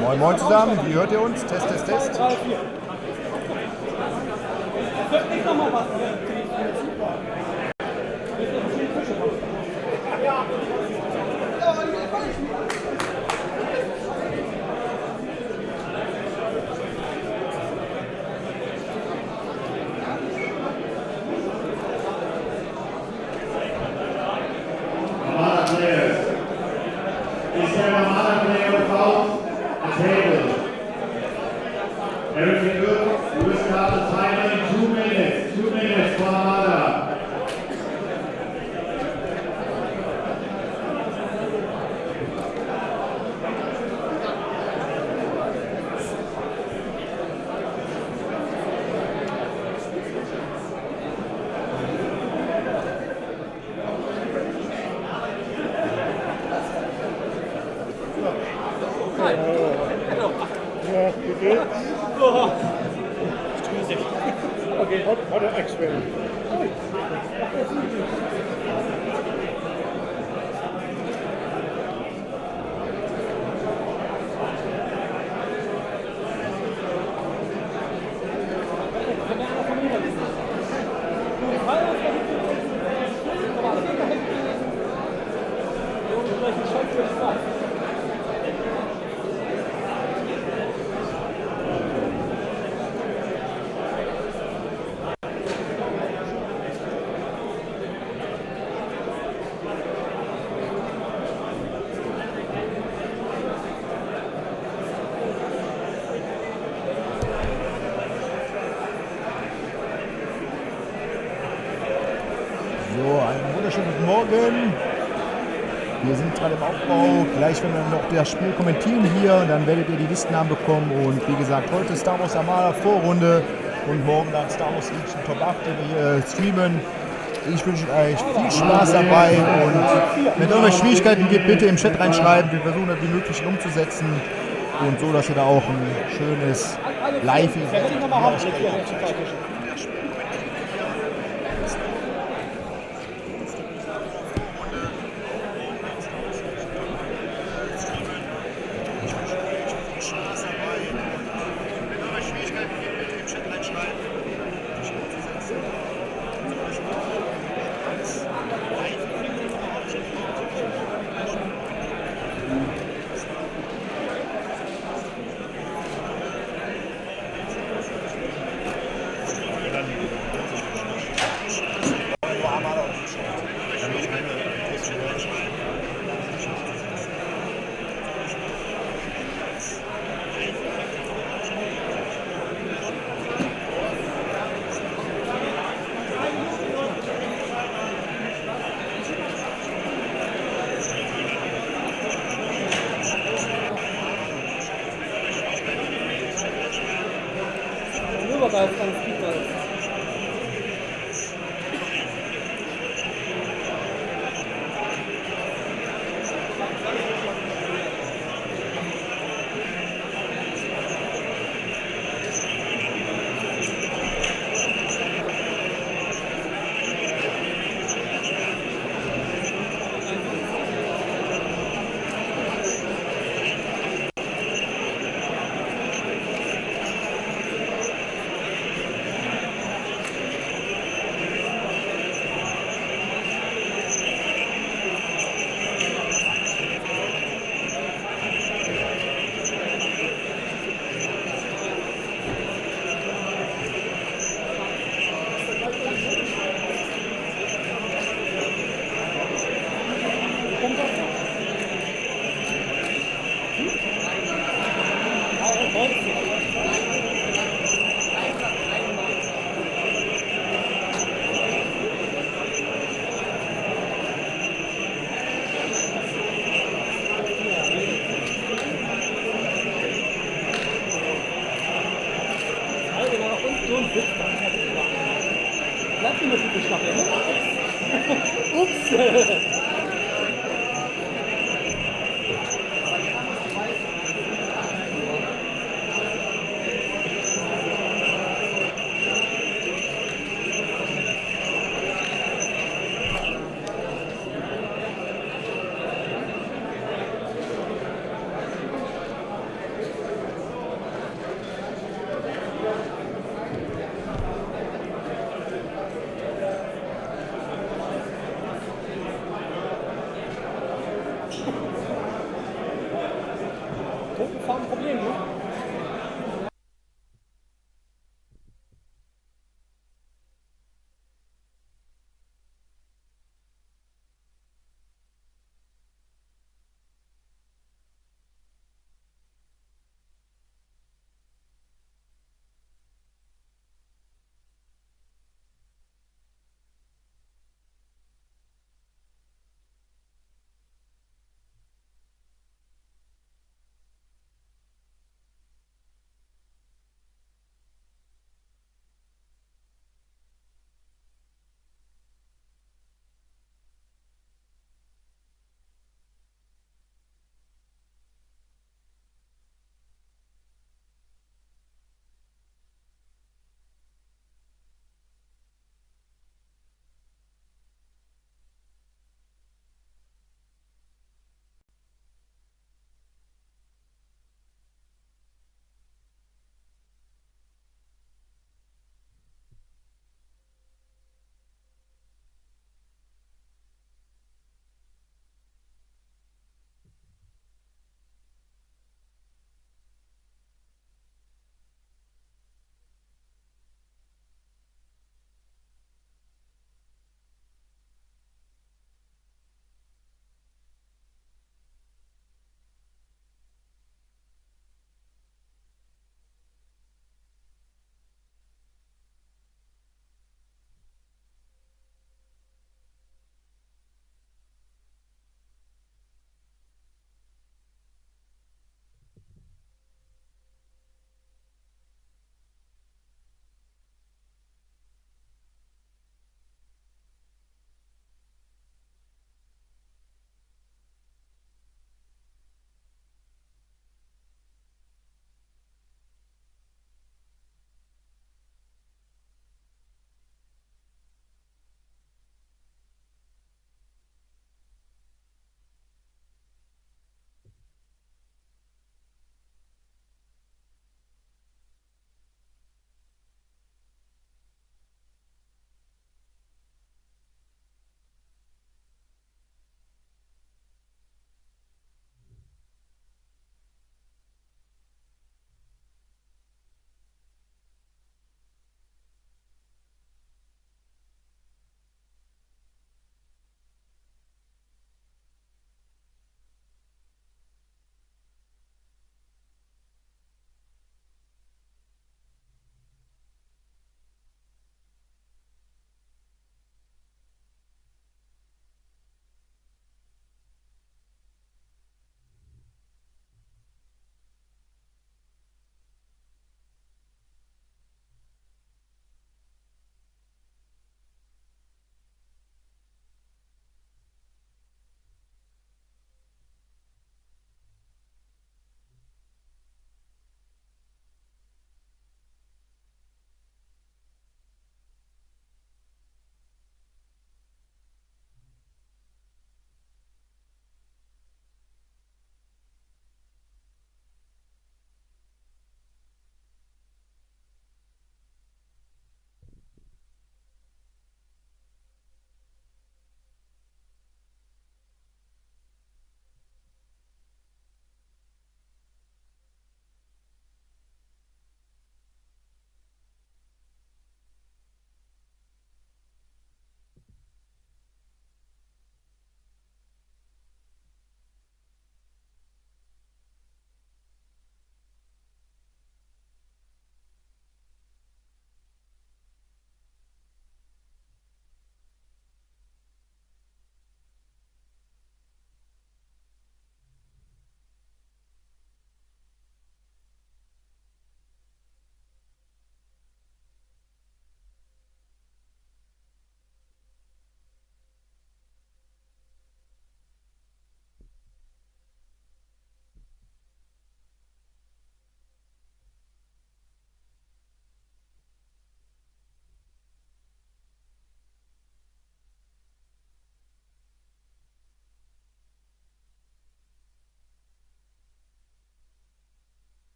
Moin Moin zusammen, wie hört ihr uns? Test, Test, Test. Armada players. Is there an Armada player without a table? Everything good? We will start the timer in 2 minutes. 2 minutes for Armada. Ja, wie geht's? Okay, hat er extra. So, einen wunderschönen guten Morgen. Wir sind gerade im Aufbau. Gleich werden wir noch das Spiel kommentieren hier. Dann werdet ihr die Listennamen bekommen. Und wie gesagt, heute Star Wars Armada Vorrunde. Und morgen dann Star Wars Legion Top 8, den wir hier streamen. Ich wünsche euch viel Spaß dabei. Und wenn es irgendwelche Schwierigkeiten gibt, bitte im Chat reinschreiben. Wir versuchen das wie möglich umzusetzen. Und so, dass ihr da auch ein schönes Live-Event habt. Farbenproblem, ne?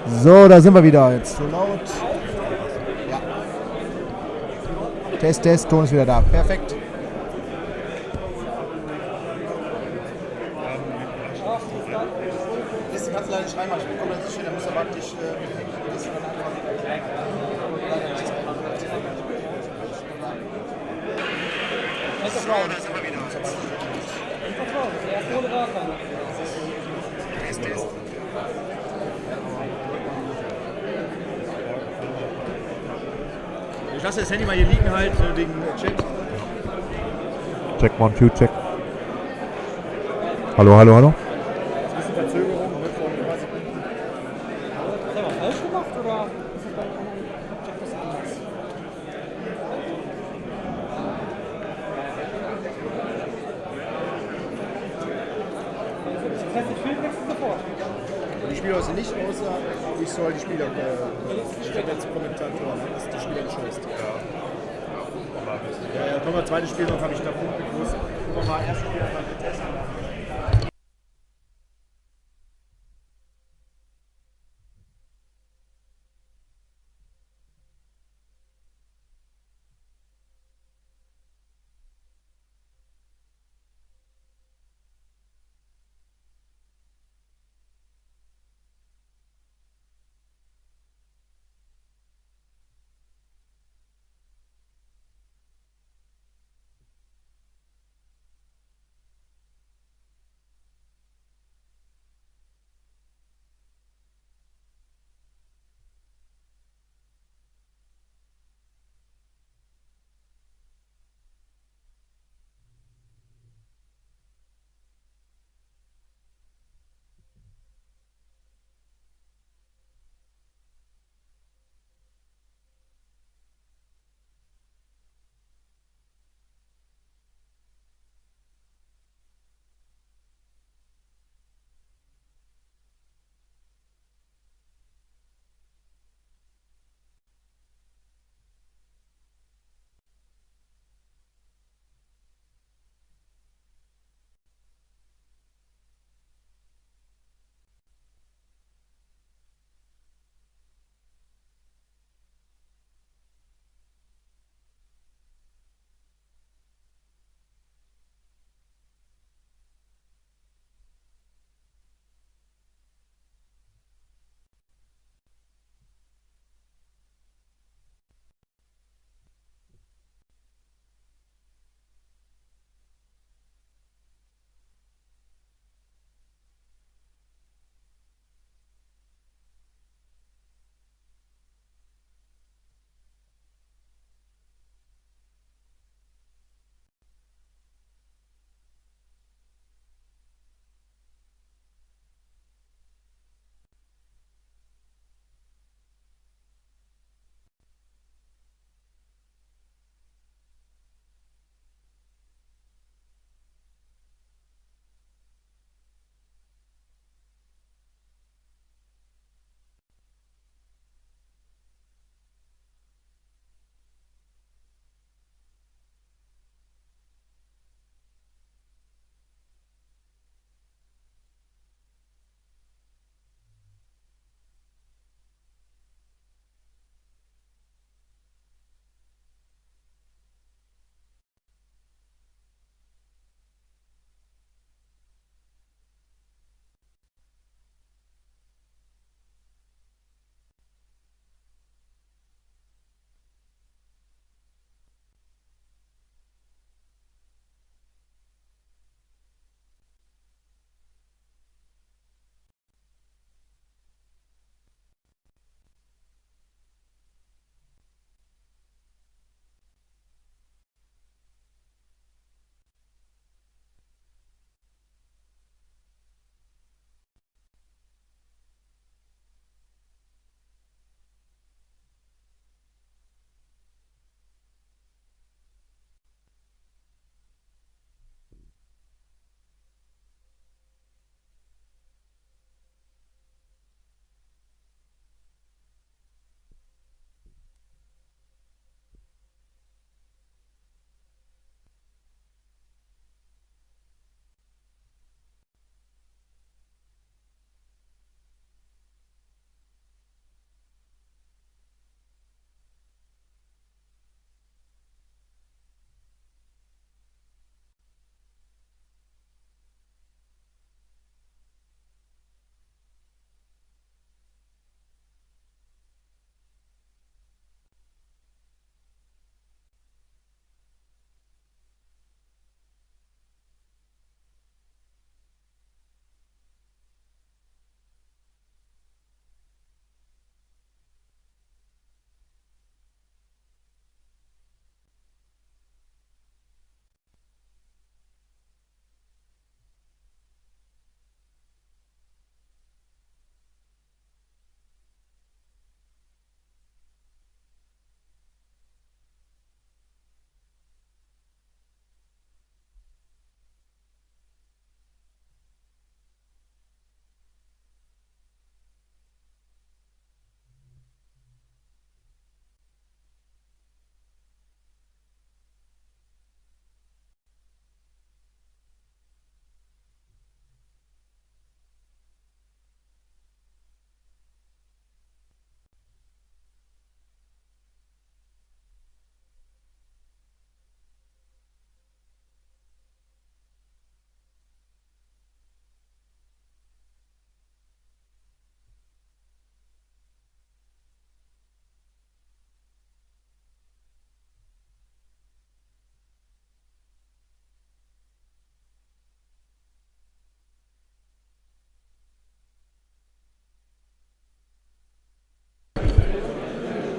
So, da sind wir wieder. Jetzt so laut. Ja. Test, Test, Ton ist wieder da. Perfekt. Liste kannst du leider nicht reinmachen. Ich bekomme das nicht hin. Da muss er praktisch Liste dann einfach. So, da sind wir wieder. Test, Test. Ich lasse das Handy mal hier liegen halt wegen Chat. Check 1, 2, check. Hallo, hallo, hallo. Ein bisschen Verzögerung, wird vor ein paar Sekunden. Hast du was falsch gemacht oder ist das bei einem Check das anders? Das heißt, ich filme jetzt sofort. Die Spieler aus nicht außer ich soll die Spieler ich habe jetzt Kommentatoren, dass die Spieler geschossen. Ja, kommen wir zweites Spiel noch, habe ich da Punkte gewusst. Kommen wir erstes Spiel mal testen.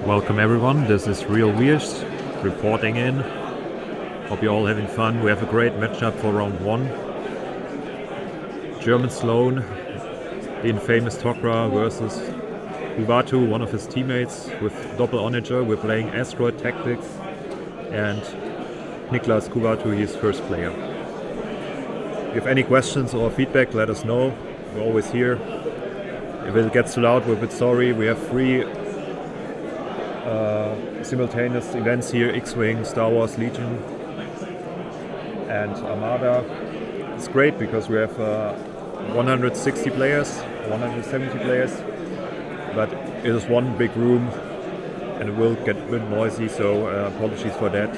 Welcome everyone, this is Real Wiers reporting in. Hope you're all having fun. We have a great matchup for round 1. German Sloan, the infamous Tokra versus Uvatu, one of his teammates with Doppel Onager. We're playing Asteroid Tactics and Niklas Kuvatu, his first player. If you have any questions or feedback, let us know. We're always here. If it gets too loud, we're a bit sorry. We have 3 simultaneous events here: X-Wing, Star Wars, Legion and Armada. It's great because we have 160 players, 170 players, but it is one big room and it will get a bit noisy, so apologies for that.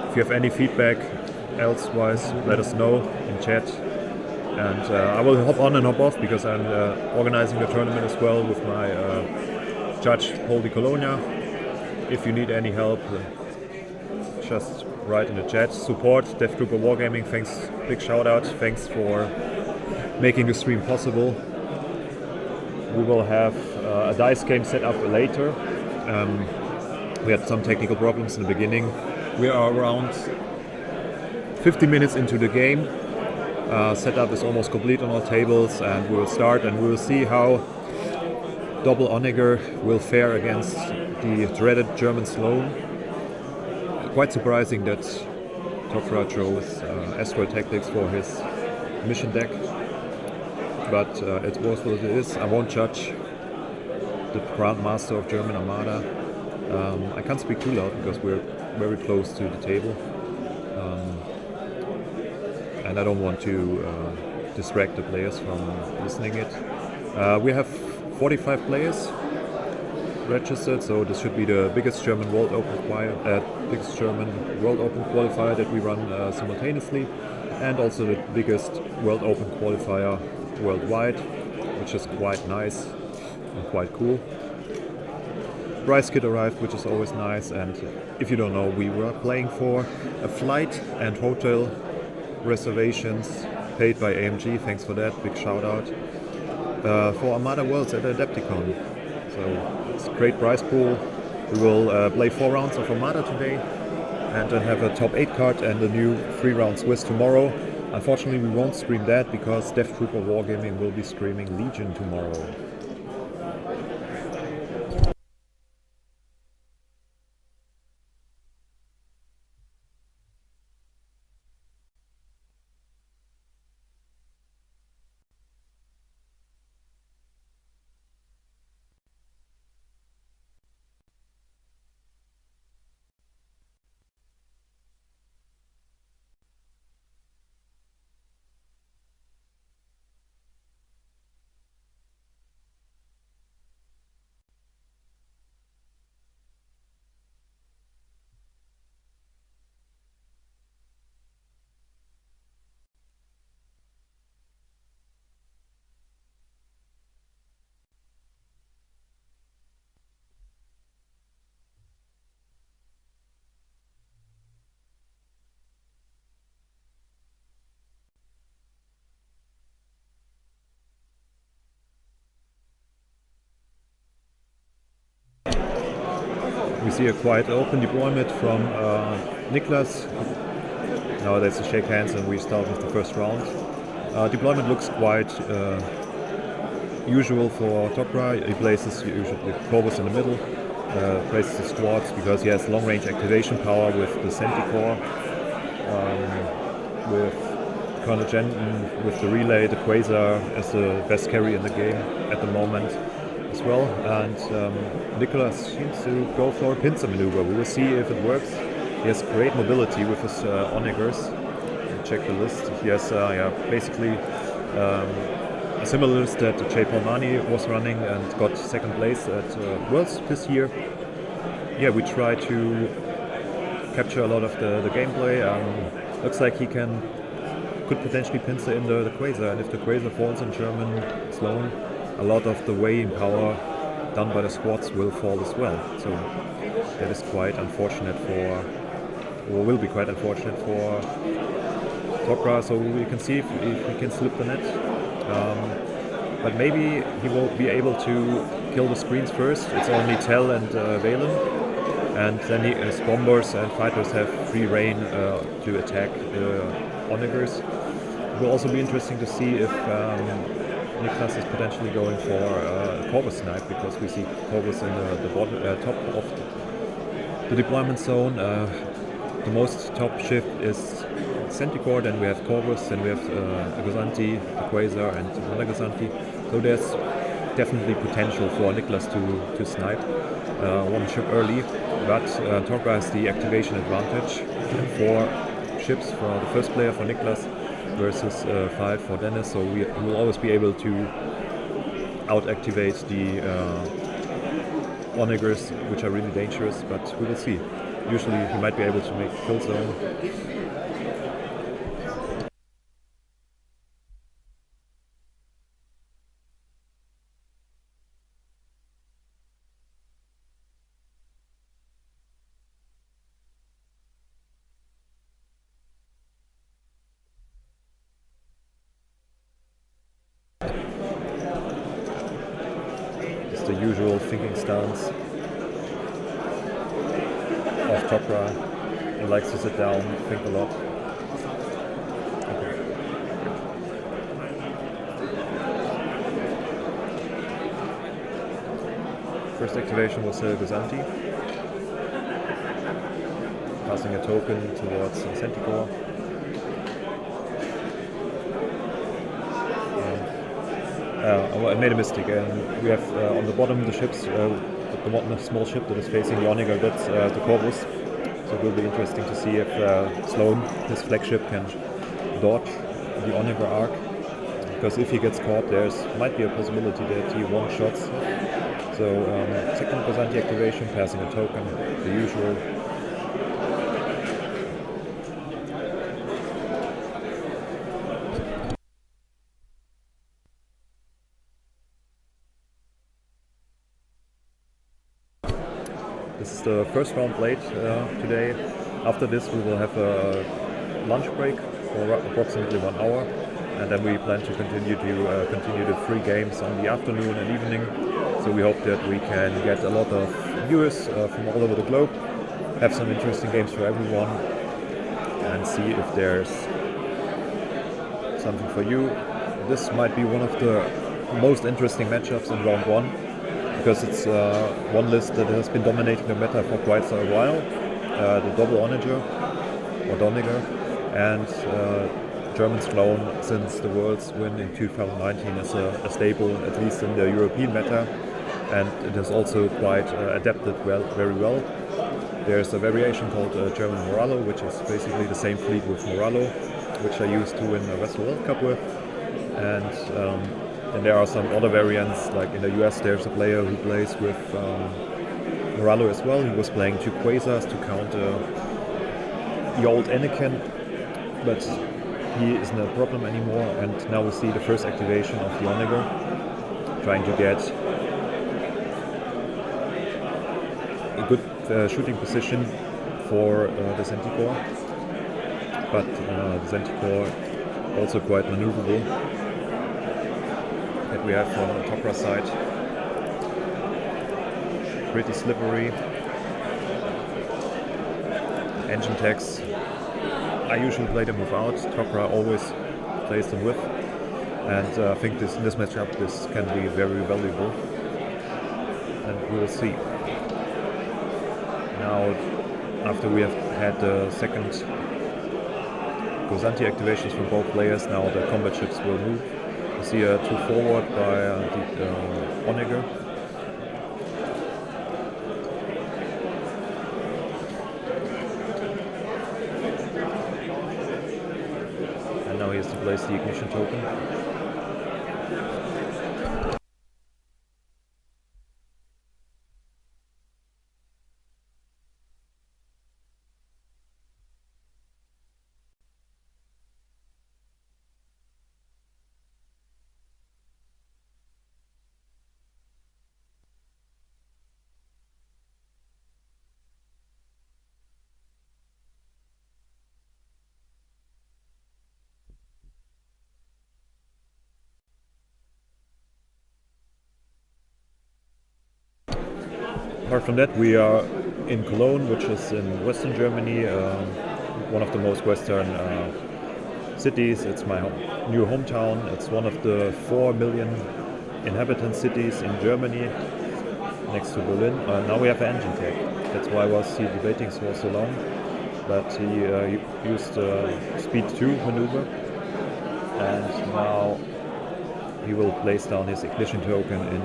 If you have any feedback elsewise, let us know in chat, and I will hop on and hop off because I'm organizing the tournament as well with my judge Holdy Colonia. If you need any help, just write in the chat. Support Death Trooper Wargaming, thanks, big shout out, thanks for making the stream possible. We will have a dice game set up later. We had some technical problems in the beginning. We are around 50 minutes into the game. Setup is almost complete on all tables, and we will start and we will see how Doppel Onager will fare against the dreaded German Sloan. Quite surprising that Tokra chose Asteroid Tactics for his mission deck, but it was what it is. I won't judge the Grand Master of German Armada. I can't speak too loud because we're very close to the table, and I don't want to distract the players from listening it. We have 45 players registered, so this should be the biggest German World Open qualifier that we run simultaneously, and also the biggest World Open qualifier worldwide, which is quite nice and quite cool. Prize kit arrived, which is always nice, and if you don't know, we were playing for a flight and hotel reservations paid by AMG. Thanks for that, big shout out. For Armada Worlds at Adepticon. So it's a great prize pool. We will play 4 rounds of Armada today and then have a top 8 card and a new 3 round Swiss tomorrow. Unfortunately, we won't stream that because Death Trooper Wargaming will be streaming Legion tomorrow. We see a quite open deployment from Niklas. Now that's a shake hands and we start with the first round. Deployment looks quite usual for Tokra. He places usually Corvus in the middle, places the squads because he has long range activation power with the Centicore, with Colonel Jensen, with the relay, the Quasar as the best carry in the game at the moment as well, and Nicholas seems to go for a pincer maneuver. We will see if it works. He has great mobility with his Onagers. Check the list. He has basically a similar list that Jay Palmani was running and got second place at Worlds this year. Yeah, we try to capture a lot of the gameplay. Looks like he could potentially pincer in the Quasar, and if the Quasar falls in German Sloan, a lot of the weighing power done by the squads will fall as well. So that is quite unfortunate or will be quite unfortunate for Tokra. So we can see if he can slip the net. But maybe he will be able to kill the screens first. It's only Tell and Valen, and then his bombers and fighters have free reign to attack the Onagers. It will also be interesting to see if Niklas is potentially going for Corvus Snipe, because we see Corvus in the top of the deployment zone. The most top ship is Centicore, then we have Corvus, then we have Gazanti, the Quasar, and another Gazanti. So there's definitely potential for Niklas to snipe one ship early, but Torqa has the activation advantage. 4 ships for the first player for Niklas versus 5 for Dennis, so we will always be able to out-activate the Onagers, which are really dangerous, but we will see. Usually he might be able to make kill zone. The usual thinking stance of Topra. He likes to sit down, think a lot. Okay. First activation was Gazanti, passing a token towards Centicore. I made a mistake. We have on the bottom the ships, the one small ship that is facing the Onager, that's the Corvus. So it will be interesting to see if Sloan, his flagship, can dodge the Onager arc. Because if he gets caught, might be a possibility that he one-shots. So second Gazanti activation, passing a token, the usual. This is the first round played today. After this we will have a lunch break for approximately 1 hour, and then we plan to continue the 3 games on the afternoon and evening. So we hope that we can get a lot of viewers from all over the globe, have some interesting games for everyone, and see if there's something for you. This might be one of the most interesting matchups in round 1. Because it's one list that has been dominating the meta for quite a while, the double Onager or Doniger, and German's clone since the Worlds win in 2019 is a staple, at least in the European meta, and it is also quite adapted very well. There's a variation called German Moralo, which is basically the same fleet with Moralo, which I used to win a Wrestle World Cup with, and there are some other variants, like in the US there's a player who plays with Moralo as well. He was playing 2 Quasars to counter the old Anakin, but he isn't a problem anymore, and now we see the first activation of the Onager, trying to get a good shooting position for the Centicore, but the Centicore also quite maneuverable. That we have from the Topra side. Pretty slippery. Engine tags. I usually play them without. Topra always plays them with. And I think in this matchup this can be very valuable. And we will see. Now, after we have had the second Gazanti activations from both players, now the combat ships will move. You see a 2 forward by the Onager. And now he has to place the ignition token. Apart from that, we are in Cologne, which is in Western Germany, one of the most Western cities. It's my new hometown. It's one of the 4 million inhabitant cities in Germany, next to Berlin. Now we have an engine tech. That's why I was here debating for so long. But he used speed 2 maneuver, and now he will place down his ignition token in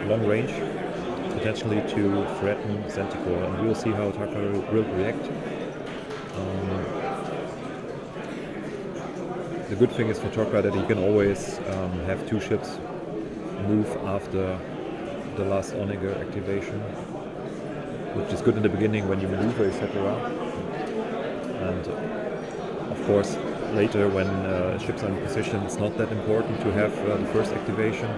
long range, potentially to threaten Centaur, and we'll see how Tucker will react. The good thing is for Tucker that he can always have 2 ships move after the last Onega activation, which is good in the beginning when you maneuver, etc. And of course, later when ships are in position, it's not that important to have the first activation,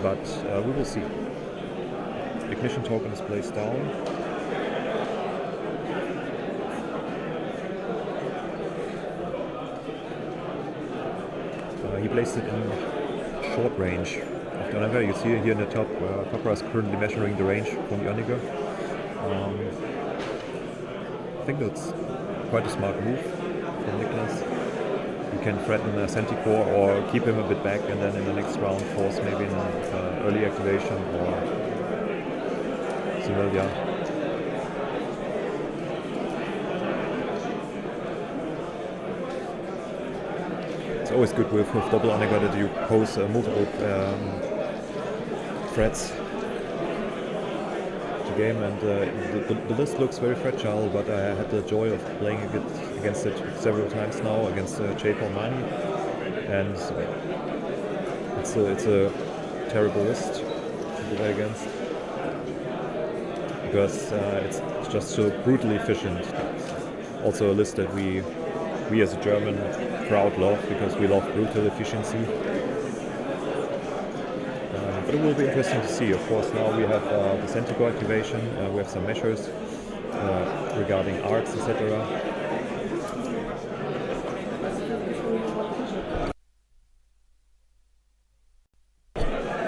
but we will see. Ignition token is placed down. He placed it in short range of the Onega. You see here in the top, Copra is currently measuring the range from the Onega. I think that's quite a smart move from Niklas. You can threaten Centaur or keep him a bit back, and then in the next round force maybe an early activation or Similia. It's always good with double Onega that you pose multiple threats to game, and the list looks very fragile, but I had the joy of playing against it several times now, against J. Palmani, and it's a terrible list to play against, because it's just so brutally efficient. Also a list that we as a German crowd love, because we love brutal efficiency. But it will be interesting to see. Of course, now we have the Centaur activation, we have some measures regarding arcs, etc.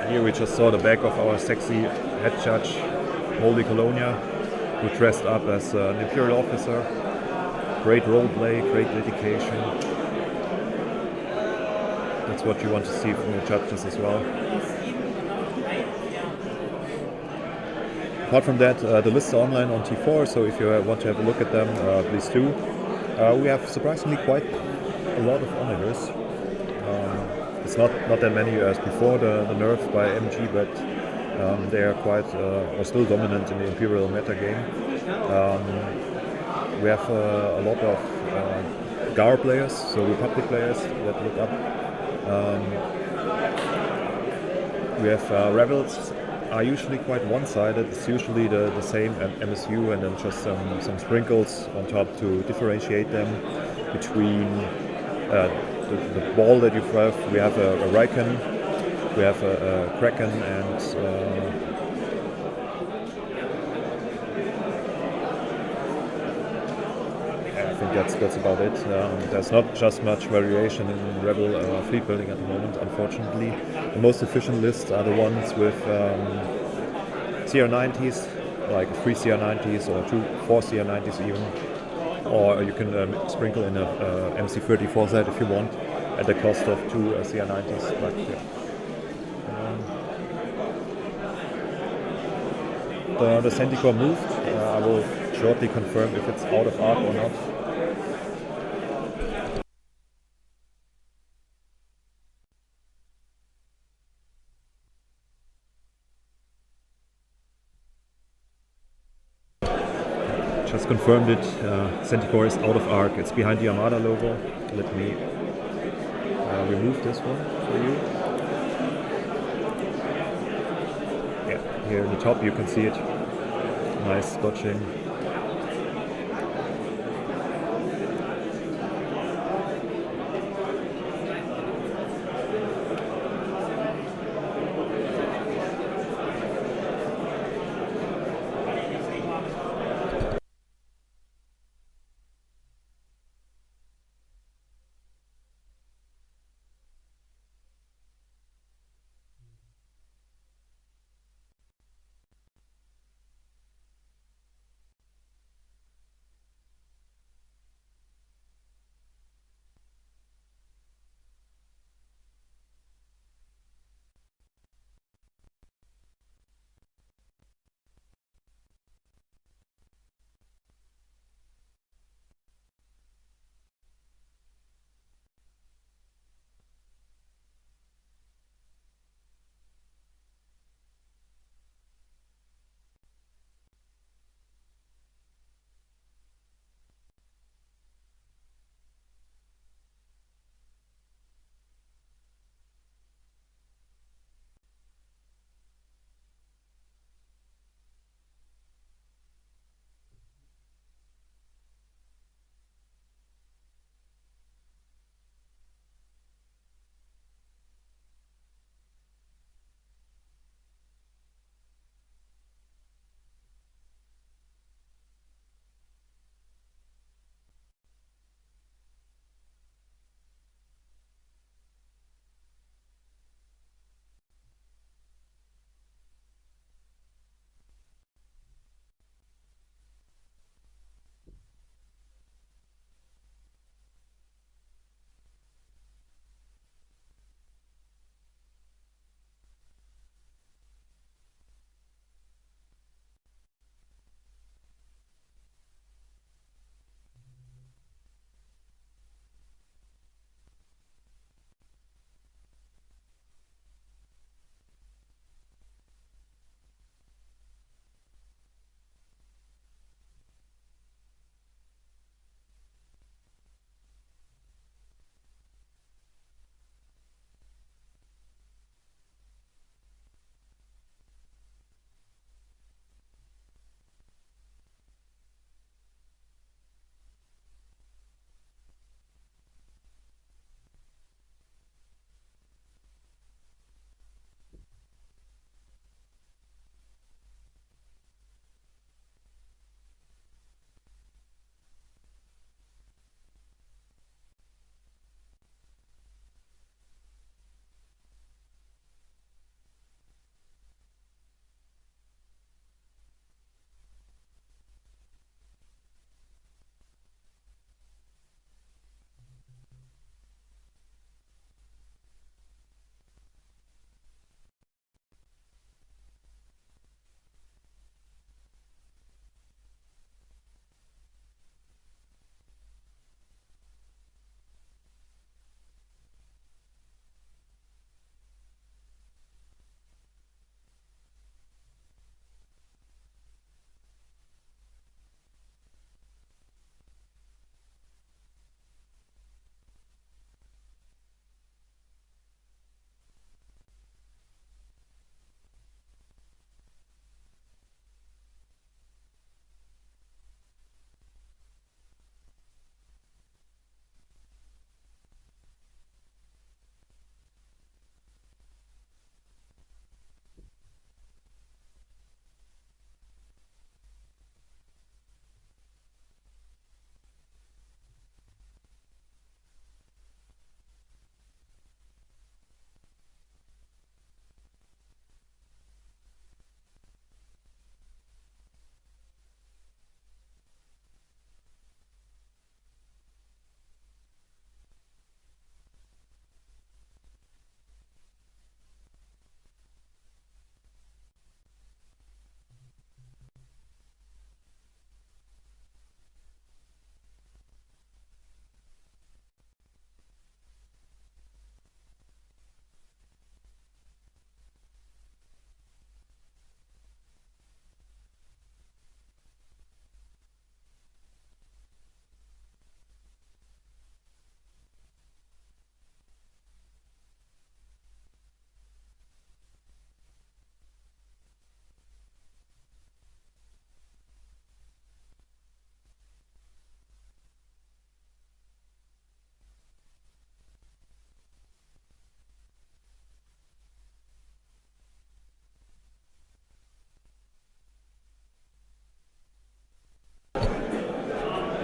Here we just saw the back of our sexy head judge, Moldy Colonia, who dressed up as an Imperial officer. Great roleplay, great dedication. That's what you want to see from the judges as well. Apart from that, the lists are online on T4, so if you want to have a look at them, please do. We have surprisingly quite a lot of Onegas. It's not that many as before the nerf by MG, but they are are still dominant in the Imperial meta game. We have a lot of GAR players, so Republic players that look up. We have Rebels are usually quite one-sided. It's usually the same MSU and then just some sprinkles on top to differentiate them between the ball that you have. We have a Riken, we have a Kraken, and I think that's about it. There's not just much variation in Rebel fleet building at the moment, unfortunately. The most efficient lists are the ones with CR90s, like 3 CR90s or 4 CR90s even. Or you can sprinkle in a MC34Z if you want, at the cost of 2 CR90s. But yeah. The Centaur moved. I will shortly confirm if it's out of arc or not. Just confirmed it. Centaur is out of arc. It's behind the Armada logo. Let me remove this one for you. Yeah, here in the top you can see it. Nice dodging.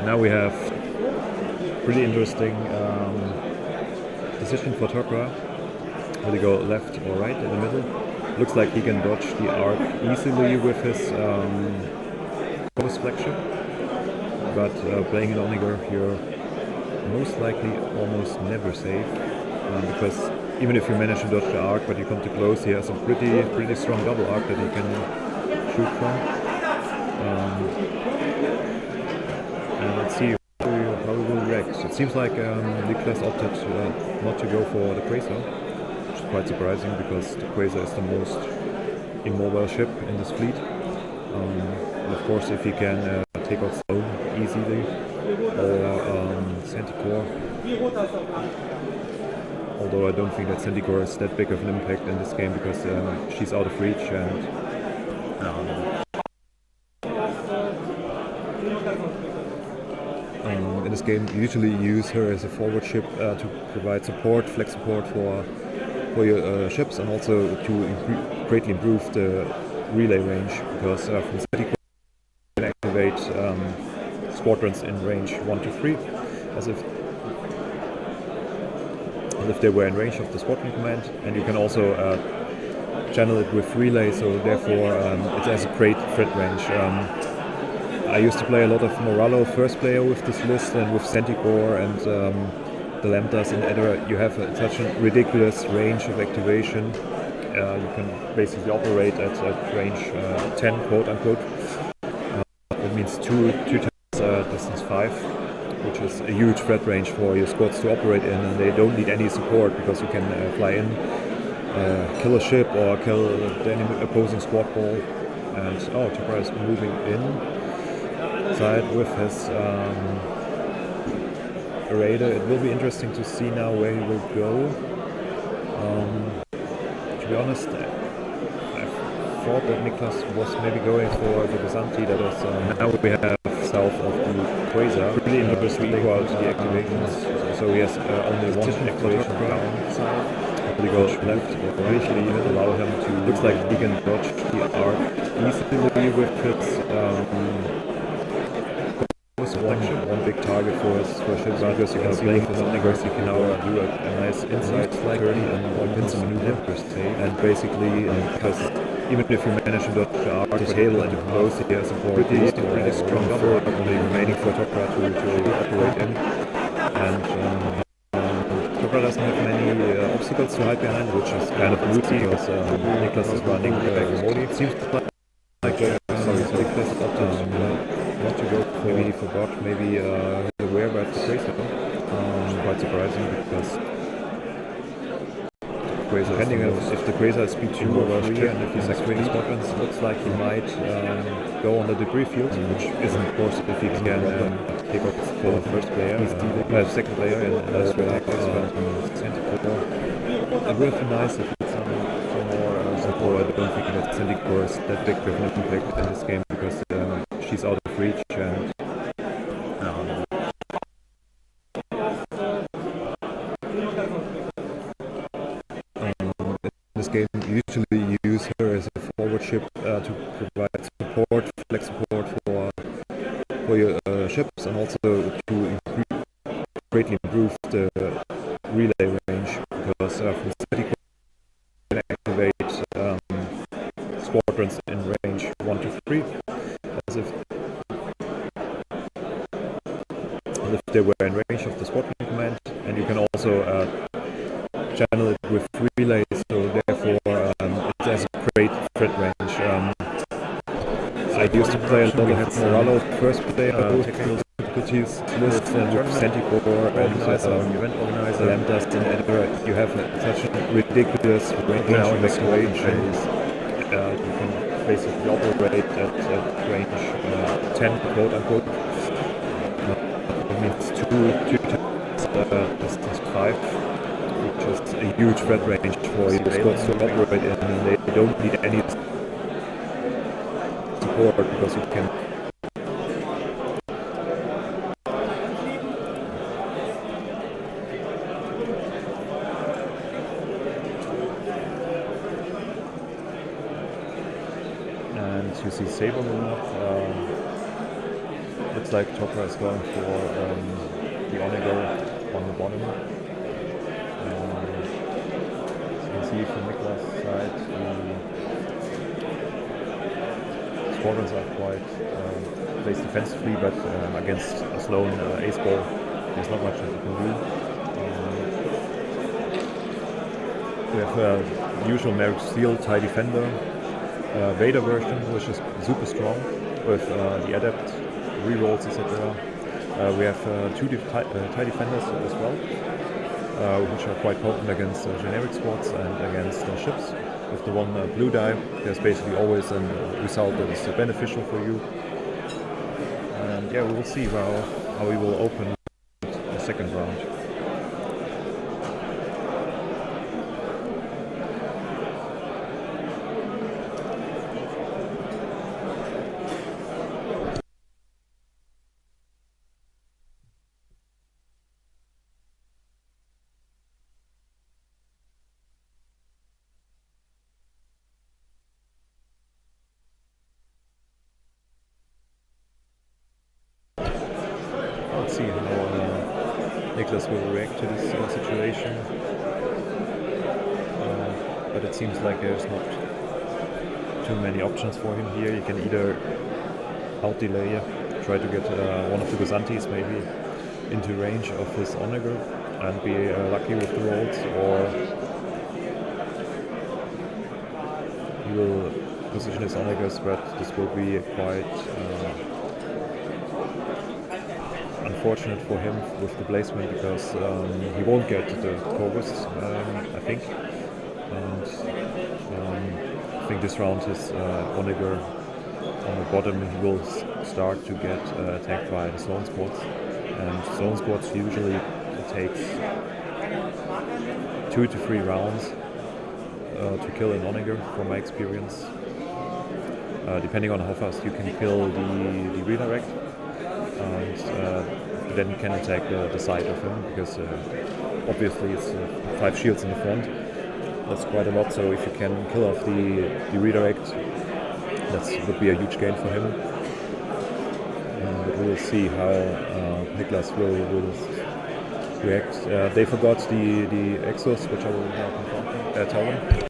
now we have pretty interesting decision for Tokra. Will he go left or right in the middle? Looks like he can dodge the arc easily with his post flagship, but playing an Onager here most likely almost never safe, because even if you manage to dodge the arc but you come too close, he has a pretty strong double arc that he can shoot from. And let's see how he will react. It seems like Niklas opted not to go for the Quasar, which is quite surprising because the Quasar is the most immobile ship in this fleet. And of course, if he can take out Stone easily or Centicore, although I don't think that Centicore is that big of an impact in this game because she's out of reach and in this game you usually use her as a forward ship to provide support, flex support for your ships, and also to greatly improve the relay range, because from Centicore you can activate squadrons in range 1 to 3 as if they were in range of the squadron command, and you can also channel it with relay, so therefore it has a great threat range. I used to play a lot of Moralo first player with this list, and with Centicore and the Lambdas and Edder, you have such a ridiculous range of activation. You can basically operate at range 10, quote unquote. That means two times distance 5, which is a huge threat range for your squads to operate in, and they don't need any support because you can fly in, kill a ship or kill the opposing squad ball. And Tokra is moving inside with his Raider. It will be interesting to see now where he will go. To be honest, I thought that Niklas was maybe going for the Byzanti. That was now we have south of the Quasar. Really interesting equal to the activations. So he has only one activation downside. He goes left or right. Really allow him to. Looks like he can dodge the arc easily with his. One big target for his ship, because you can see with the Onagers you can now do a nice inside slide turn and win some maneuvers, and basically because even if you manage to dodge the arc, the tail and close, he has a pretty strong third remaining for Tokra to operate in, and Tokra doesn't have many obstacles to hide behind, which is kind of moody because Niklas is running back Modi. It seems like Niklas opted not to go for, maybe he forgot, maybe he's aware about the Quasar. Quite surprising because depending on if the Quasar is speed 2 or 3 and if he's activating squadrons, it looks like he might go on the debris field, which isn't of course if he can take off for the first player, second player in Centicore. It would have been nice if it's some more support. I don't think that Centicore is that big of an impact in this game because she's out of reach, and in this game you usually use her as a forward ship to provide support, flex support for your ships, and also to greatly improve the relay range, because from Centicore you can activate squadrons in range 1 to 3 as if they were in range of the squadron command, and you can also channel it with relays, so therefore it has a great threat range. I used to play a lot of Moralo first player technical difficulties list, and with Centicore and event organizer Lambdas and Edder, you have such a ridiculous range of activations. You can basically operate at range 10, quote unquote. It means two times distance 5, which is a huge threat range for your squads to operate in, and they don't need any support because you can. And you see Saber moving up. looks like Topra is going for the Onager on the bottom. As you can see from Niklas' side, the squadrons are quite placed defensively, but against a Sloan ace ball, there's not much that you can do. We have the usual Merrick Steel TIE Defender Vader version, which is super strong with the adept rerolls, etc. We have two TIE Defenders as well, which are quite potent against generic squads and against ships. With the one blue die, there's basically always a result that is beneficial for you. And yeah, we will see how we will open the second round. Let's see how Niklas will react to this situation. But it seems like there's not too many options for him here. You can either out delay, try to get one of the Gozantis maybe into range of his Onager and be lucky with the rolls, or he will position his Onagers, but this will be quite unfortunate for him with the placement, because he won't get the Corvus, I think. And I think this round his Onager on the bottom, he will start to get attacked by the Sloan squads. And Sloan squads usually takes 2 to 3 rounds to kill an Onager, from my experience. Depending on how fast you can kill the redirect. And then you can attack the side of him, because obviously it's 5 shields in the front. That's quite a lot, so if you can kill off the redirect, that would be a huge gain for him. But we will see how Niklas will react. They forgot the Exos, which I will now tell them.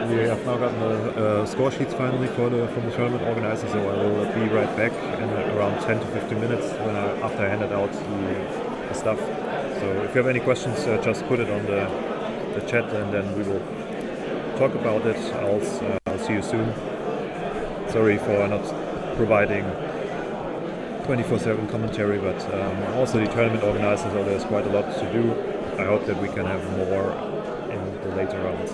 We have now gotten the score sheets finally from the tournament organizer, so I will be right back in around 10 to 15 minutes after I handed out the stuff. So if you have any questions, just put it on the chat, and then we will talk about it. I'll see you soon. Sorry for not providing 24/7 commentary, but also the tournament organizer, so there's quite a lot to do. I hope that we can have more in the later rounds.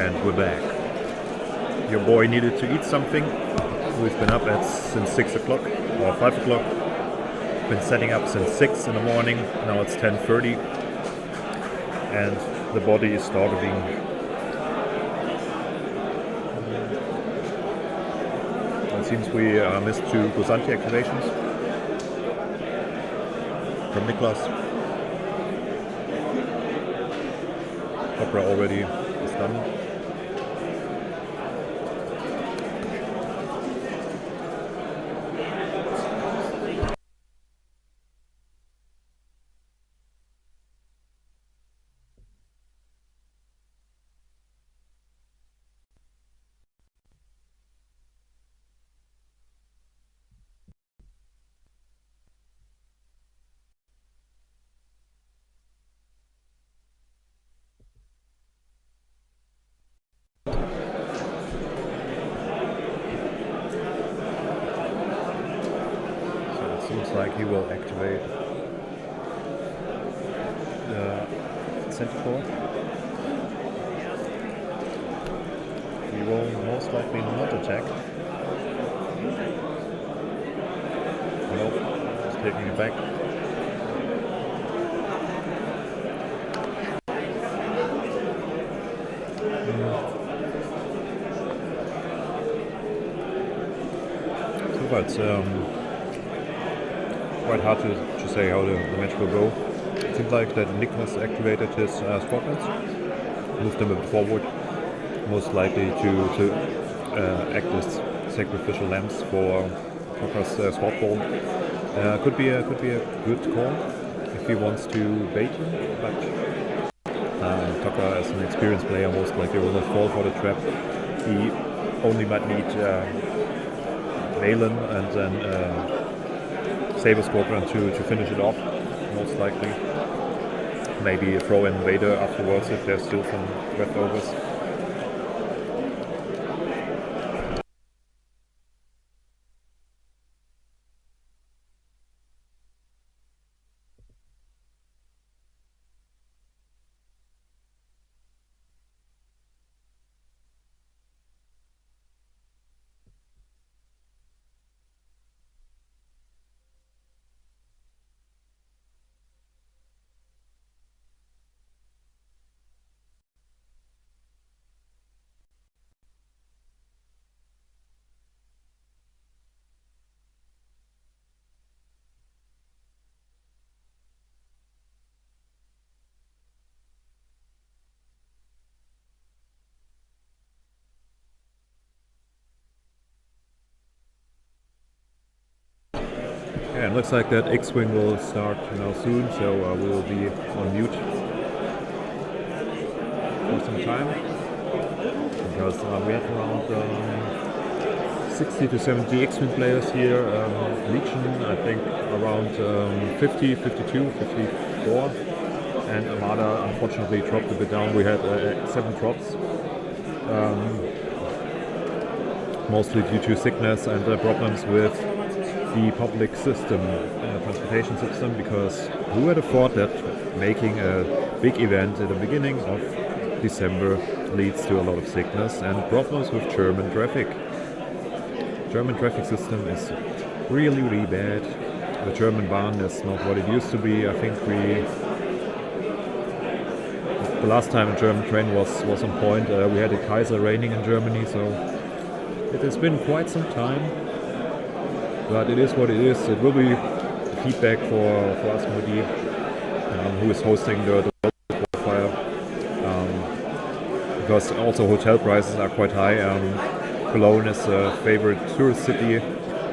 And we're back. Your boy needed to eat something. We've been up since 6 o'clock or 5 o'clock. Been setting up since 6 in the morning. Now it's 10:30 and the body is starving. It seems we missed 2 Gusanti activations from Niklas. Opera already is done. Seems like he will activate the centaur. He will most likely not attack. Nope, he's taking it back. So far it's quite hard to say how the match will go. It seems like that Niklas activated his squadrons, moved them a bit forward, most likely to act as sacrificial lambs for Tucker's squad ball. Could be a good call if he wants to bait him, but Tucker, as an experienced player, most likely will not fall for the trap. He only might need Valen and then Saber Squadron to finish it off, most likely. Maybe throw in Vader afterwards if there's still some leftovers. Yeah, it looks like that X-Wing will start now soon, so we'll be on mute for some time, because we have around 60 to 70 X-Wing players here. Legion, I think around 50, 52, 54, and Armada unfortunately dropped a bit down. We had 7 drops, mostly due to sickness and problems with the public system, transportation system, because who would have thought that making a big event at the beginning of December leads to a lot of sickness and problems with German traffic. German traffic system is really, really bad. The German Bahn is not what it used to be. I think the last time a German train was on point, we had a Kaiser reigning in Germany, so it has been quite some time. But it is what it is. It will be feedback for us, Moody, who is hosting the qualifier, because also hotel prices are quite high. Cologne is a favorite tourist city.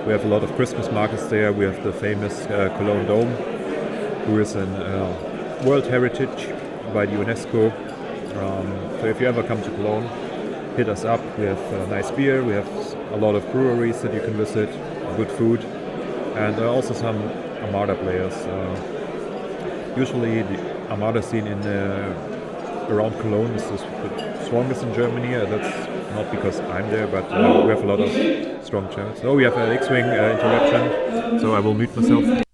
We have a lot of Christmas markets there. We have the famous Cologne Dome, who is an World Heritage by the UNESCO. So if you ever come to Cologne, hit us up. We have nice beer. We have a lot of breweries that you can visit. Good food, and also some Armada players. Usually the Armada scene in around Cologne is the strongest in Germany. That's not because I'm there, but we have a lot of strong chants. Oh, we have an X-Wing interruption, so I will mute myself.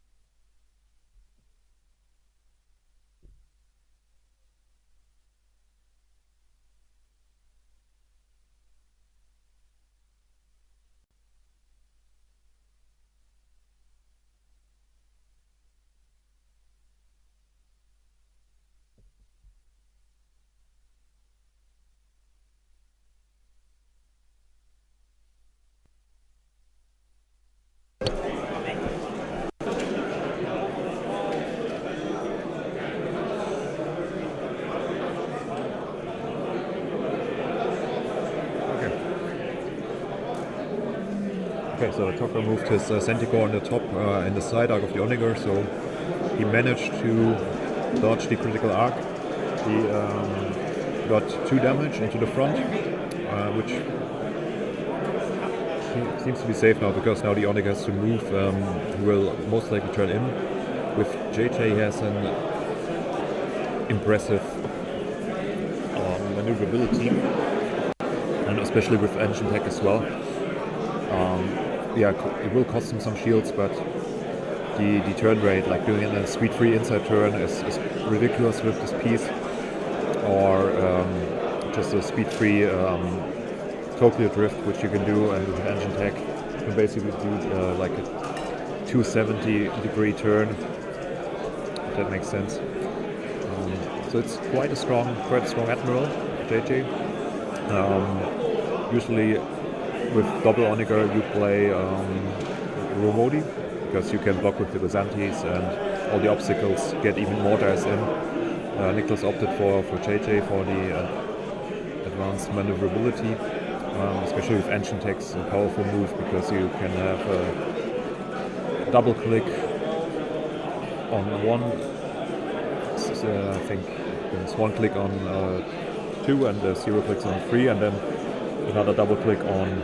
Okay, so Tokyo moved his Centicore on the top in the side arc of the Onager, so he managed to dodge the critical arc. He got 2 damage into the front, which seems to be safe now because now the Onager has to move. He will most likely turn in. With JJ, he has an impressive maneuverability, and especially with engine tech as well. It will cost him some shields, but the turn rate, like doing a speed 3 inside turn, is ridiculous with this piece, or just a speed 3 Tokyo drift, which you can do, and with engine tech you can basically do like a 270 degree turn, if that makes sense. So it's quite a strong admiral, JJ. Usually with double Onager you play Romodi, because you can block with the Byzantes and all the obstacles get even more dice in. Nicholas opted for JJ for the advanced maneuverability, especially with engine techs, a powerful move, because you can have a double click on one, I think there's 1 click on 2 and 0 clicks on 3, and then another double click on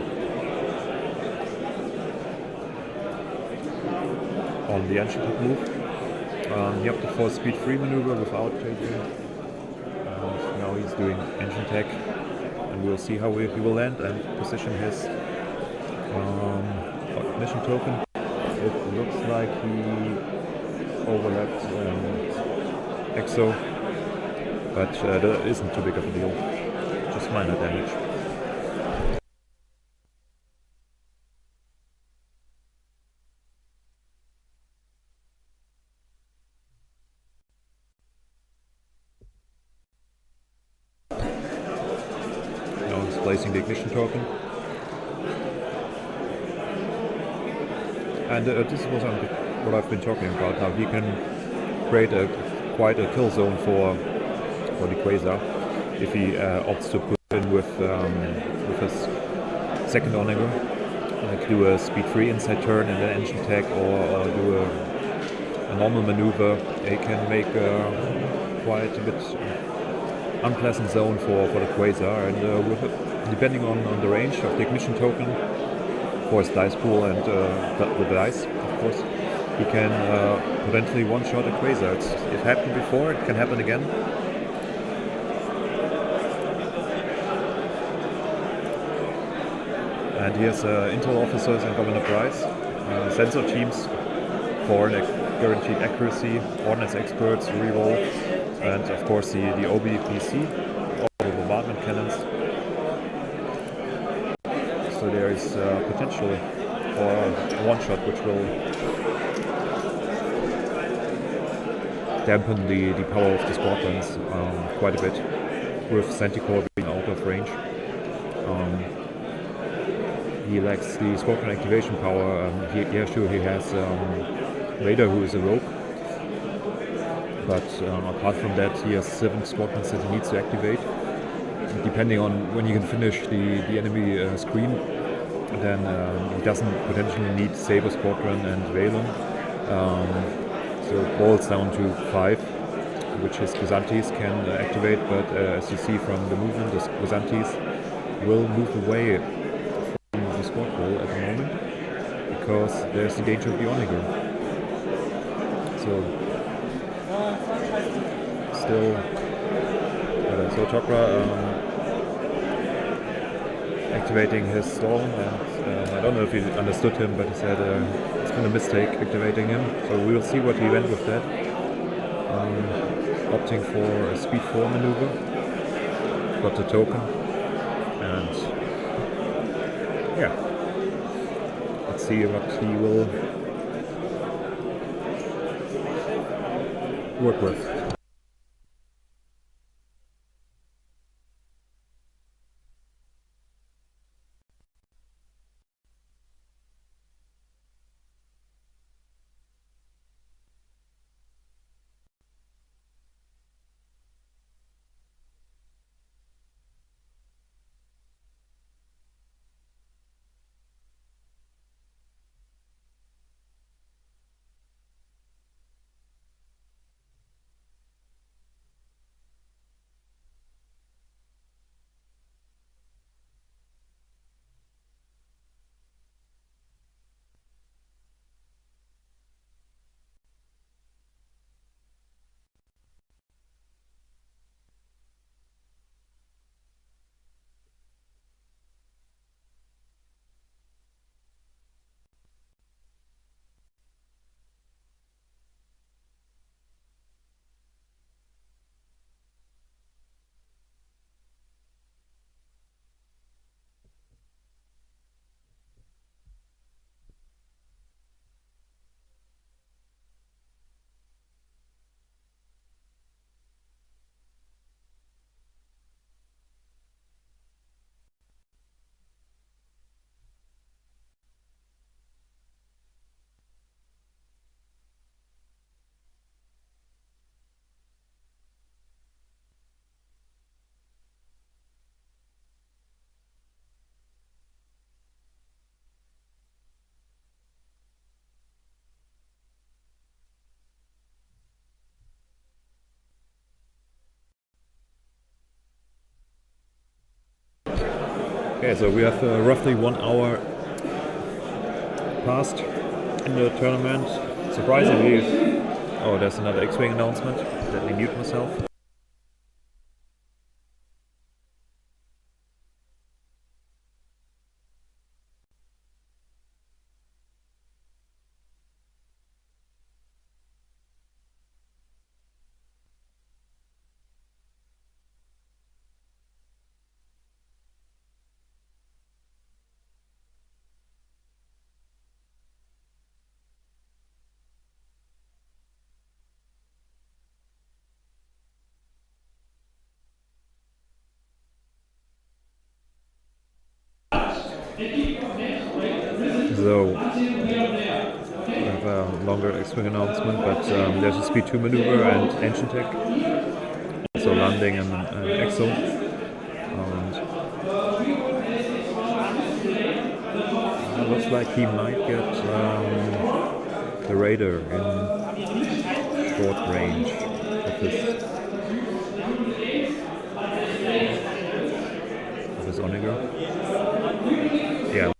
the engine tech move. He opted for a speed 3 maneuver without JJ. Now he's doing engine tech, and we'll see how he will land and position his ignition token. It looks like he overlapped Exo, but that isn't too big of a deal, just minor damage. Placing the ignition token, and this was what I've been talking about. Now he can create quite a kill zone for the Quasar if he opts to put in with his second Onager, like do a speed 3 inside turn and then engine tech, or do a normal maneuver. He can make quite a bit unpleasant zone for the Quasar, and depending on the range of the ignition token for his dice pool and the dice, of course, he can potentially one-shot a Quasar. It happened before, it can happen again. And here's Intel officers and Governor Price, sensor teams for guaranteed accuracy, ordnance experts, reroll, and of course the OBPC, or the bombardment cannons. So there is potential for a one-shot which will dampen the power of the squadrons quite a bit, with Centicore being out of range. He lacks the squadron activation power. He has Vader, who is a rogue, but apart from that he has 7 squadrons that he needs to activate. Depending on when you can finish the enemy screen, then he doesn't potentially need Saber Squadron and Valen. So it boils down to 5, which his Byzantes can activate, but as you see from the movement, the Byzantes will move away from the squad roll at the moment, because there's the danger of the Onager. So still, so Chokra activating his storm, and I don't know if you understood him, but he said it's been a mistake activating him. So we will see what he went with that. Opting for a speed 4 maneuver, got the token, and yeah, let's see what he will work with. Okay, so we have roughly 1 hour passed in the tournament. Surprisingly, oh, there's another X-Wing announcement. Let me mute myself. So, we have a longer X-Wing announcement, but there's a Speed 2 maneuver and engine tech. So landing and exo. And it looks like he might get the Raider in short range of his Onager. Yeah,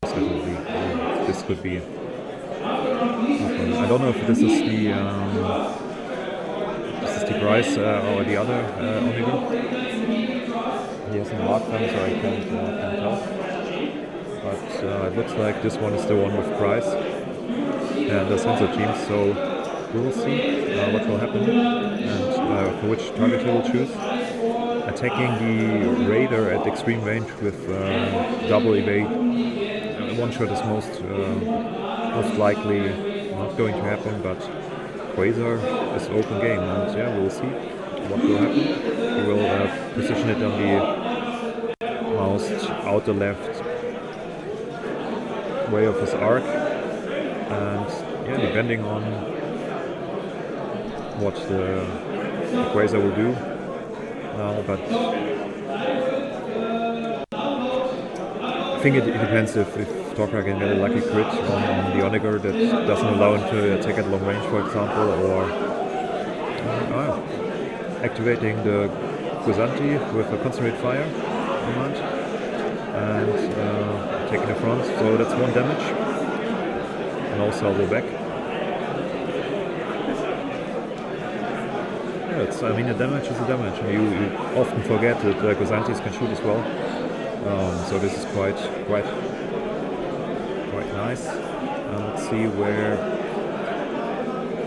this could be. I don't know if this is the price or the other Onager. He hasn't marked them, so I can't tell. But it looks like this one is the one with price and the sensor team. So we will see what will happen and for which target he will choose. Attacking the Raider at extreme range with double evade. One shot is most likely not going to happen, but Quasar is open game, and yeah, we'll see what will happen. He will position it on the most outer left way of his arc, and yeah, depending on what the Quasar will do now, but I think it depends if Torkar can get a lucky crit on the Onager that doesn't allow him to attack at long range, for example, or activating the Gusanti with a concentrate fire command and taking the front. So that's 1 damage. No salvo back. Yeah, I mean, a damage is a damage. You often forget that Gusantis can shoot as well. So this is quite nice. Let's see where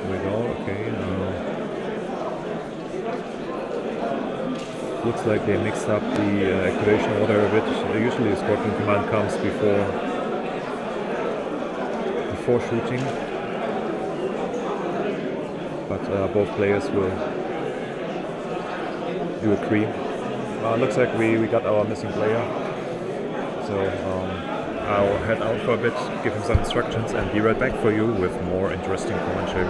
we go. Okay. Looks like they mixed up the activation order a bit. Usually the Squadron command comes before shooting, but both players will do a creep. Looks like we got our missing player, so I'll head out for a bit, give him some instructions, and be right back for you with more interesting commentary.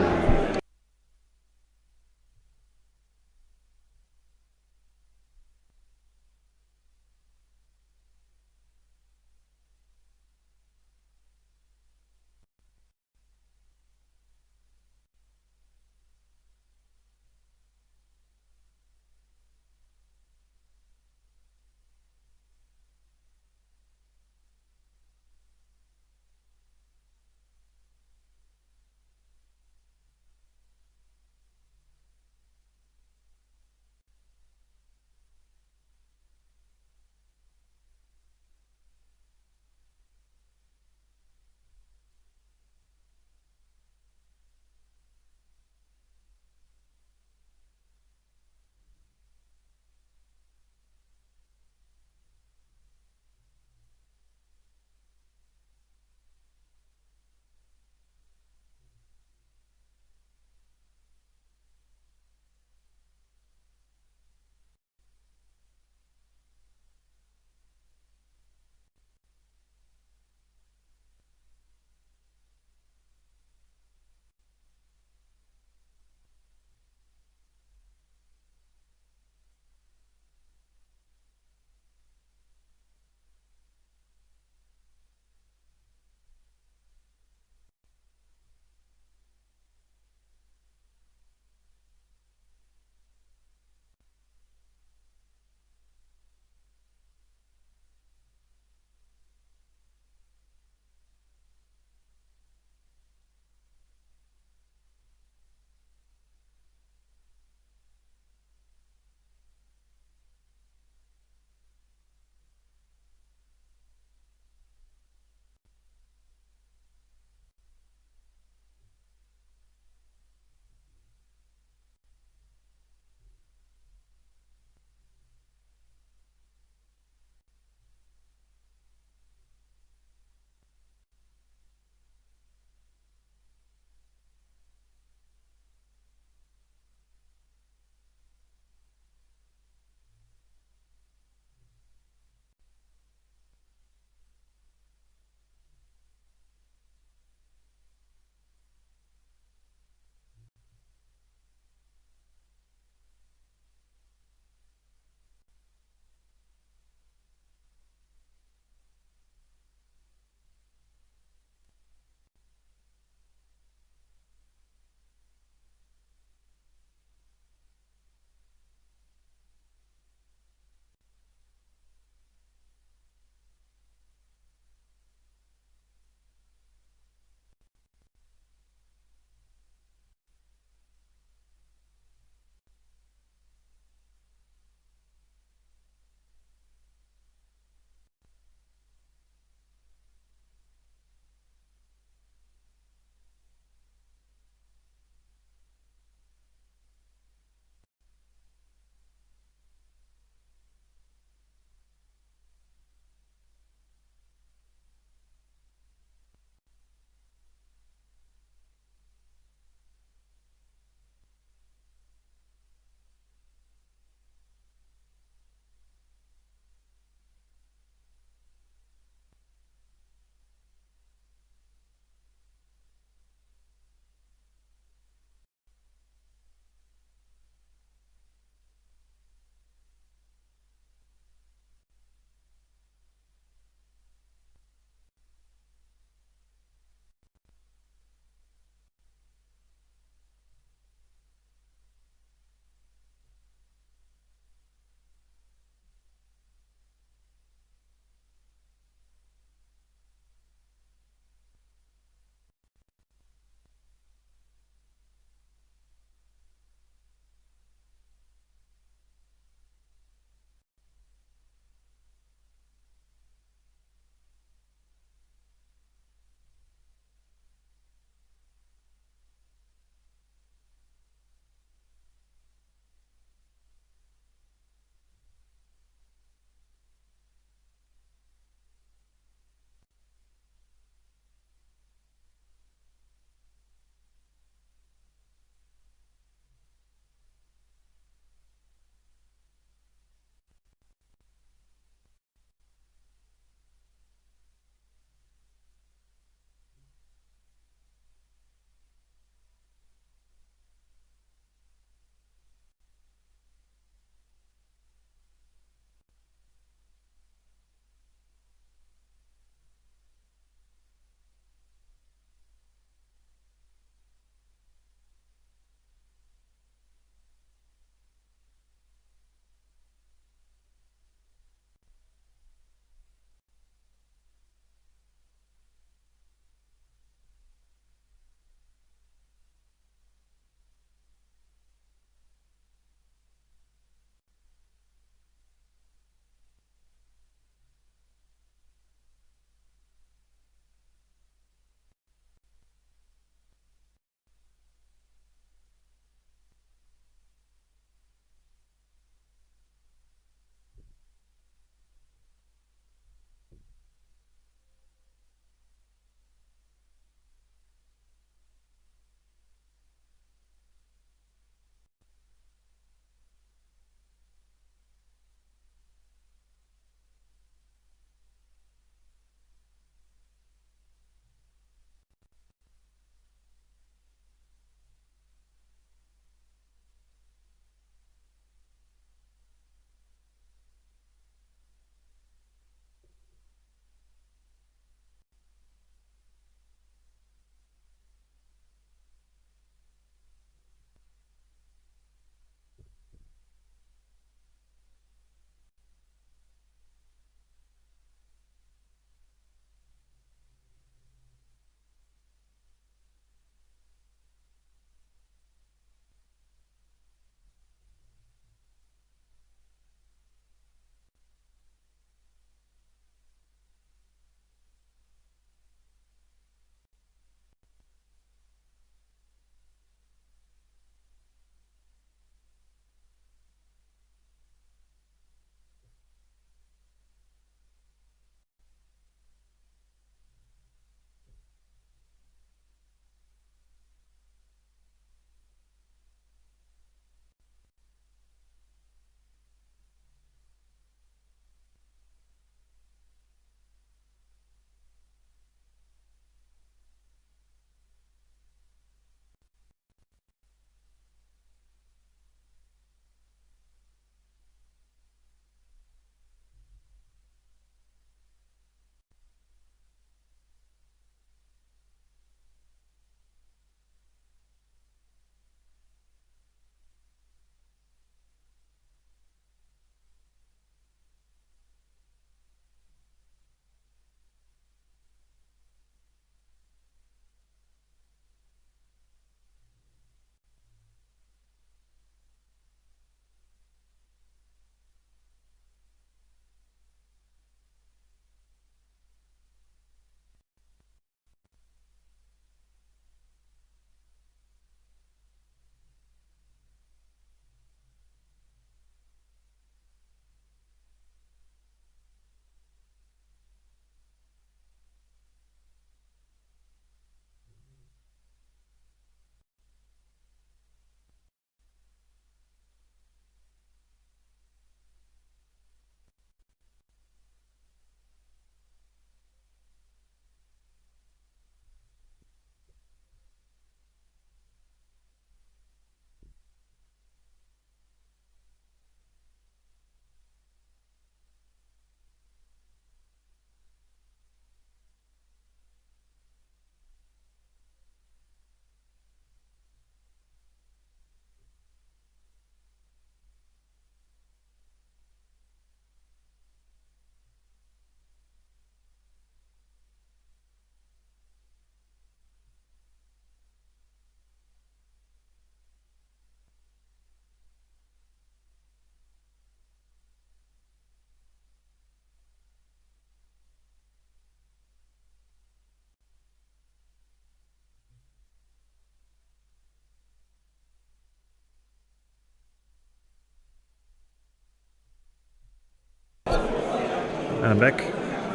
And I'm back.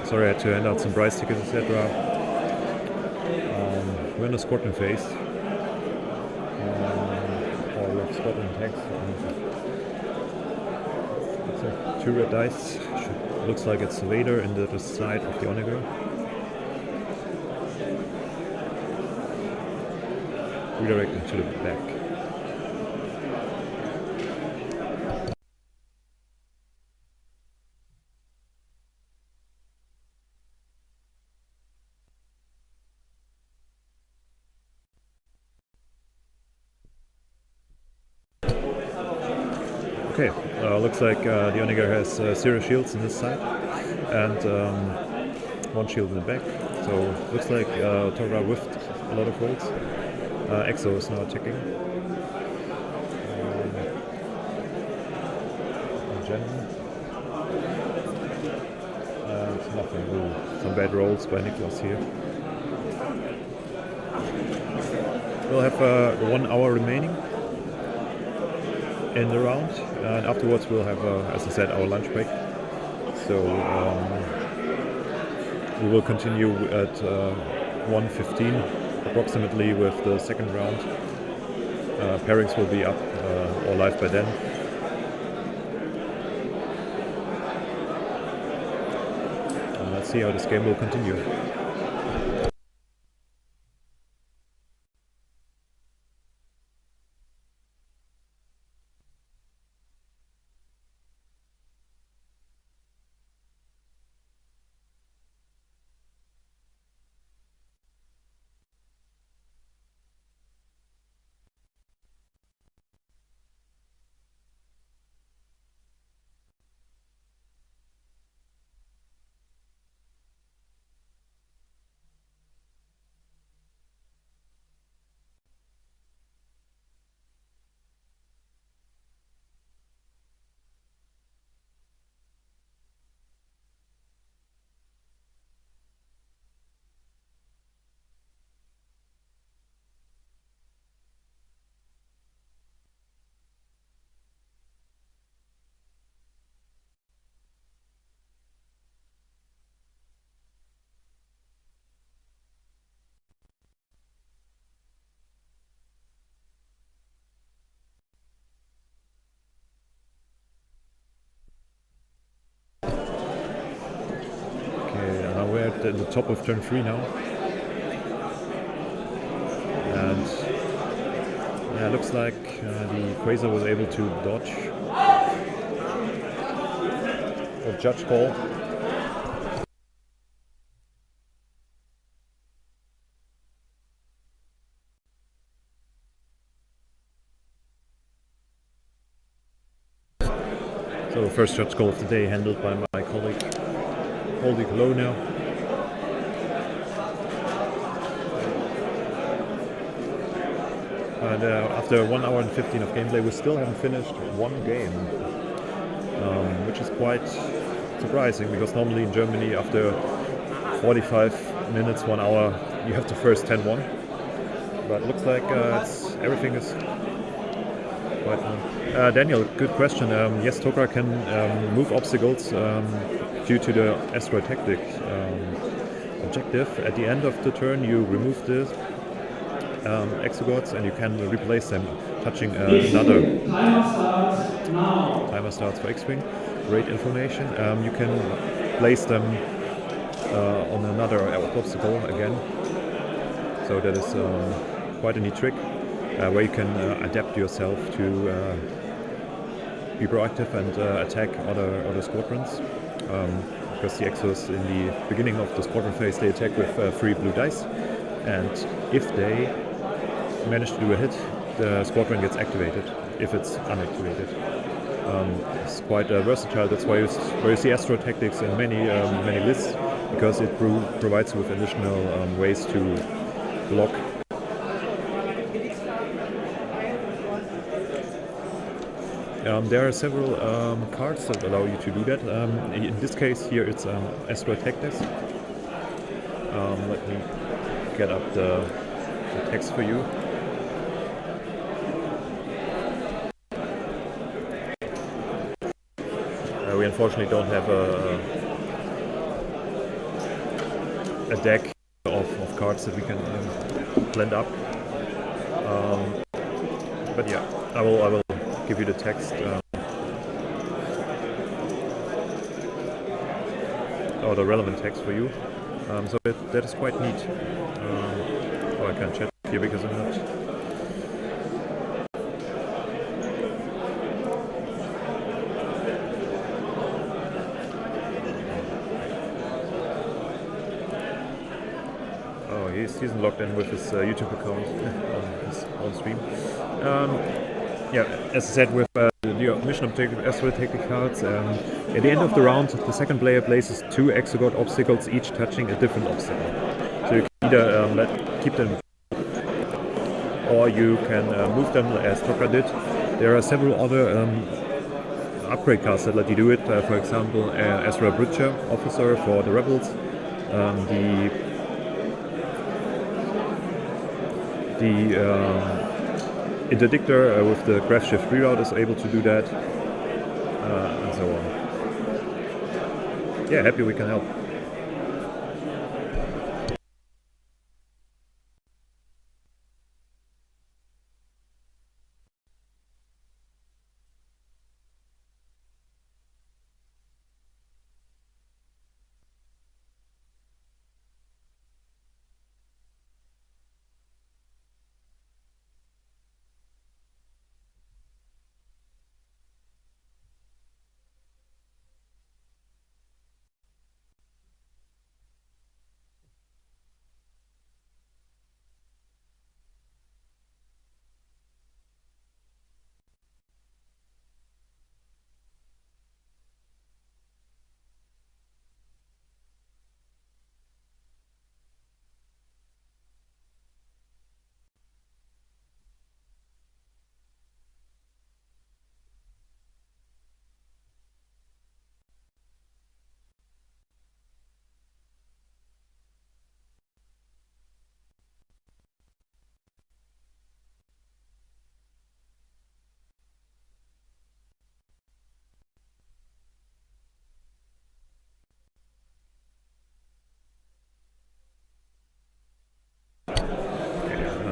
Sorry, I had to hand out some prize tickets, etc. We're in the Scotland phase. All of Scotland text. It's like 2 red dice. Looks like it's Vader in the side of the Onager. Redirected to the back. Okay, looks like the Onager has 0 shields in this side and 1 shield in the back. So looks like Torra whiffed a lot of rolls. Exo is now attacking. And nothing. Ooh, some bad rolls by Niklas here. We'll have 1 hour remaining in the round, and afterwards we'll have, as I said, our lunch break. So we will continue at 1:15 approximately with the second round. Pairings will be up or live by then. Let's see how this game will continue. We're at the top of turn 3 now, and yeah, it looks like the Quasar was able to dodge a judge call. So the first judge call of the day handled by my colleague Holdy Colonna. And after 1 hour and 15 of gameplay, we still haven't finished 1 game, which is quite surprising because normally in Germany after 45 minutes, 1 hour, you have the first 10-1. But it looks like everything is quite fun. Daniel, good question. Yes, Tokra can move obstacles due to the asteroid tactic objective. At the end of the turn, you remove the exogods and you can replace them touching another. Timer starts for X-Wing. Great information. You can place them on another obstacle again. So that is quite a neat trick where you can adapt yourself to be proactive and attack other squadrons. Because the Exos in the beginning of the squadron phase, they attack with 3 blue dice, and if they manage to do a hit, the squadron gets activated if it's unactivated. It's quite versatile. That's why you see Astro Tactics in many lists, because it provides you with additional ways to block. There are several cards that allow you to do that. In this case here it's Astro Tactics. Let me get up the text for you. We unfortunately don't have a deck of cards that we can blend up. But yeah, I will give you the text. Or the relevant text for you. So that is quite neat. Oh, I can't chat here because I'm not. Oh, he's logged in with his YouTube account on his own stream. Yeah, as I said, with the mission objective astral tactic cards, at the end of the round, the second player places 2 exegod obstacles, each touching a different obstacle. So you can either keep them, or you can move them as Toka did. There are several other upgrade cards that let you do it. For example, Ezra Butcher officer for the rebels, the Interdictor with the graph shift reroute is able to do that, and so on. Yeah, happy we can help.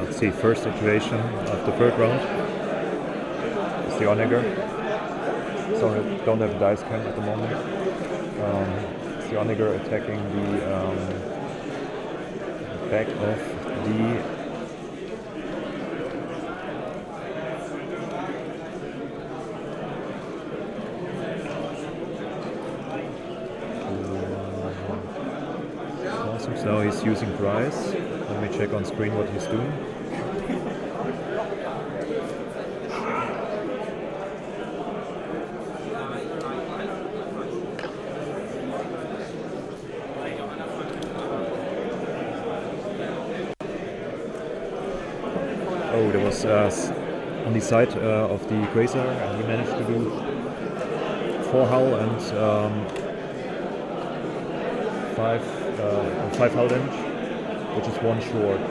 Let's see, first situation of the third round is the Onager. Sorry, I don't have a dice cam at the moment. It's the Onager attacking the back of the now he's using Price. Let me check on screen what he's doing. Oh, there was on the side of the Grazer, and he managed to do 4 hull and 5 hull damage, which is 1 short.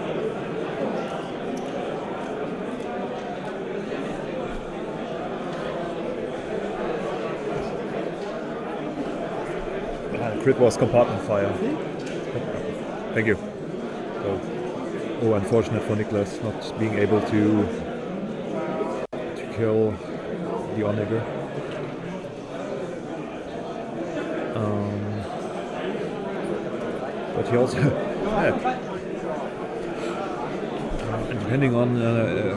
The crit was compartment fire. Thank you. So, unfortunate for Niklas not being able to kill the Onager. But he also, depending on the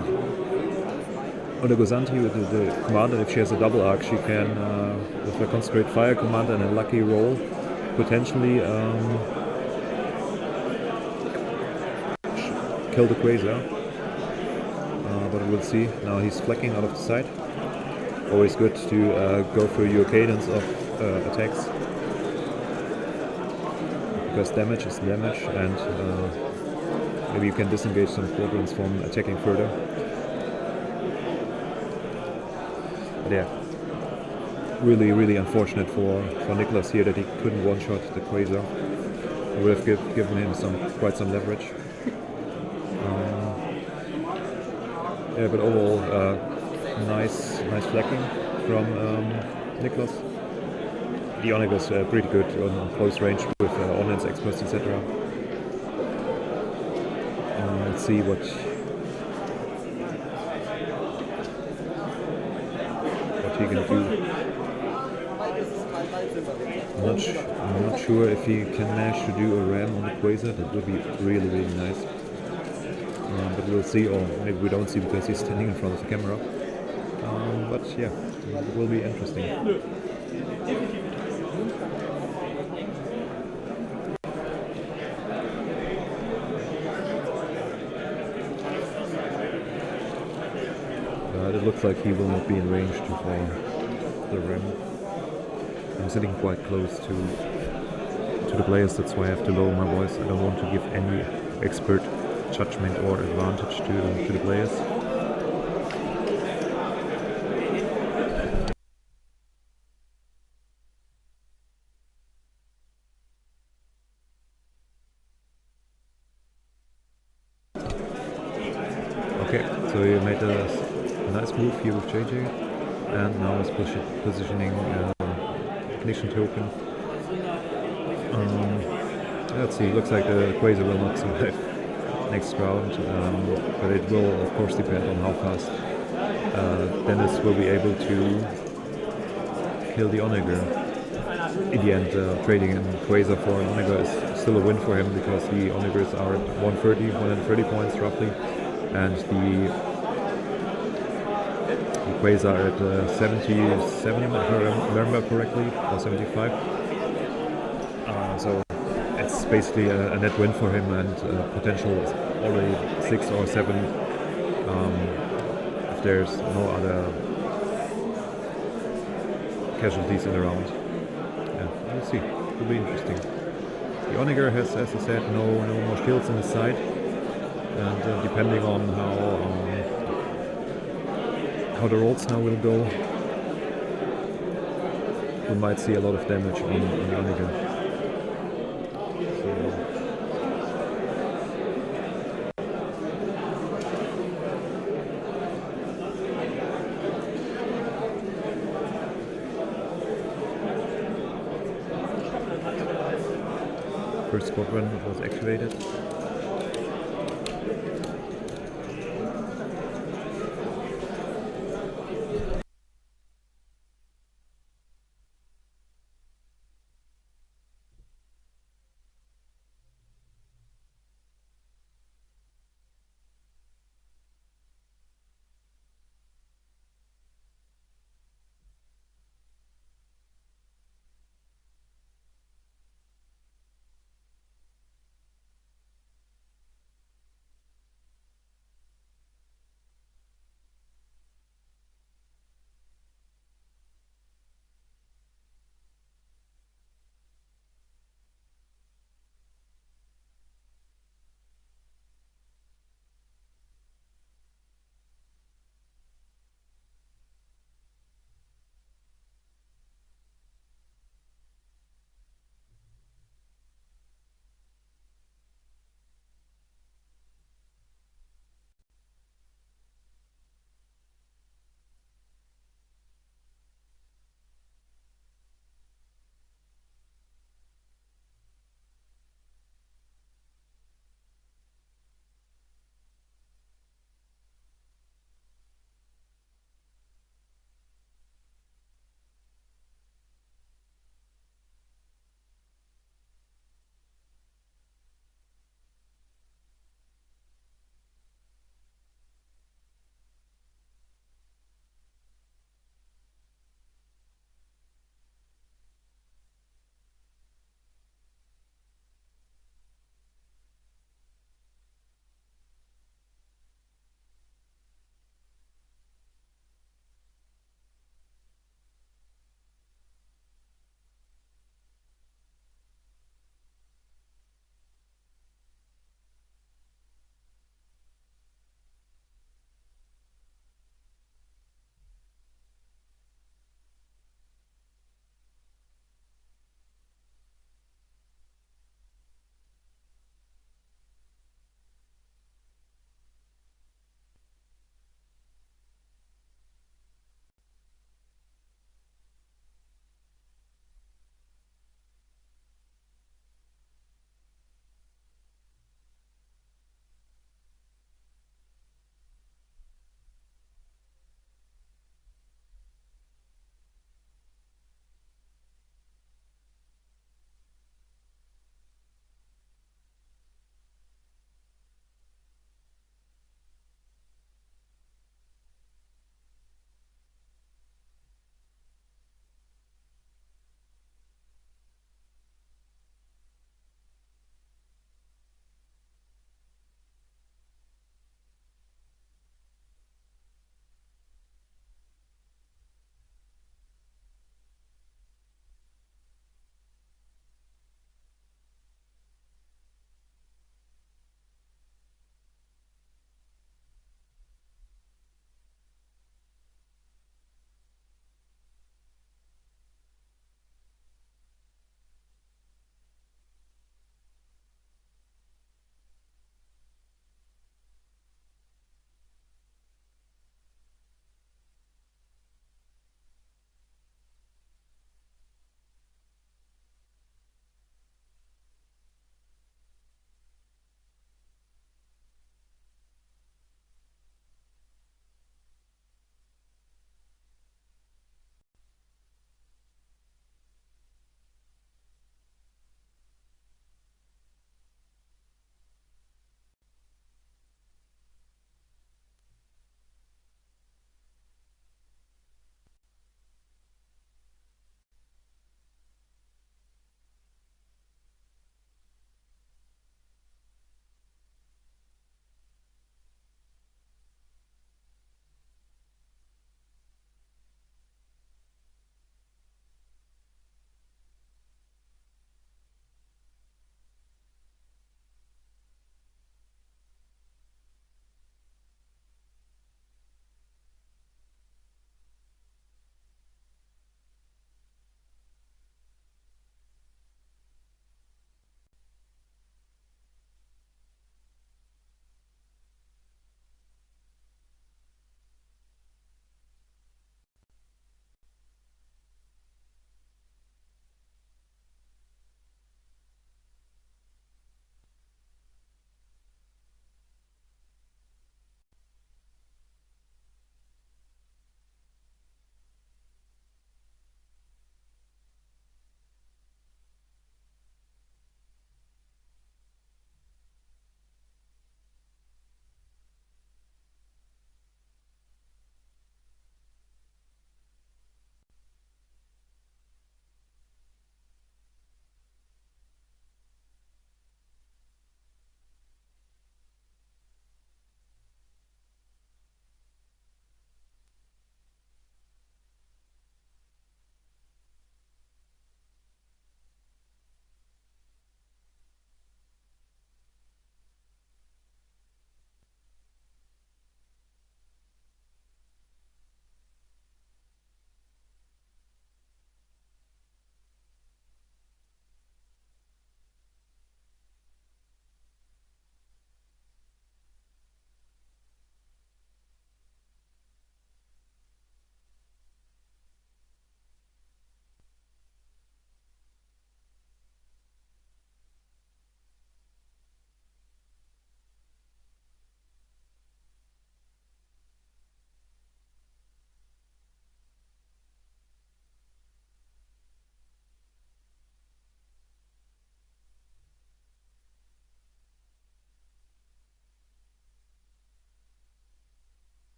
Gozanti, the commander, if she has a double arc, she can, with a concentrate fire commander and a lucky roll, potentially kill the Quasar. But we'll see. Now he's flanking out of the side. Always good to go for your cadence of attacks. Because damage is damage, and maybe you can disengage some squadrons from attacking further. But yeah, really unfortunate for Niklas here that he couldn't one-shot the Quasar. I would have given him quite some leverage. Yeah, but overall, nice flanking from Niklas. The Onager is pretty good on close range with ordnance experts, etc. Let's see what he can do. I'm not sure if he can manage to do a ram on the Quasar. That would be really, really nice. But we'll see, or maybe we don't see because he's standing in front of the camera. But yeah, it will be interesting. It looks like he will not be in range for the ram. I'm sitting quite close to the players, that's why I have to lower my voice. I don't want to give any expert judgment or advantage to the players. Okay, so he made a nice move here with JJ, and now he's positioning ignition token. Let's see, looks like the Quasar will not survive next round, but it will of course depend on how fast Dennis will be able to kill the Onager. In the end, trading in Quasar for an Onager is still a win for him because the Onagers are at 130 points roughly, and the Quasar at 77 if I remember correctly, or 75. So it's basically a net win for him, and potential is already 6 or 7 if there's no other casualties in the round. Yeah, we'll see. It will be interesting. The Onager has, as I said, no more shields in his side, and depending on how the rolls now will go, we might see a lot of damage on the Onager. First squadron was activated.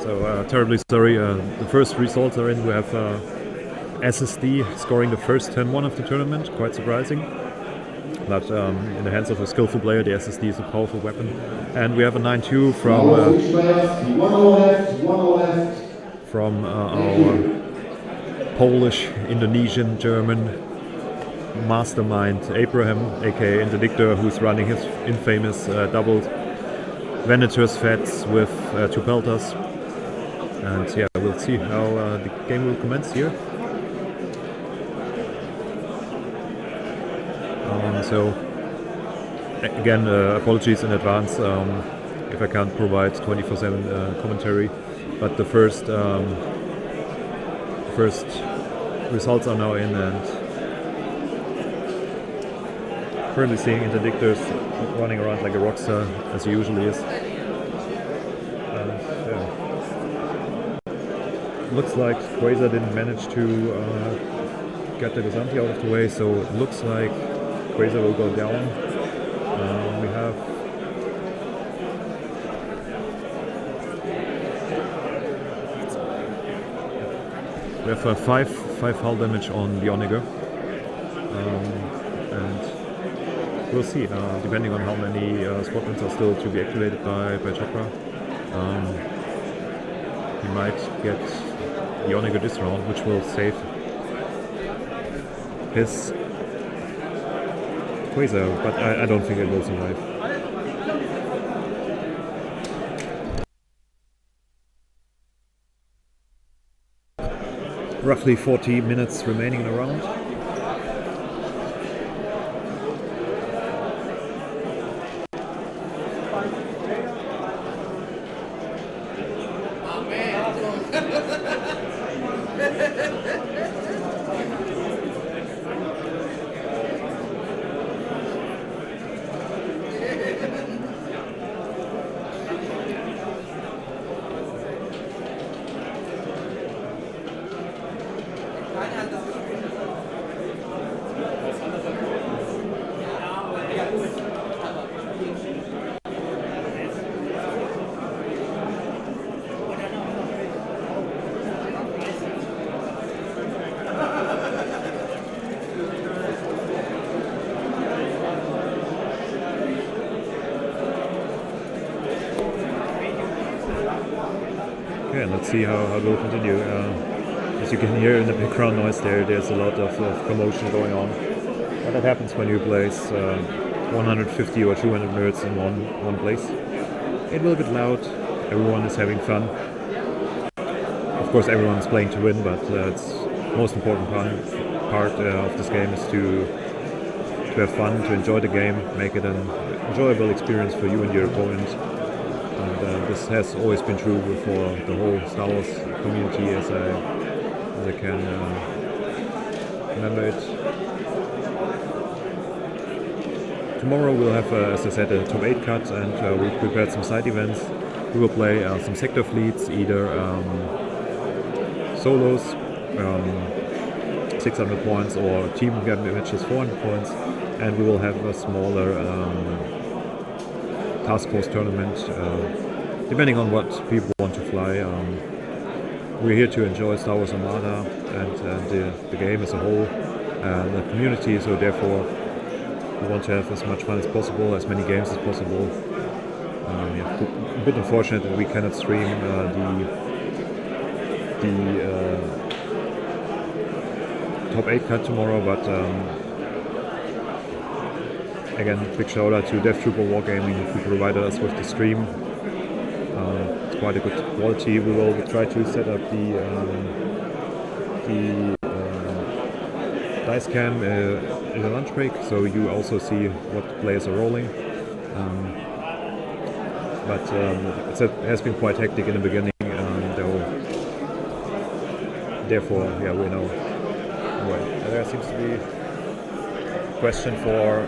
So terribly sorry. The first results are in. We have SSD scoring the first 10-1 of the tournament. Quite surprising. But in the hands of a skillful player, the SSD is a powerful weapon. And we have a 9-2 from our Polish, Indonesian, German mastermind Abraham, aka Interdictor, who's running his infamous doubled Venator's Fats with 2 pelters. And yeah, we'll see how the game will commence here. So again, apologies in advance if I can't provide 24/7 commentary, but the first results are now in, and currently seeing Interdictors running around like a rockstar as he usually is. And yeah, looks like Quasar didn't manage to get the Gazanti out of the way, so it looks like Quasar will go down. We have 5 hull damage on the Onager, and we'll see. Depending on how many squadrons are still to be activated by Chopra, he might get the Onager this round, which will save his Quasar, but I don't think it will survive. Roughly 40 minutes remaining in the round. Okay, let's see how it will continue. As you can hear in the background noise there's a lot of commotion going on. But that happens when you place 150 or 200 nerds in one place. It will be loud, everyone is having fun. Of course everyone is playing to win, but it's most important part of this game is to have fun, to enjoy the game, make it an enjoyable experience for you and your opponent. And this has always been true for the whole Star Wars community, as I can remember it. Tomorrow we'll have, as I said, a top 8 cut, and we've prepared some side events. We will play some sector fleets, either solos, 600 points, or team matches 400 points, and we will have a smaller task force tournament, depending on what people want to fly. We're here to enjoy Star Wars Armada and the game as a whole, and the community, so therefore we want to have as much fun as possible, as many games as possible. A bit unfortunate that we cannot stream the top 8 cut tomorrow, but again, big shout out to Death Trooper Wargaming, who provided us with the stream. It's quite a good quality. We will try to set up the dice cam in a lunch break, so you also see what players are rolling. But it has been quite hectic in the beginning, therefore, yeah, we know. Anyway, there seems to be a question for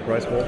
price war.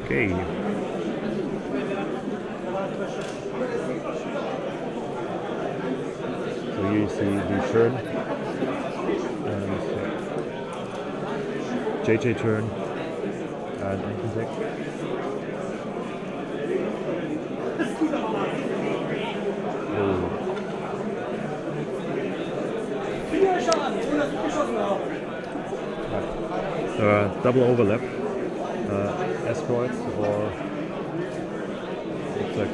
Okay. So here you see the turn and JJ turn and Infantech. Double overlap. Asteroids or looks like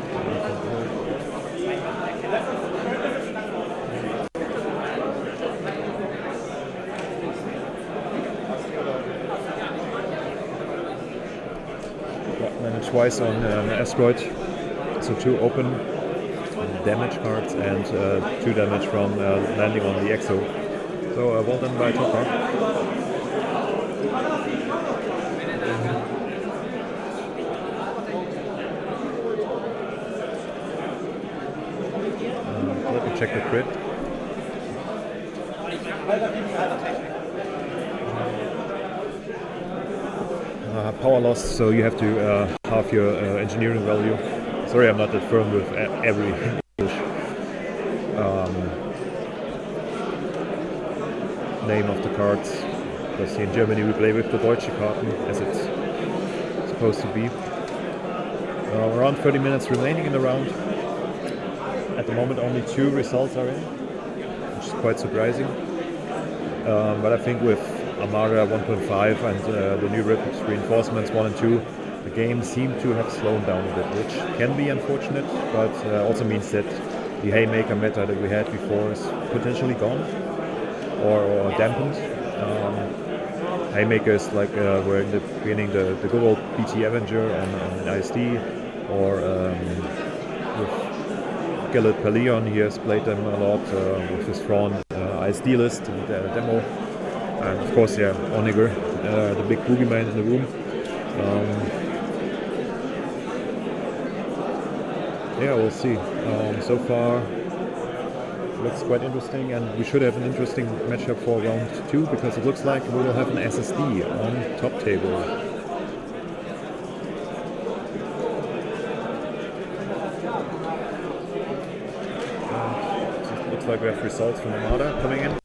managed twice on asteroid, so 2 open damage cards and 2 damage from landing on the exo. So well done by Topper. Let me check the crit. Power loss, so you have to halve your engineering value. Sorry, I'm not that firm with every English name of the cards. Because here in Germany we play with the Deutsche Karten as it's supposed to be. Around 30 minutes remaining in the round. At the moment only 2 results are in, which is quite surprising. But I think with Armada 1.5 and the new reinforcements 1 and 2, the game seemed to have slowed down a bit, which can be unfortunate, but also means that the Haymaker meta that we had before is potentially gone or dampened. Haymakers like were in the beginning the good old BT Avenger on ISD, or with Gillett Palion, he has played them a lot with his Thrawn ISD list and demo. And of course, yeah, Oniger, the big boogeyman in the room. Yeah, we'll see. So far, looks quite interesting, and we should have an interesting matchup for round 2 because it looks like we will have an SSD on top table. Looks like we have results from Armada coming in.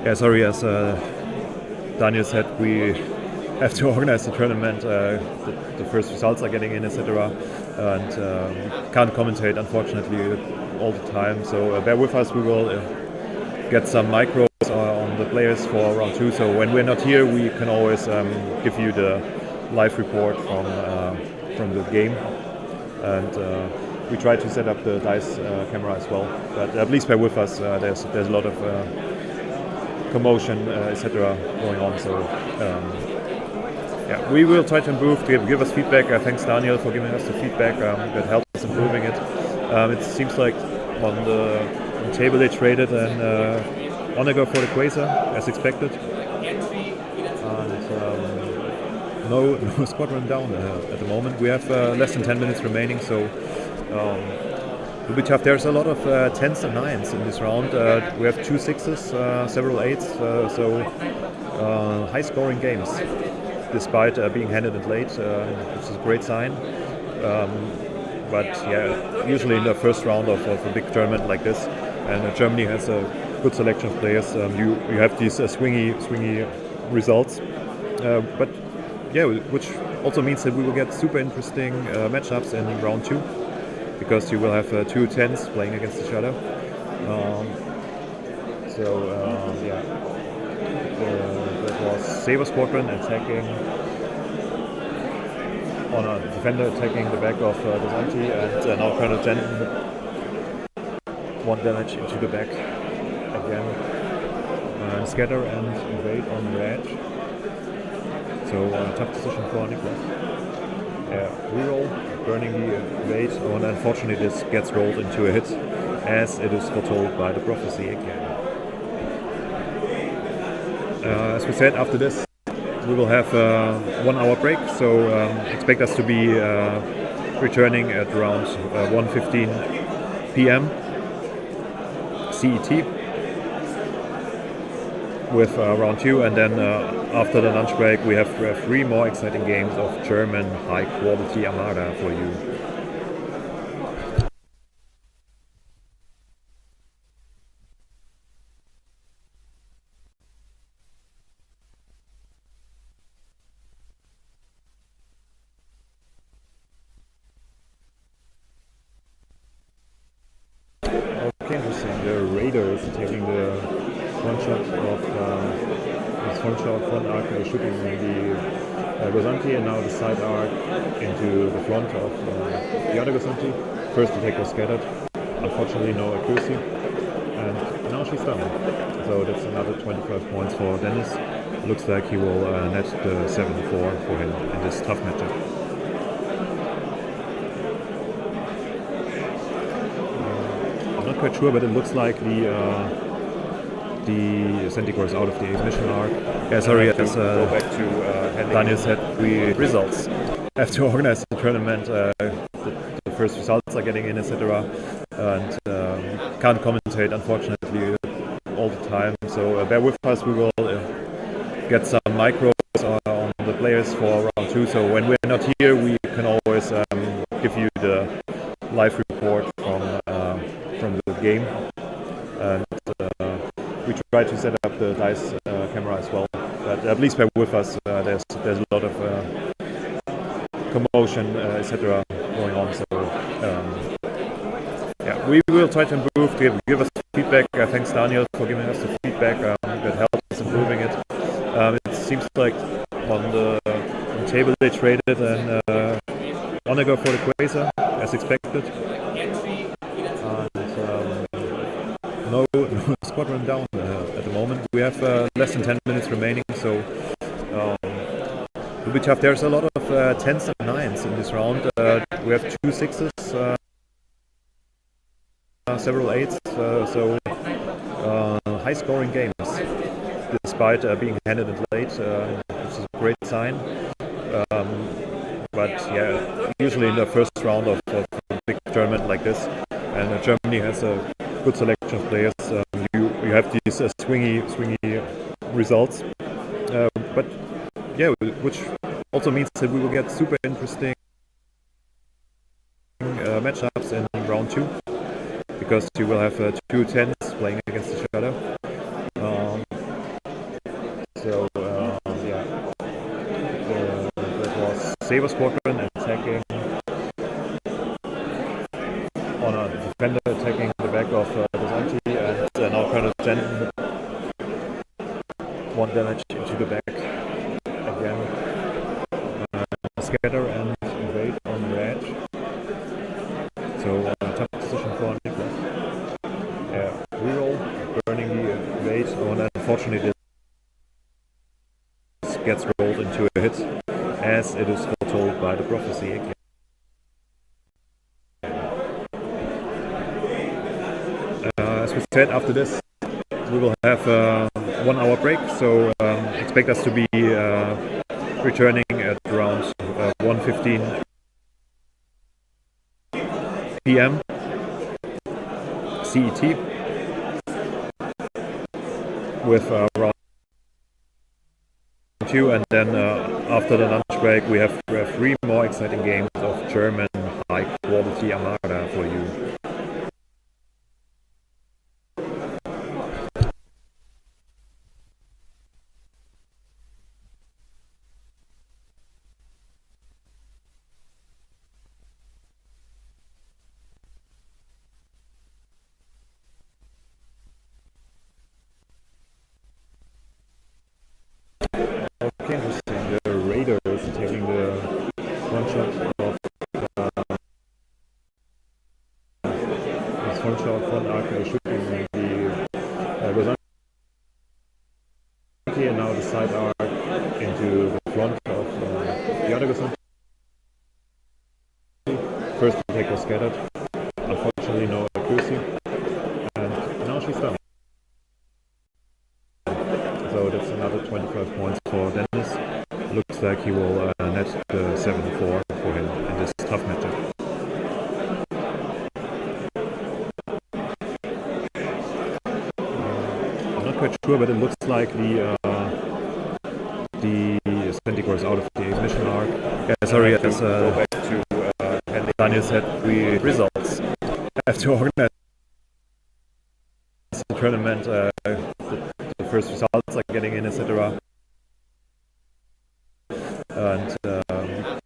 Yeah, sorry, as Daniel said, we have to organize the tournament. The first results are getting in, etc. And can't commentate, unfortunately, all the time. So bear with us. We will get some micros on the players for round 2. So when we're not here, we can always give you the live report from the game. And we try to set up the dice camera as well. But please bear with us. There's a lot of commotion, etc. going on. So yeah, we will try to improve. Give us feedback. Thanks, Daniel, for giving us the feedback. That helps us improving it. It seems like on the table they traded and Onega for the Quasar, as expected. And no squadron down at the moment. We have less than 10 minutes remaining, so it'll be tough. There's a lot of 10s and 9s in this round. We have 2 6s, several 8s, so high-scoring games, despite being handed it late, which is a great sign. But yeah, usually in the first round of a big tournament like this, and Germany has a good selection of players, you have these swingy results. But yeah, which also means that we will get super interesting matchups in round 2, because you will have 2 10s playing against each other. Yeah, that was Saber Squadron attacking on a defender attacking the back of the Zanti, and now Colonel Jensen 1 damage into the back again. Scatter and invade on red. So tough decision for Niklas. Reroll, burning the invade, and unfortunately this gets rolled into a hit, as it is foretold by the prophecy again. As we said, after this we will have a 1 hour break, so expect us to be returning at around 1:15 p.m. CET with round 2, and then after the lunch break we have 3 more exciting games of German high quality Armada for you. Okay, interesting. The Raiders taking the front shot of front arc, shooting the Gozanti, and now the side arc into the front of the other Gozanti. First attack was scattered, unfortunately no accuracy, and now she's done. So that's another 25 points for Dennis. Looks like he will net the 7-4 for him in this tough matchup. Not quite sure, but it looks like the Centicore is out of the ignition arc. Yeah, sorry, as go back to Daniel said, we results. Have to organize the tournament. The first results are getting in, etc. And can't commentate, unfortunately, all the time. So bear with us. We will get some micros on the players for round 2. So when we're not here, we can always give you the live report from the game. And we try to set up the dice camera as well. But please bear with us. There's a lot of commotion, etc. going on. So yeah, we will try to improve. Give us feedback. Thanks, Daniel, for giving us the feedback. That helps us improving it. It seems like on the table they traded and Onega for the Quasar, as expected. No squadron down at the moment. We have less than 10 minutes remaining, so it'll be tough. There's a lot of 10s and 9s in this round. We have 2 6s, several 8s, so high-scoring games, despite being handed it late, which is a great sign. But yeah, usually in the first round of a big tournament like this, and Germany has a good selection of players, you have these swingy results. But yeah, which also means that we will get super interesting matchups in round 2, because you will have 2 10s playing against each other. Saber Squadron attacking on a defender attacking the back of this anti, and now Colonel Jensen 1 damage into the back again. Scatter and invade on the edge. So tough position for Niklas. Reroll, burning the invade, and unfortunately this gets rolled into a hit, as it is foretold by the prophecy again. As we said, after this we will have a 1 hour break, so expect us to be returning at around 1:15 p.m. CET with around 2, and then after the lunch break we have 3 more exciting games of German high quality Armada for you. Okay, interesting. The Raiders taking the front shot of this front shot, front arc, shooting the Gozanti, and now the side arc into the front of the other Gozanti. First attack was scattered, unfortunately no accuracy, and now she's done. So that's another 25 points for Dennis. Looks like he will net the 7-4 for him in this tough matchup. I'm not quite sure, but it looks like the Centicore is out of the mission arc. Yeah, sorry, as go back to Daniel said, 3 results. Have to organize the tournament. The first results are getting in, etc. And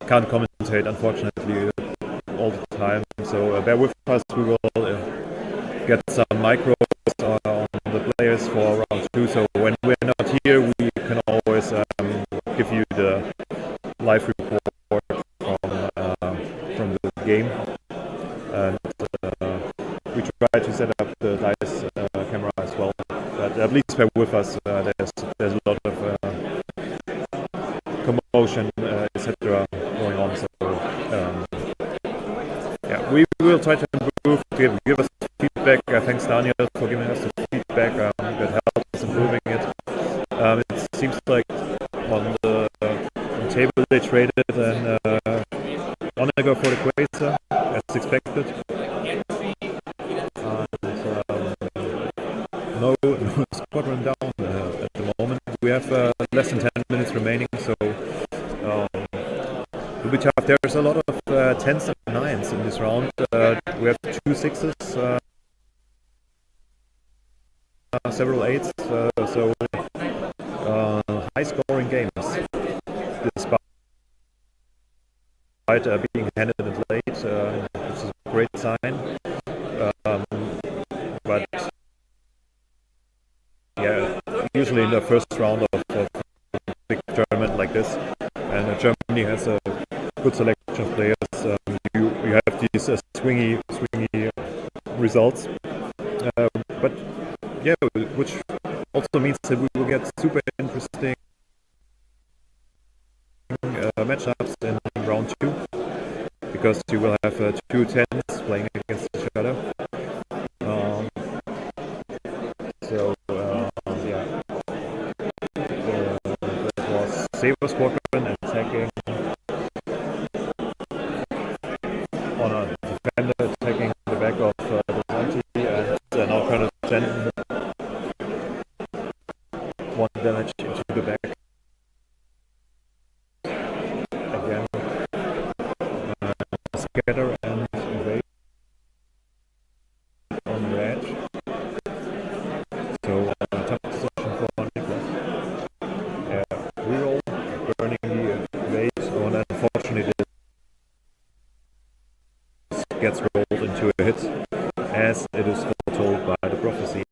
can't commentate, unfortunately, all the time. So bear with us. We will get some micros on the players for round 2. So when we're not here, we can always give you the live report from the game. And we try to set up the dice camera as well. But please bear with us. There's a lot of commotion, etc. going on. So yeah, we will try to improve. Give us feedback. Thanks, Daniel, for giving us the feedback. That helps us improving it. It seems like on the table they traded and Onager for the Qualifizier, as expected. No squadron down at the moment. We have less than 10 minutes remaining, so it'll be tough. There's a lot of 10s and 9s in this round. We have 2 6s, several 8s, so high scoring games, despite being handed it late, which is a great sign. But yeah, usually in the first round of a big tournament like this, and Germany has a good selection of players, you have these swingy results. But yeah, which also means that we will get super interesting matchups in round 2, because you will have 2 10s playing against each other. So yeah, that was Saber Squadron attacking on a defender attacking the back of the anti, and now Colonel Jensen 1 damage into the back again. Scatter and invade on the edge. So tough position for Niklas. Reroll, burning gets rolled into a hit, as it is foretold by the prophecy.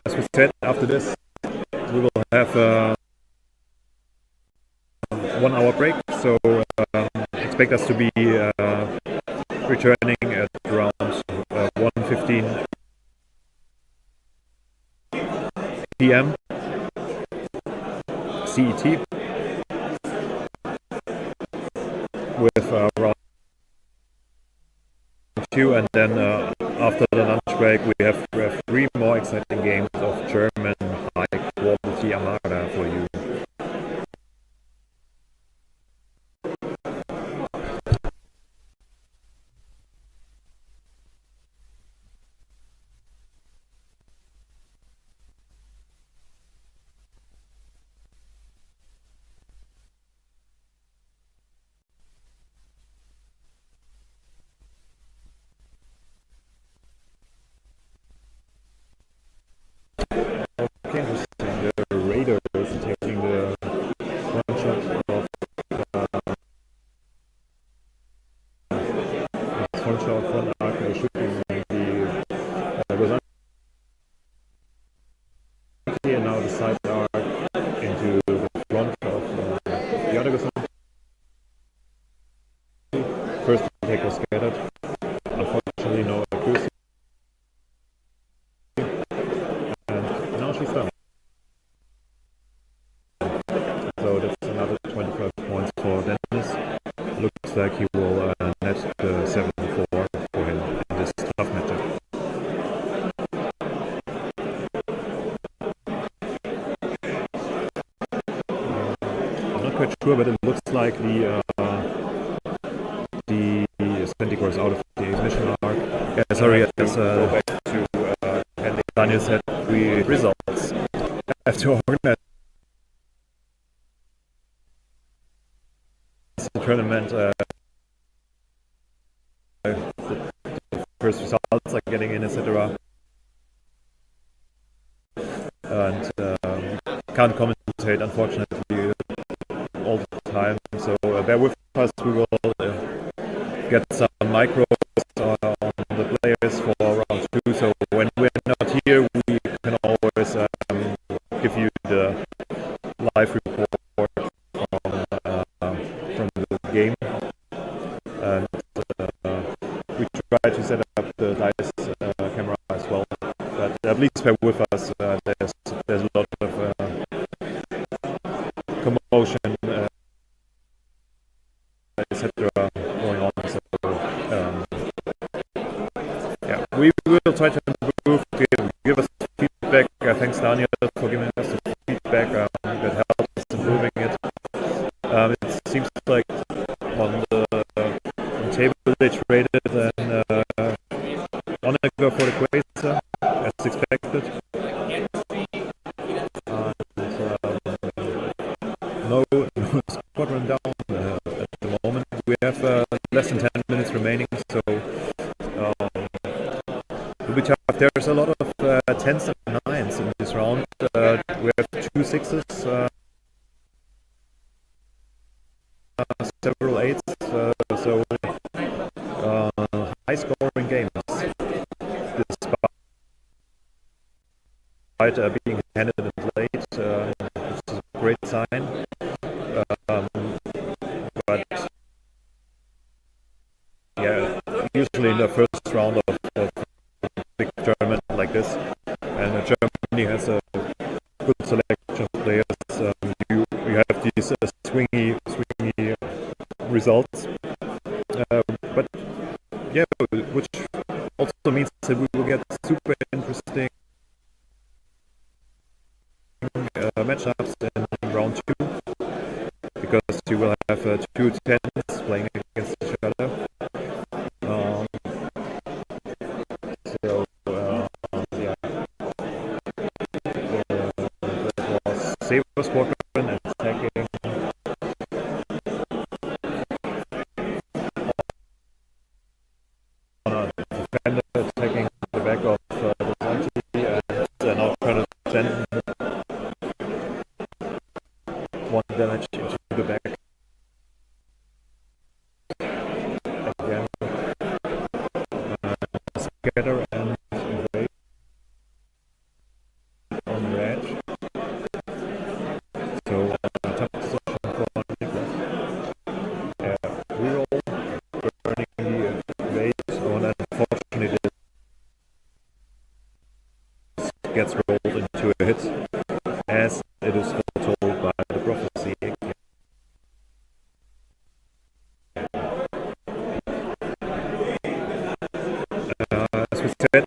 As we said, after this we will have a 1 hour break, so expect us to be returning at around 1:15 p.m. CET with round 2, and then after the lunch break we have 3 more exciting games of German high quality Armada for you. Okay, interesting. The Raiders taking the front shot of front arc, shooting the Rosanti, and now the side arc into the front of the other Rosanti. First attack was scattered. Unfortunately, no accuracy. And now she's done. So that's another 25 points for Dennis. Looks like he will net the 7-4 for him in this tough matchup. I'm not quite sure, but it looks like the Centigrade is out of the ignition arc. Yeah, sorry, as Daniel said, we results have to organize the tournament. The first results are getting in, etc. And can't commentate, unfortunately, all the time. So bear with us. We will get some micros on the players for round 2. So when we're not here, we can always give you the live report from the game. And we try to set up the dice camera as well. But at least bear with us. There's a lot of commotion, etc. going on. So yeah, we will try to improve. Give us feedback. Thanks Daniel for giving us the feedback. That helps us improving it. It seems like on the table they traded and Onaga for the Qualifizier, as expected. No squadron down at the moment. We have less than 10 minutes remaining, so it'll be tough. There's a lot of 10s and 9s in this round. We have 2 6s, several 8s, so high scoring games. Despite being handed in late, which is a great sign. But yeah, usually in the first round of a big tournament like this, and Germany has a good selection of players. You have these swingy results, but yeah, which also means that we will get super interesting matchups in round 2, because you will have 2 10s playing against each other. So yeah, that was Saber Squadron attacking on a defender, attacking the back of the Santi, and an alternate 10. 1 damage scatter and invade on the edge. So top position for Niklas. Reroll, burning the invade, and unfortunately this gets rolled into a hit, as it is foretold by the prophecy. As we said,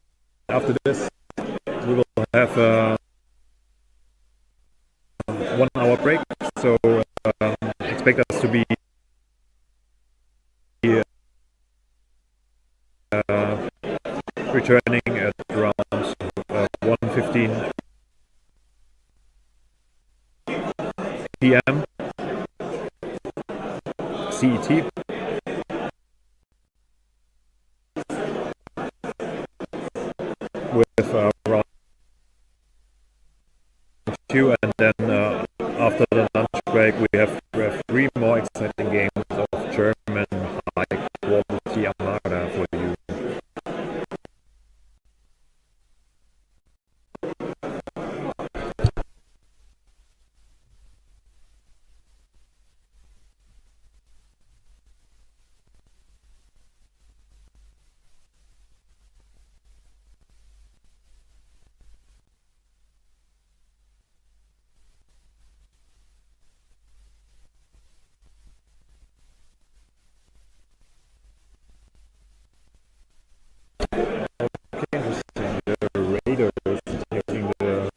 after this we will have a 1 hour break, so expect us to be returning at around 1:15 p.m. CET. With around 2, and then after the lunch break we have 3 more exciting games of German high quality Armada for you. Interesting. The Raiders taking the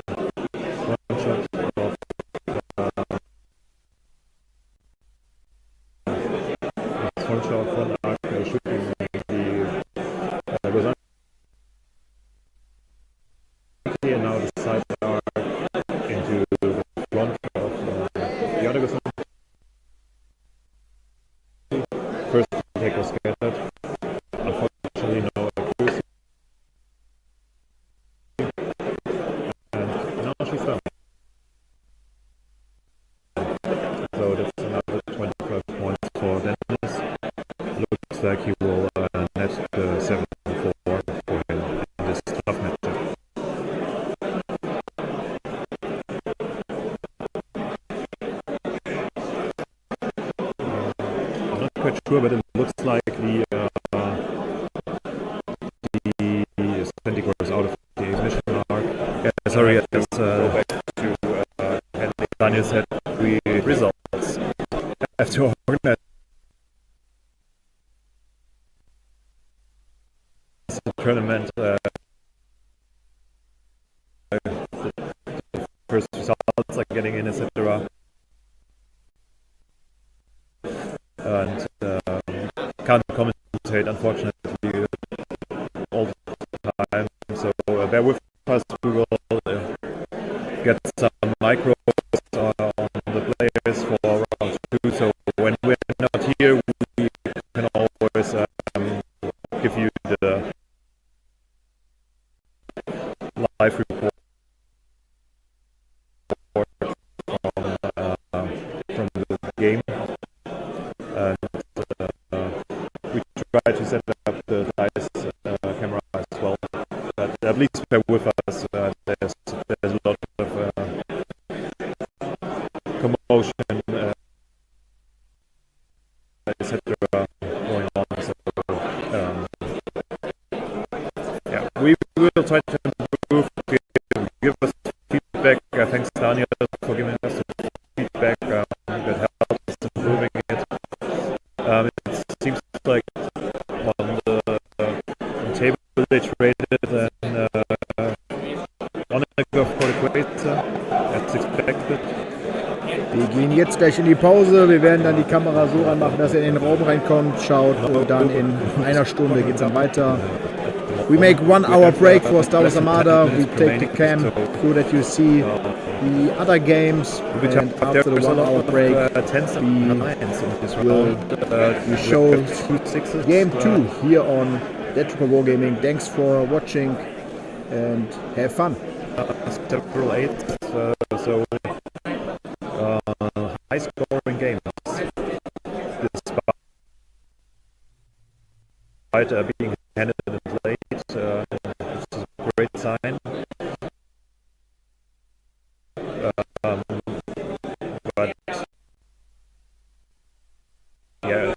one shot of one shot von Arc shooting the was and now the side arc into the front of the other Gesundheit. First take was scattered. Unfortunately, no accuracy. And now she's done. So that's another 25 points for Dennis. Looks like he will net the 7-4 for him in this tough matchup. I'm not quite sure, but it looks like the centigrade is out of the ignition mark. Sorry, as Daniel said, we results have to organize the tournament. The first results are getting in, etc. And can't commentate, unfortunately, all the time. So bear with us. We will get some micros on the players for round 2. So when we're not here, we can always give you the live report from the game. And we try to set up the dice camera as well. But please bear with us. There's a lot of commotion, etc. going on. So yeah, we will try to improve. Give us feedback. Thanks, Daniel, for giving us feedback that helps us improving it. It seems like on the table it's rated and on the Qualifizier as expected. Wir gehen jetzt gleich in die Pause. Wir werden dann die Kamera so anmachen, dass er in den Raum reinkommt, schaut und dann in einer Stunde geht es dann weiter. We make 1 hour break for Star Wars Armada. We take the cam so that you see the other games, and after the 1 hour break we show game 2 here on Dead Trooper Wargaming. Thanks for watching and have fun. Several 8s, so high scoring games. Despite being handed and played sign. But yeah,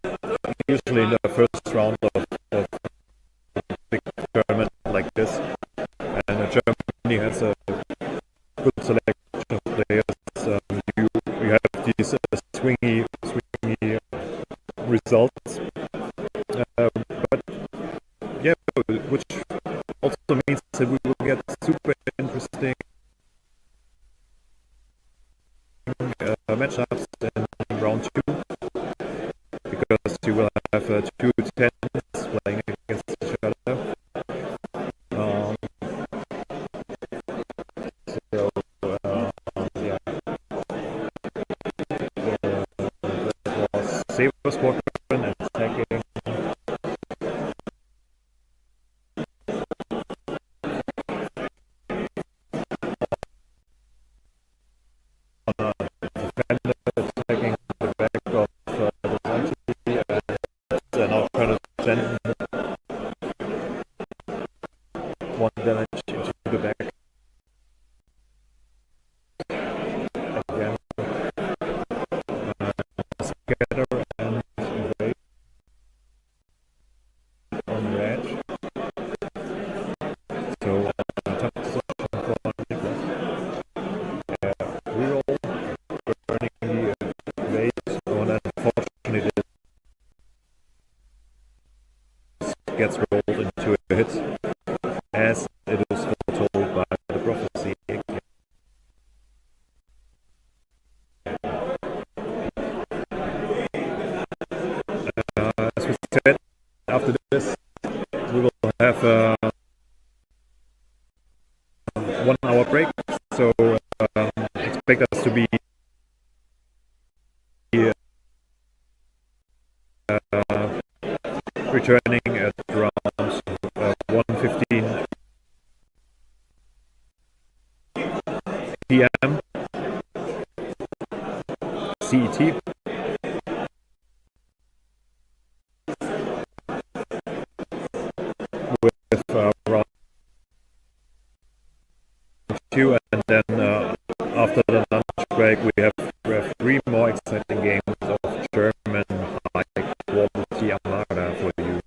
usually in the first round of a big tournament like this, and Germany has a good selection of players. You have these swingy results, but yeah, which also means that we will get super interesting matchups in round 2, because you will have two tens playing against each other. So yeah, that was Saber Squadron and attacking. Attacking the back of the Santi, and now trying to send one damage into the back. Again, scatter and invade on the edge. So, tough position for Niklas. Reroll, burning the invade, and unfortunately this gets rolled into a hit, as it is foretold by the prophecy. As we said, after this we will have a 1 hour break, so expect us to be returning at around 1:15 p.m. CET. With round 2, and then after the lunch break we have 3 more exciting games of German high quality Armada for you.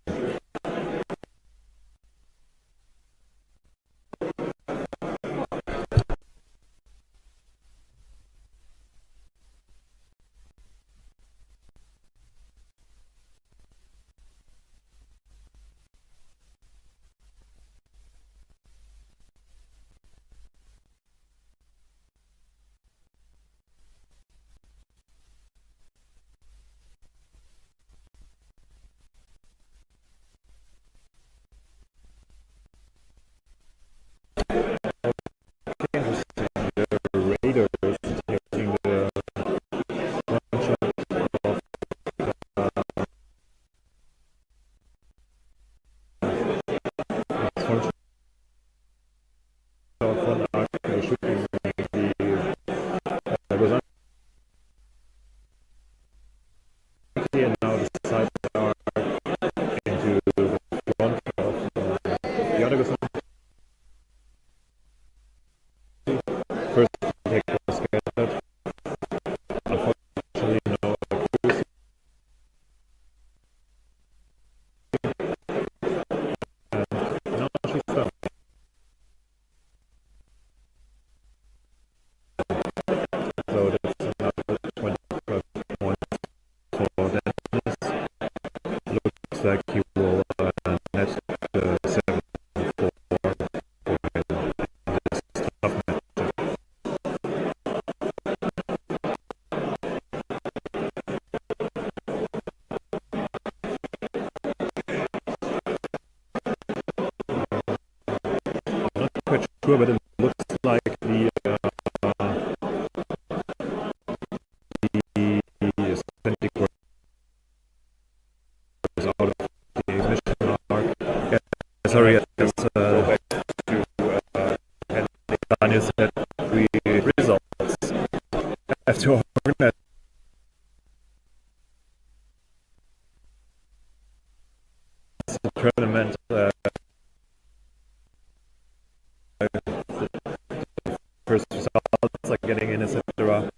Interesting. The Raiders taking the one shot of function of one arc shooting the Rosanti, and now the side arc into the front of the other Rosanti. First take was scattered. Unfortunately, no accuracy. And now she's done. So that's another 25 points for Dennis. Looks like he will net the 7-4 for him in this tough match. Quite sure, but it looks like the authentic work is out of the mission arc. Yeah, sorry, yes, go back to Daniel said 3 results after organizing the tournament. first results are getting in, etc.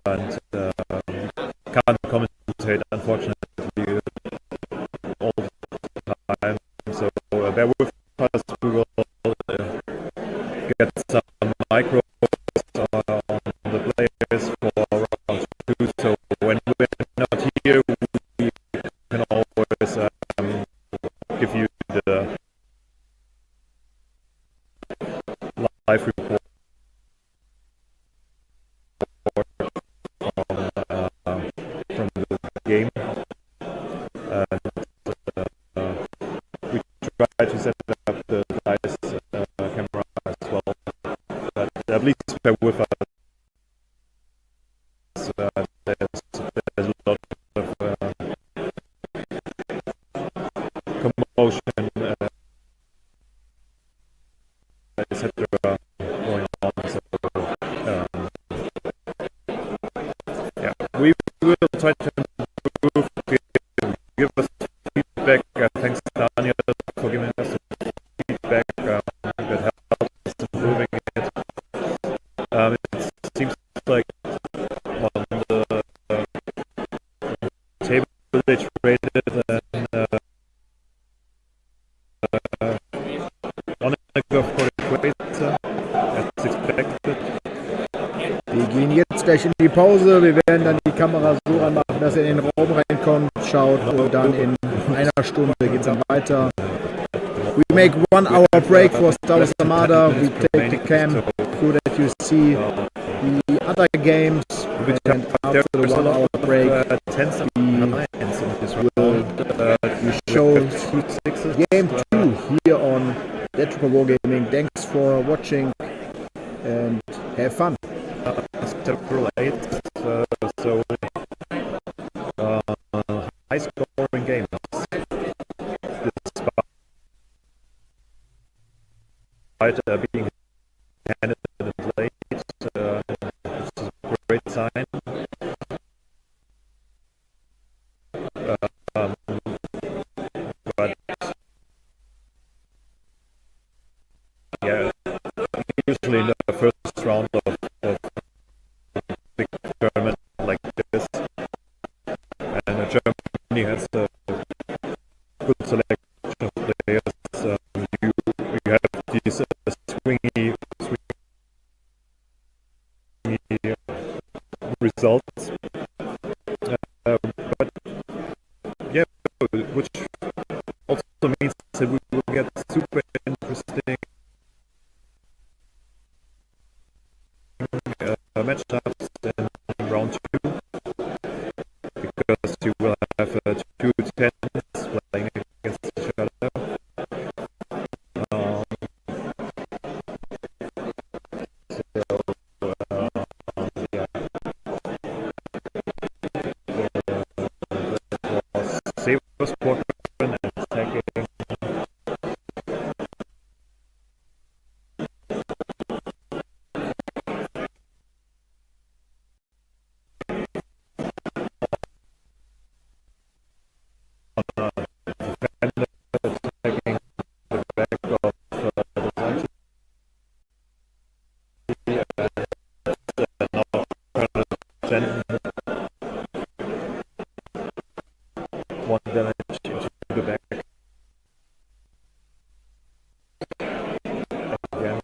And can't commentate, unfortunately, all the time. So bear with us. We will get some micros on the players for round 2. So when we're not here, we can always give you the live report from the game. We try to set up the device camera as well, but at least bear with us. There's a lot of commotion, etc. going on. So yeah, we will try to improve. Give us feedback. Thanks, Daniel, for giving us feedback that helps us improving it. It seems like on the table it's rated and on a Qualifizier as expected. Wir gehen jetzt gleich in die Pause. Wir werden dann die Kamera so anmachen, dass er in den Raum reinkommt, schaut und dann in einer Stunde geht es dann weiter. We make 1 hour break for Star Wars Armada. We take the cam so that you see the other games. And after the 1 hour break, we show game 2 here on Electrical Wargaming. Thanks for watching and have fun. Several 8, so high scoring games. Despite being handed and played, it's a great sign. But yeah, usually in the first round of big tournament like this, and Germany has a good selection of players. You have these swingy results, but yeah, which also means that we will get super interesting matchups in round 2, because you will have 2 10s playing against each other. Saber Squadron and attacking. Defender attacking the back of the Santi. Now Colonel one damage into the back. Again.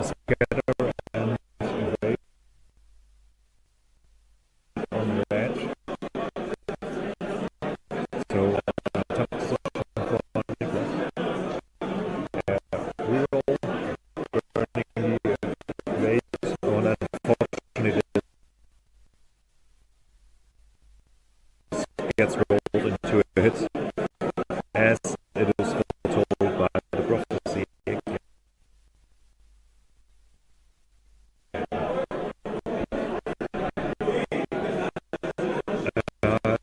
Scatter and invade on the edge. So tough position for Nicholas. Reroll, burning the waves on an unfortunate gets rolled into a hit, as it is foretold by the prophecy.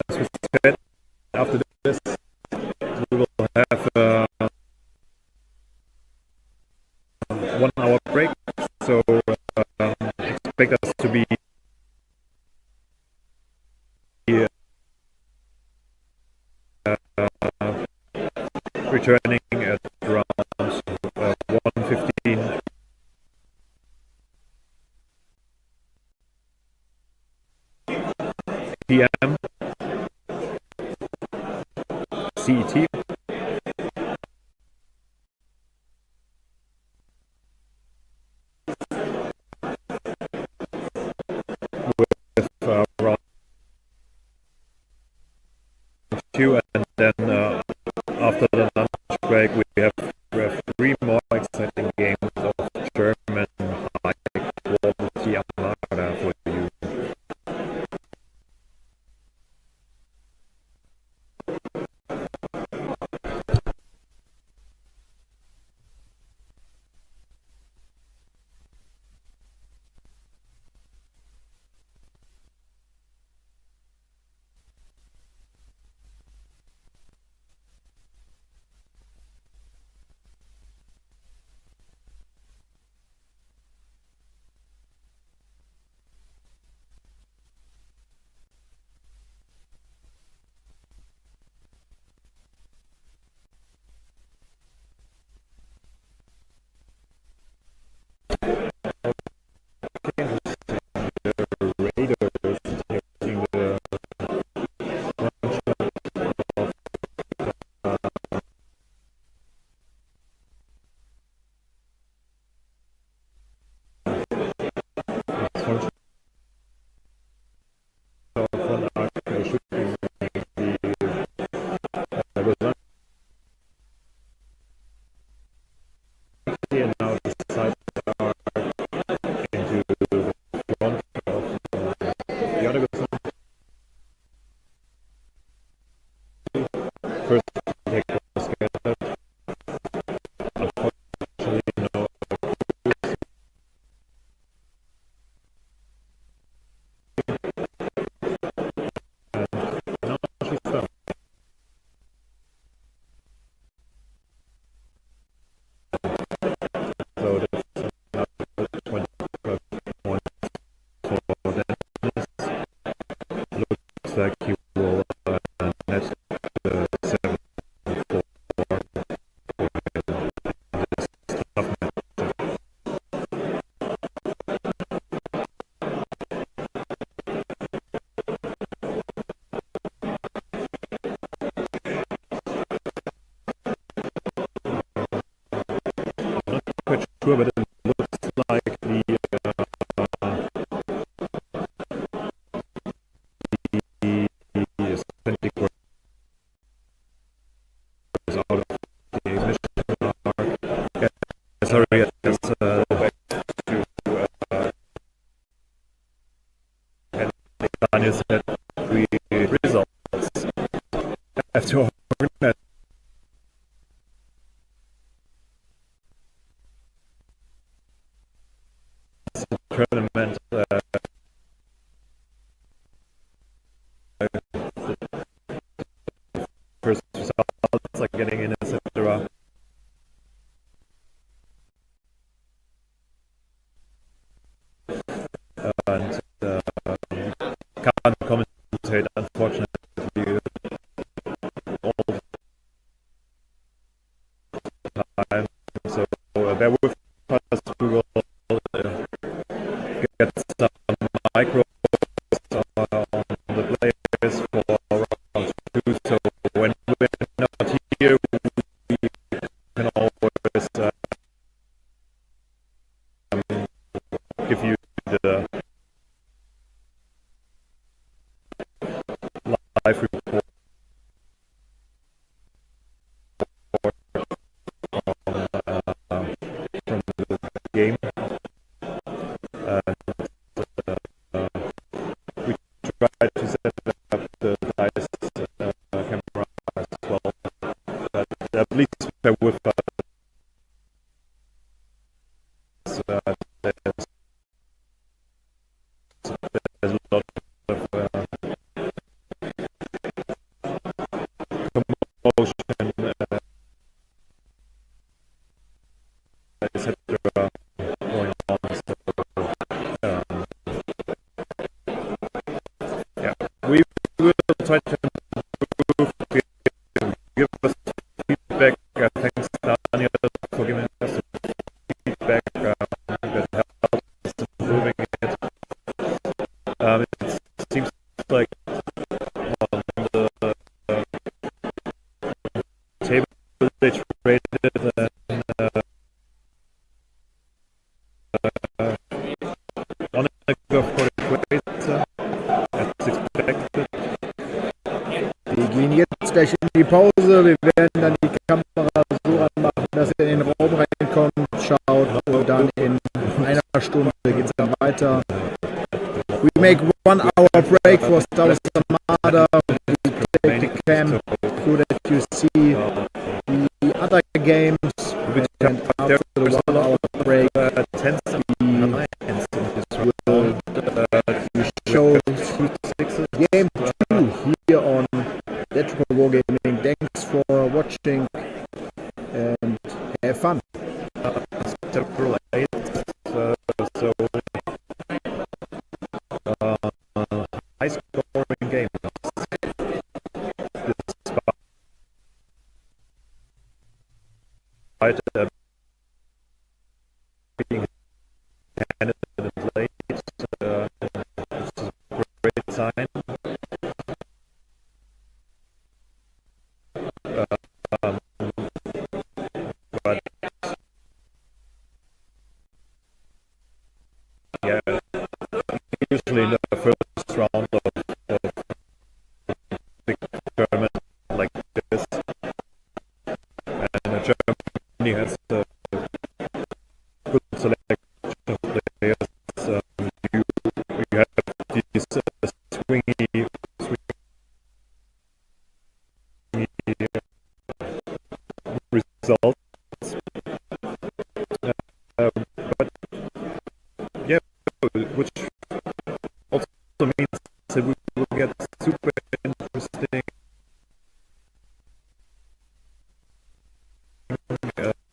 As we said, after this, we will have 1 hour break, so expect us to be here returning at around 1:15 p.m. CET. With around 2, and then after the lunch break we have 3 more exciting games of German high quality Armada for you. Like you will net 7 for this tough match. I'm not quite sure, but it looks like the authentic is out of the ignition arc. Yeah, sorry, yes, and Daniel said we results after organize the tournament. First results like getting in, etc. And can't commentate, unfortunately, all the time. So bear with us. We will get some micros on the players for round 2. So when we're not here, we can always give you the live report from the game. Pause. Wir werden dann die Kamera so anmachen, dass ihr in den Raum reinkommt, schaut und dann in einer Stunde geht es dann weiter. We make 1 hour break for Star Wars Armada. We take the camp so that you see the other games. And after the 1 hour break, we show game 2 here on Electrical Wargaming. Thanks for watching and have fun. High scoring game. Despite being handed and late, it's a great sign. But yeah, usually in the first round of big tournament like this, and Germany has a good selection of players. You have these swingy results. But yeah, which also means that we will get super interesting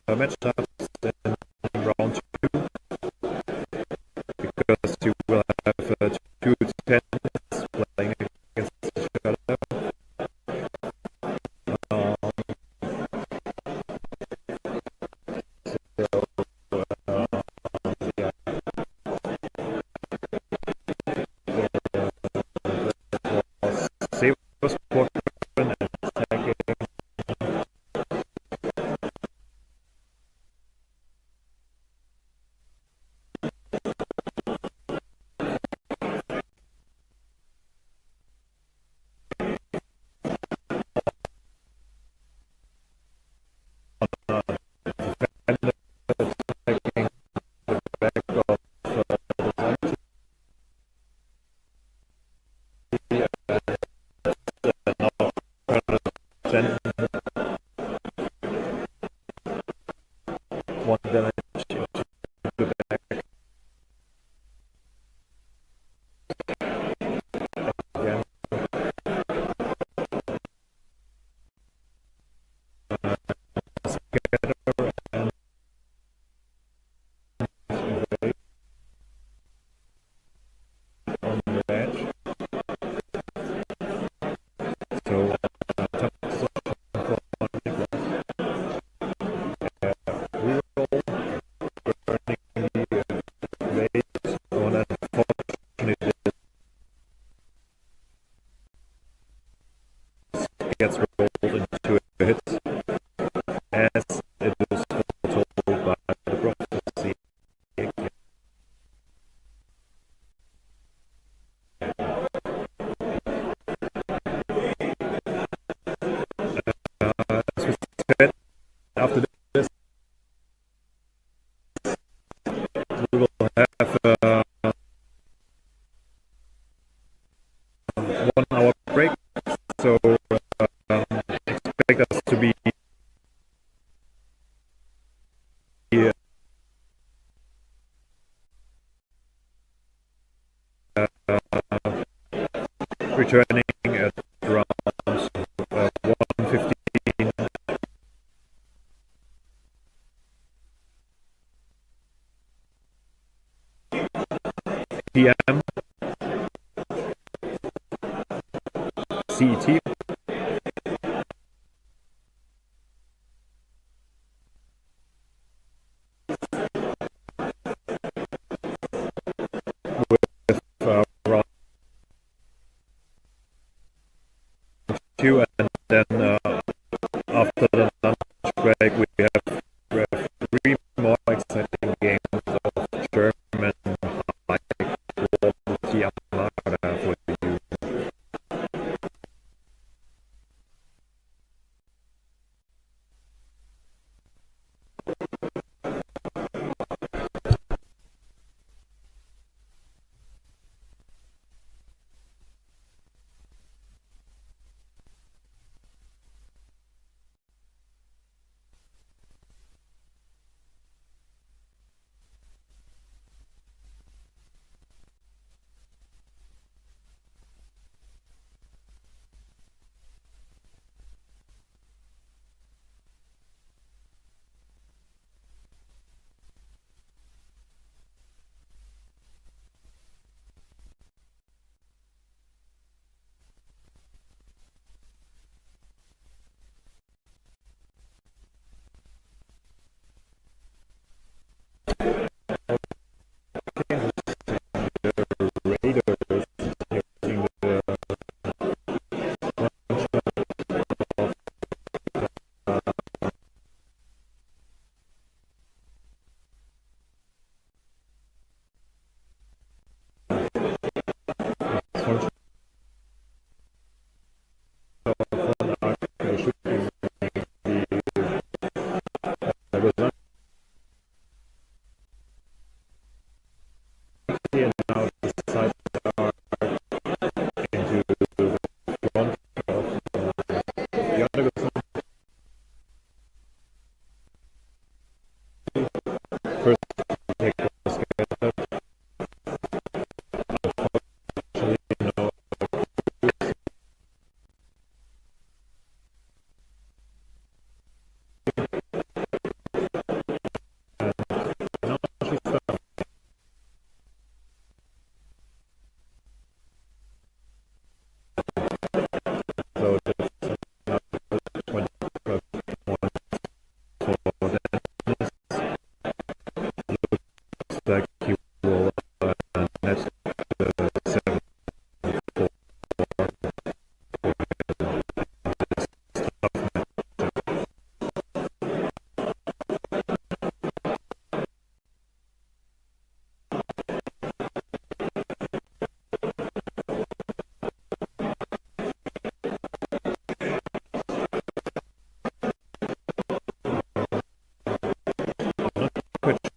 matchups in round 2, because you will have 2 tennis playing against each other. One damage into the back. Again. Scatter and invade on the edge. So top position for Nicholas. Gets rolled into a hit, as it is foretold by the prophecy. As we said, after this, we will have 1 hour break. So expect us to be returning at around 1:15 p.m. CET. Round 2, and then after the lunch break we have 3 more exciting games of German high quality Armada for you.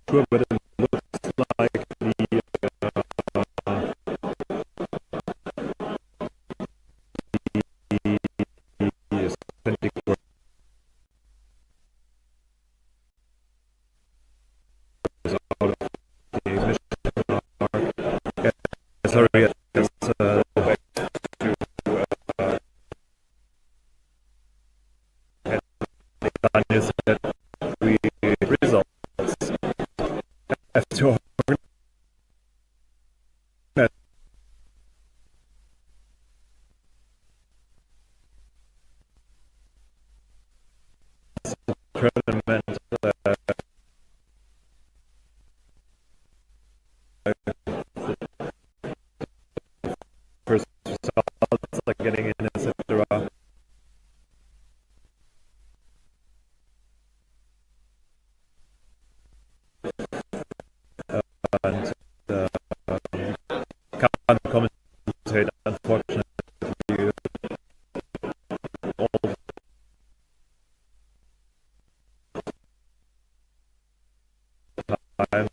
sure, but it looks like the authentic is out of the mission mark. Yeah, sorry, yes, back to headline is that we results after tournament first results like getting in, etc. And can't commentate, unfortunately, all the time.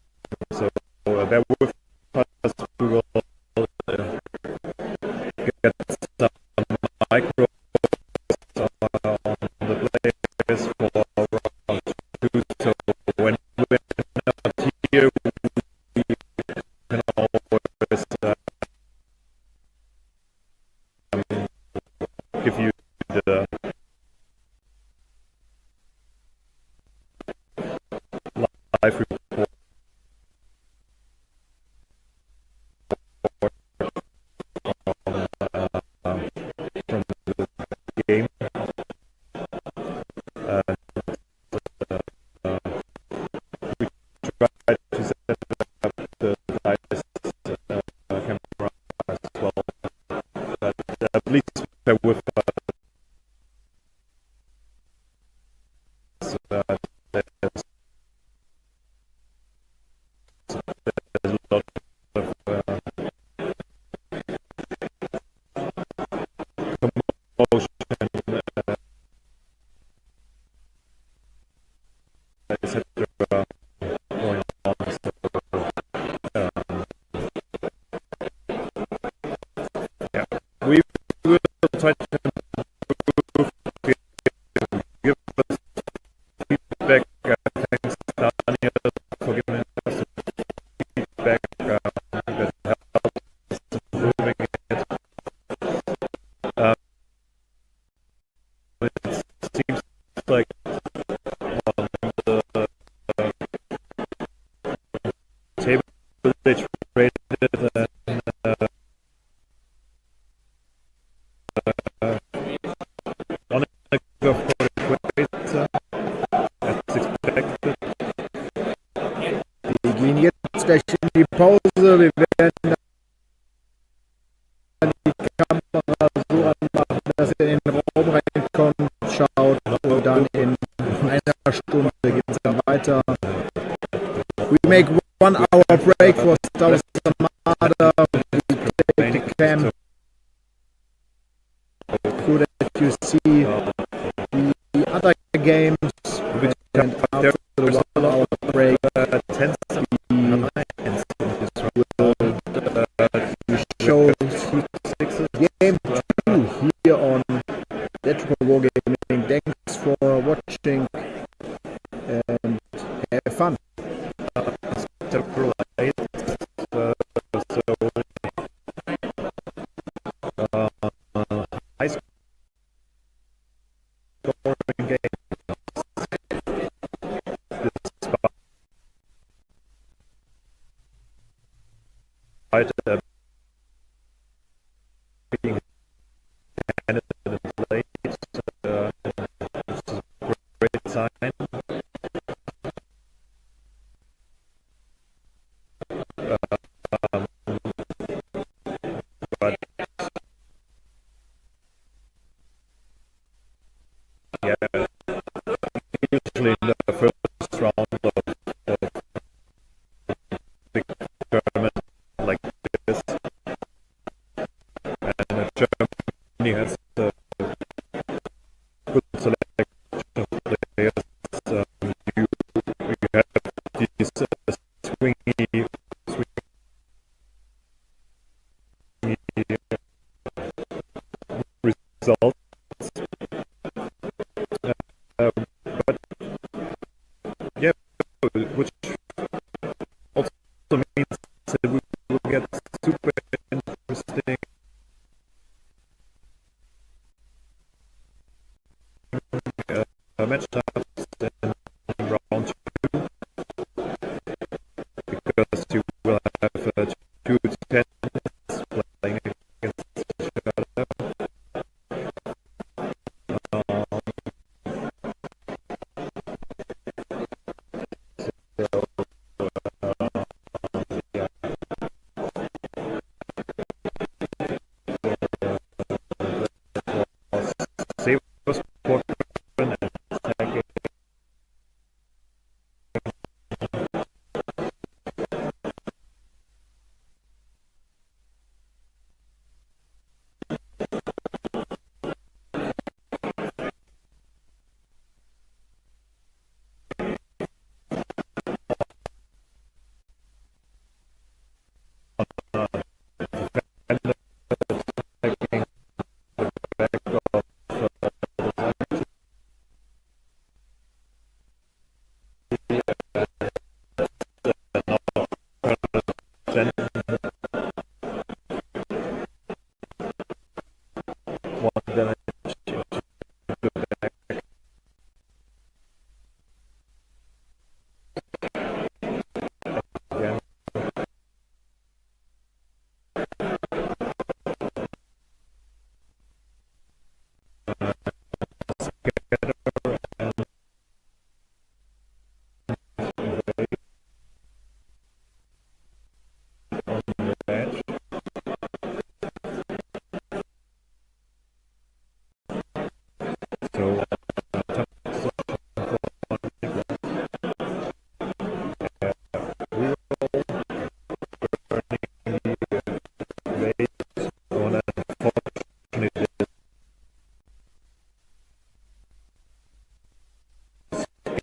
So bear with us. We will get some micros on the players for round 2. So when we're not here, we can always give you the live report from the game. We tried to set up the device camera as well, but please bear with us. There's a lot of commotion, etc. going on. So, yeah, we will try to improve, give us feedback. Thanks, Daniel, for giving us feedback that helps improving it. It seems like on the table it's rated on a go for Qualifizier as expected. Wir gehen jetzt gleich in die Pause. Wir werden dann die Kamera so anmachen, dass ihr in den Raum reinkommt, schaut und dann in einer Stunde geht es dann weiter. We make 1 hour break for Star Wars Armada. We take the camp so that you see the other games, and after the 1 hour break we show game 2 here on Electrical Wargaming. Thanks for watching and have fun. Several aids, high scoring game. Despite being handed and late, this is a great sign. But yeah, usually in the first round of big tournament like this, and Germany has a good selection of players. You have these matchups in round 2 because you will have 2 tennis playing against each other.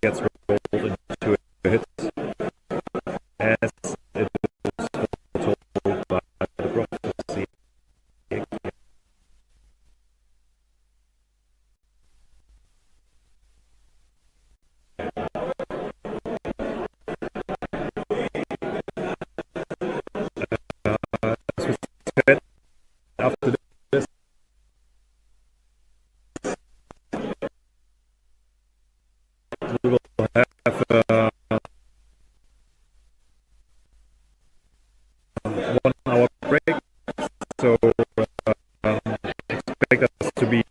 Gets rolled into a hit as it was told by the prophecy. As we said, after this we will have 1 hour break, so expect us to be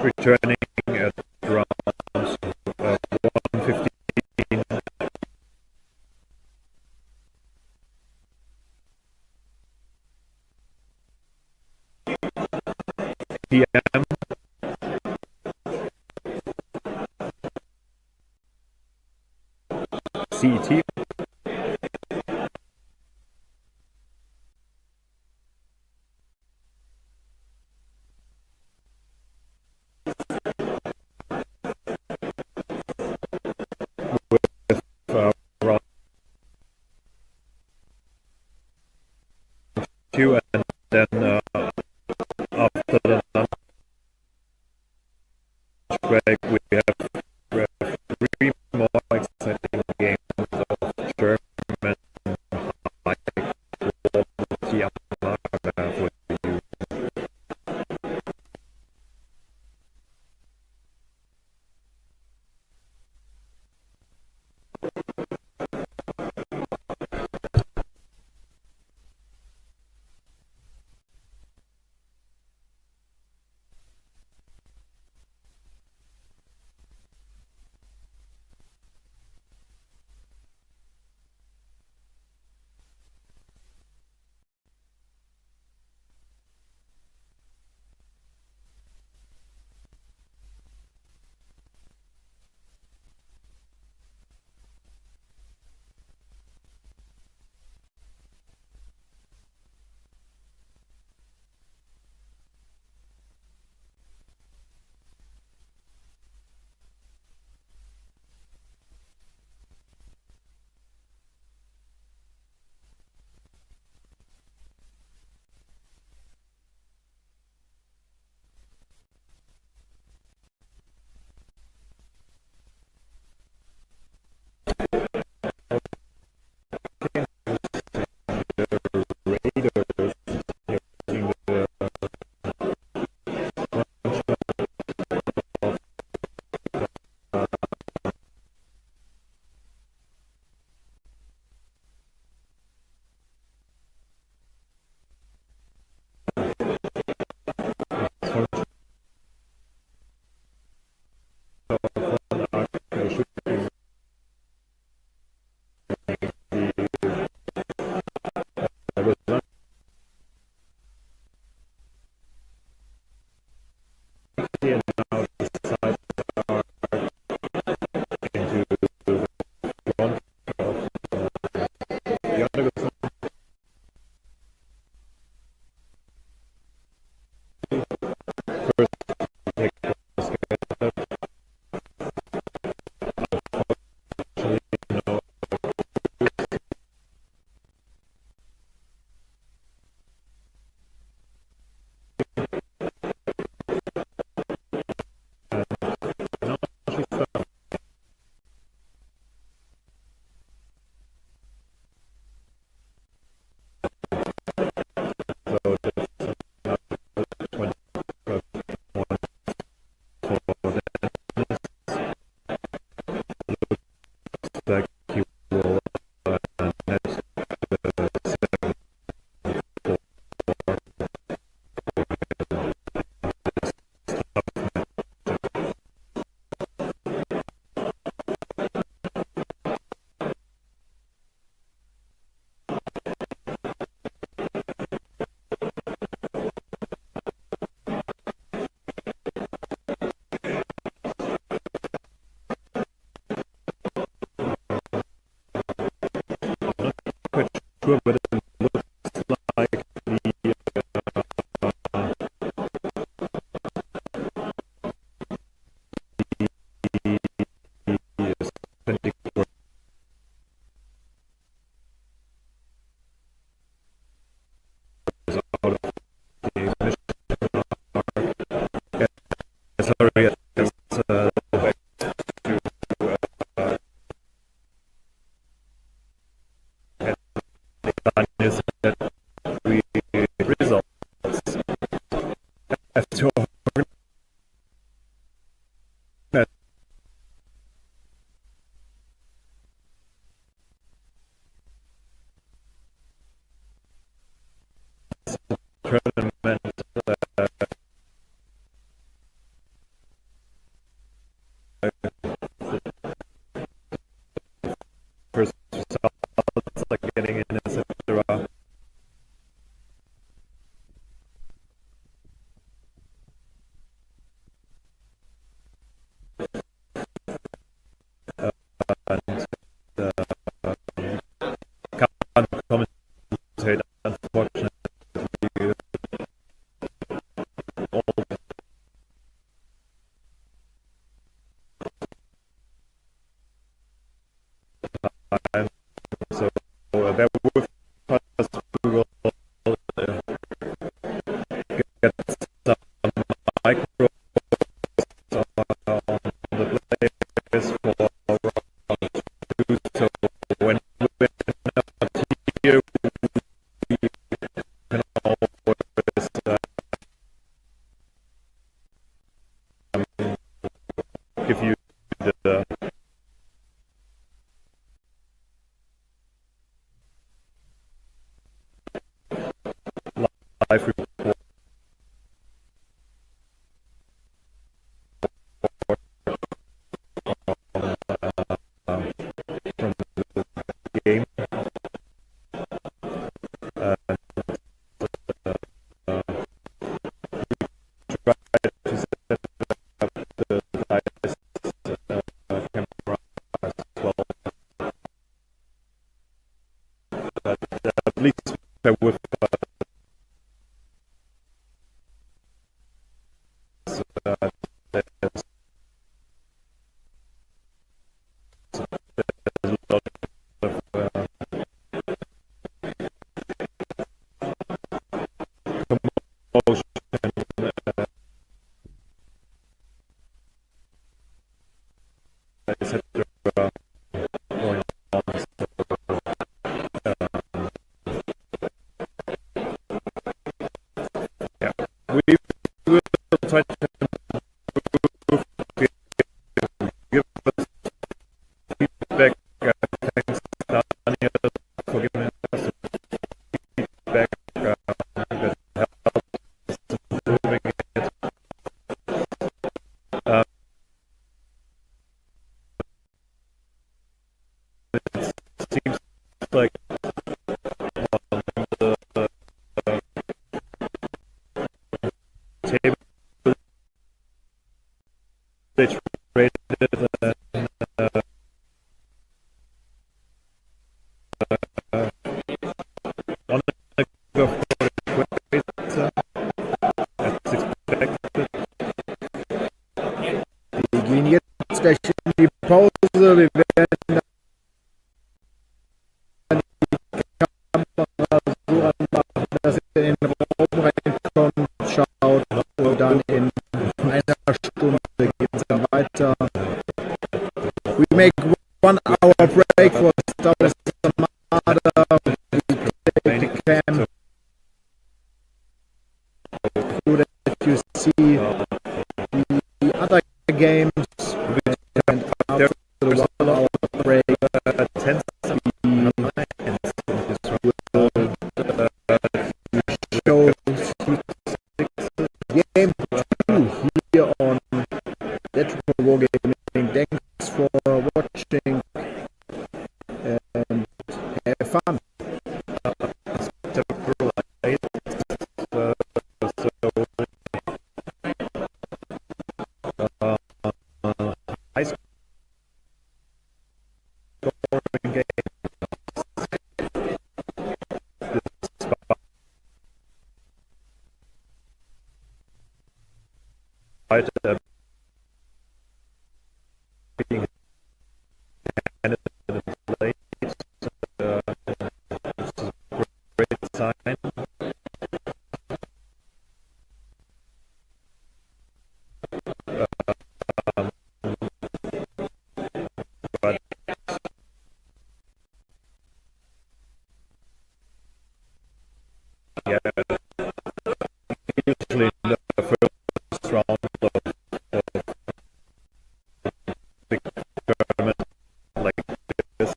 returning at around 1:15 p.m. CET. With around 2, and then after the lunch break we have 3 more exciting games of sure, but it looks like the authentic is out of the mission sorry, yes, back to is that we results after tournament first results like getting in, etc. Can't commentate, unfortunately. All the time. So bear with us. We will get some micro on the players for round 2. So when we're not here, we can always give you the live report from the game. Try to set up the device camera as well. But please bear with us. There's a lot of commotion, etc. going on. So, yeah, we will try to give us feedback. Thanks, Daniel, for giving us feedback that helps improving it. It seems like on the table they rated on the go for Qualifizier as expected. Wir gehen jetzt gleich in die Pause. Wir werden dann die Kamera so anmachen, dass ihr in den Raum reinkommt, schaut und dann in einer Stunde geht es dann weiter. We make 1 hour break for Star Wars Armada. We take the cam so that you see the other games. And after the 1 hour break, Tense show game 2 here on Retro Wargaming. Thanks for watching and have fun. sign. But yeah, usually in the first round of big tournament like this,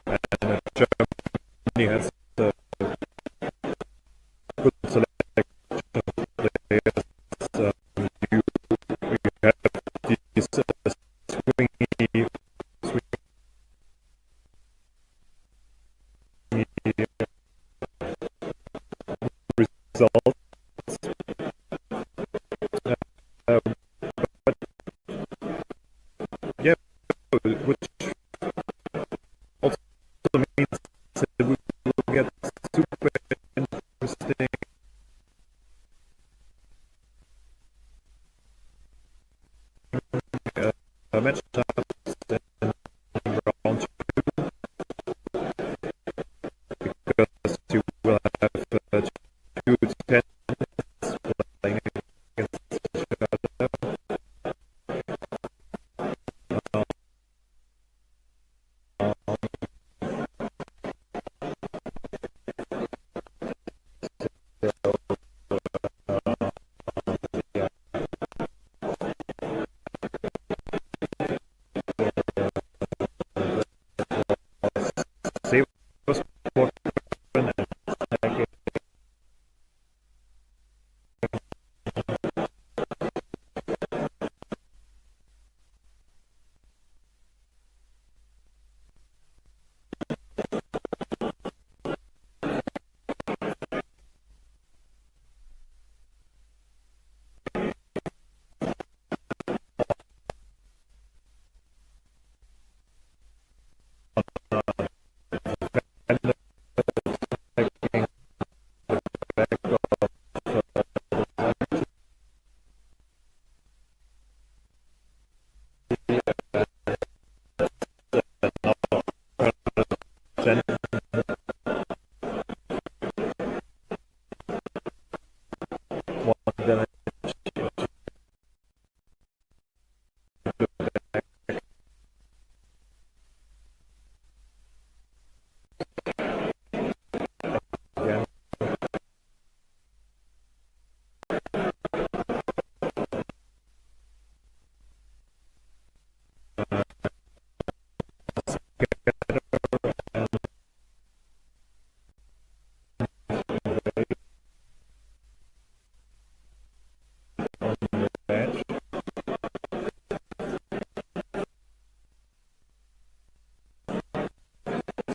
and Germany has a good selection of players. You have these swingy results. But yeah, which also means that we will get super interesting matchups in round 2, because you will have 2 tenants playing against each other. Save was and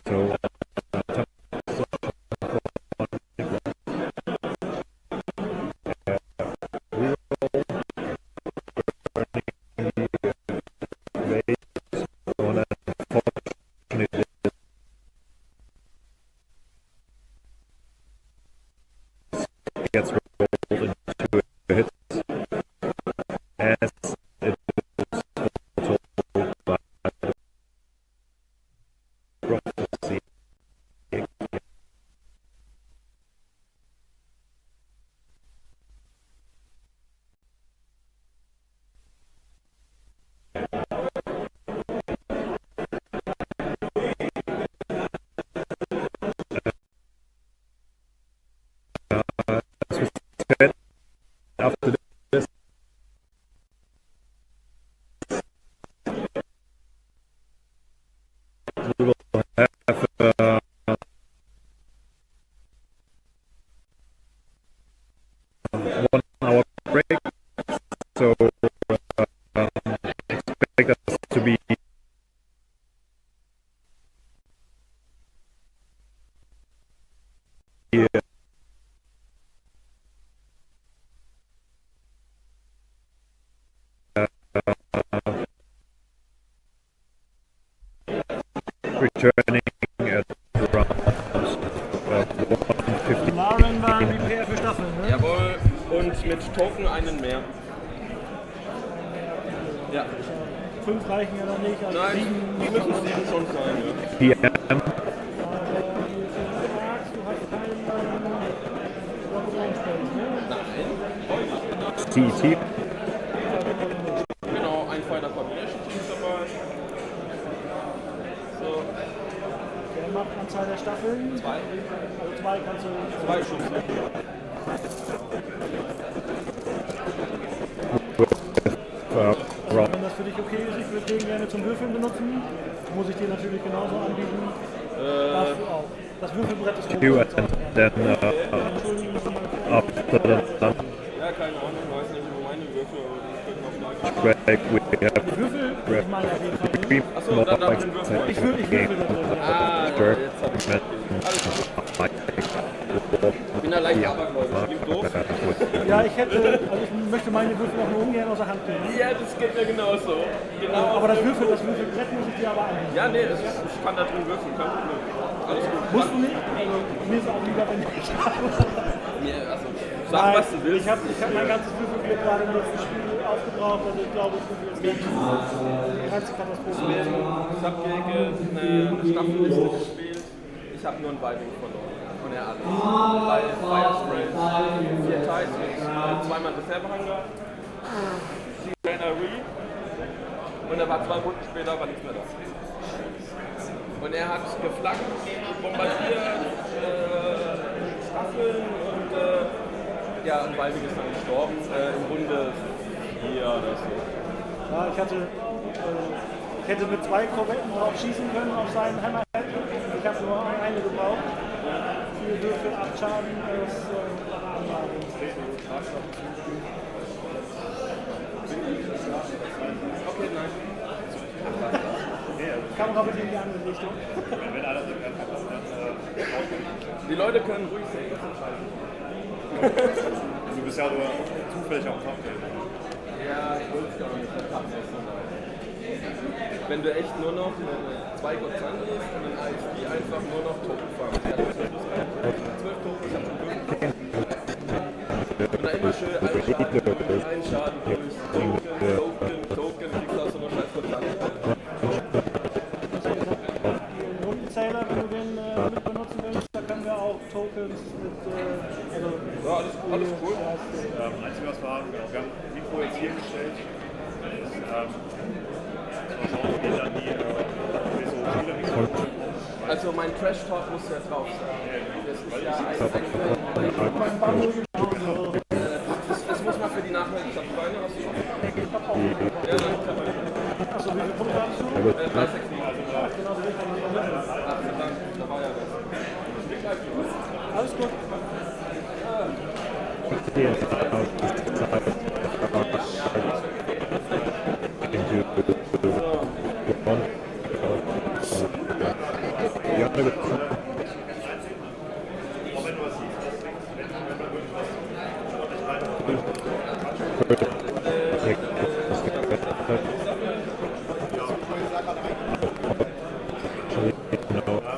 so gets rolled into a hit, as it is told by the prophecy. As we said, after this, we will have 1 hour break. So expect us to be returning at around 1:50. Maren war Repair für Staffeln, ne? Jawohl, und mit Token einen mehr. Ja. 5 reichen ja noch nicht. Also Nein, 7 die müssen es eben schon sein. Ja. PM. CET. Genau, ein Fighter Combination Team ist dabei. So, Der macht Anzahl der Staffeln. 2. Also 2 kannst du. 2 Schuss. Wenn das für dich okay ist, ich würde den gerne zum Würfeln benutzen. Muss ich dir natürlich genauso anbieten. Darfst du auch. Das Würfelbrett ist You hoch. and then Entschuldigen Sie mal. after the done Ja, keine Ahnung, weiß nicht, wo meine Würfel, aber die können noch schlagen. break we have Die Würfel, ich meine auf jeden Fall nicht. 3 Achso, more dann likes den Würfel. Ich würfel da drin. Ja. Ah, Sure. jetzt hab ich alles gut. Ich bin da leicht abergläubisch, klingt doof. Ja, also ich möchte meine Würfel auch nur ungern aus der Hand nehmen. Ja, das geht mir genauso. Genau. Aber das Würfelbrett muss ich dir aber anbieten. Ja, nee, ich kann da drin würfeln, kein Problem. Alles gut. Musst du nicht? Also mir ist auch lieber, wenn ich habe. Also, sag, was du willst. Ich hab mein ganzes Würfelbrett gerade im letzten Spiel aufgebraucht, also ich glaube, ich würfel jetzt nicht. Die ganze Katastrophe. Ich habe gegen eine Staffelliste gespielt. Ich habe nur ein Vibing verloren. Und er alles. 3 Fire Sprays, 4 Ties mit 2-mal Reservehanger, 7 Trainer Re. Und er war 2 Runden später, war nichts mehr da. Und er hat geflaggt, bombardiert, Staffeln und ja, ein Vibing ist dann gestorben. Im Runde 4 oder so. Ja, ich hätte mit 2 Korvetten drauf schießen können auf seinen Hammerhead. Ich habe nur eine gebraucht. 4 Würfel, 8 Schaden. Das war eine Anlage. Okay, nein. Kamera bitte in die andere Richtung. Die Leute können ruhig sehen, das ist scheiße. Du bist ja nur zufällig am Tag. Ja, ich wollte es gar nicht abmessen. Wenn du echt nur noch 2 Gotzan ist und ein ISP einfach nur noch Token farmst. Ja, das ist 12 Token, ich hab schon 5. Und dann immer schön einen Schaden durch Token, kriegst du auch so noch scheiß Gotzan. Den Rundenzähler, wenn du den mit benutzen willst, da können wir auch Tokens mit. Ja, alles cool. Einzige, was wir haben, wir haben Mikro jetzt hier gestellt. Also mein Trash Talk muss ja drauf sein. Das ist ja das muss man für die Nachhaltigkeit Beine aussuchen. Ja, dann kann man. Achso, wie viele Punkte hast du? 3, 6, 7. Genau, so richtig. Ach, verdammt, da war ja was. Alles gut.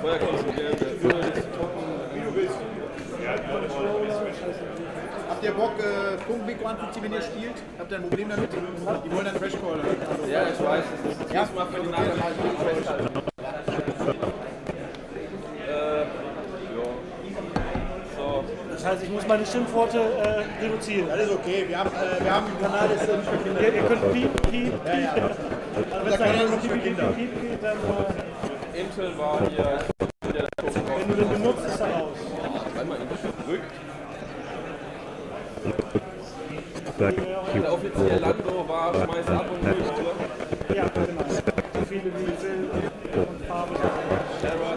Vorher konzentrieren, nur das Token, wie du willst. Habt ihr Bock, Punkt Big 150, wenn ihr spielt? Habt ihr ein Problem damit? Die wollen einen Trash Call. Ja, ich weiß, das muss man für die Nachhaltigkeit festhalten. Das heißt, ich muss meine Schimpfworte reduzieren. Alles okay, wir haben einen Kanal, das ist nicht für Kinder. Ihr könnt piep. Ja. Also wenn es dann noch piep geht, dann Intel war hier der Token raus. wenn du den benutzt, ist er raus. Einmal Intel zurück. Thank you. Der offizielle Lando war schmeiß ab und durch, oder? Ja, genau. So viele wie ich will und Farbe. Terror,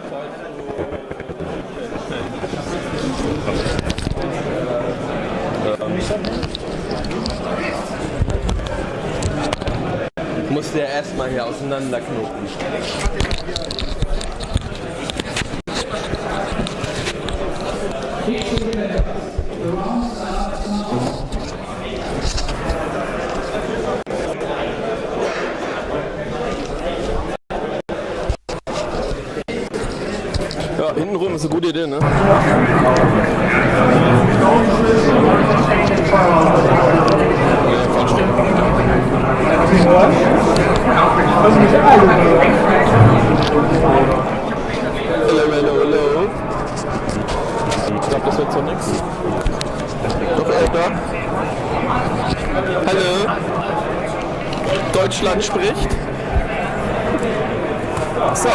musste er erstmal hier auseinanderknoten. Ja, hintenrum ist eine gute Idee, ne? Hello. Ich glaube, das wird so nix. Doch, Alter. Deutschland spricht. So.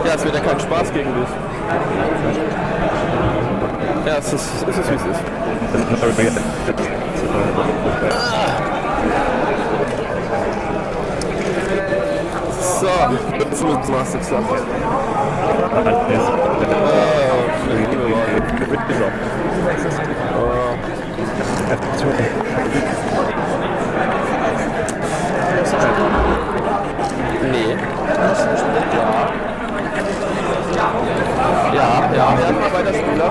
Ja, es wird ja kein Spaß gegen dich. Ja, es ist wie es ist. So, jetzt machst du gesagt. Nee. Ja, wir haben mal weiter Spieler.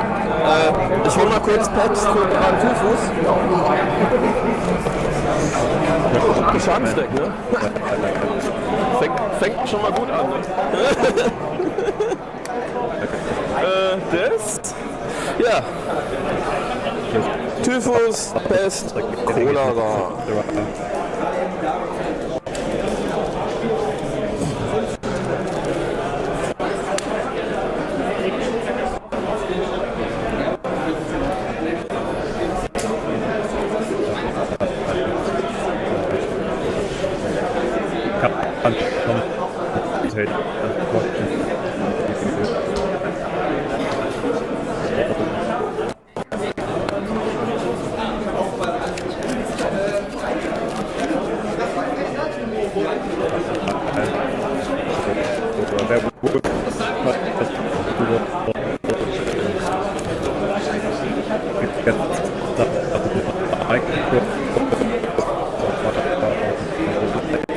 Ich hol mal kurz Peps für einen Fuß. Schadensteck, ne? Fängt schon mal gut an. Ne? Das? Ja. Typhus, Pest, Cholera.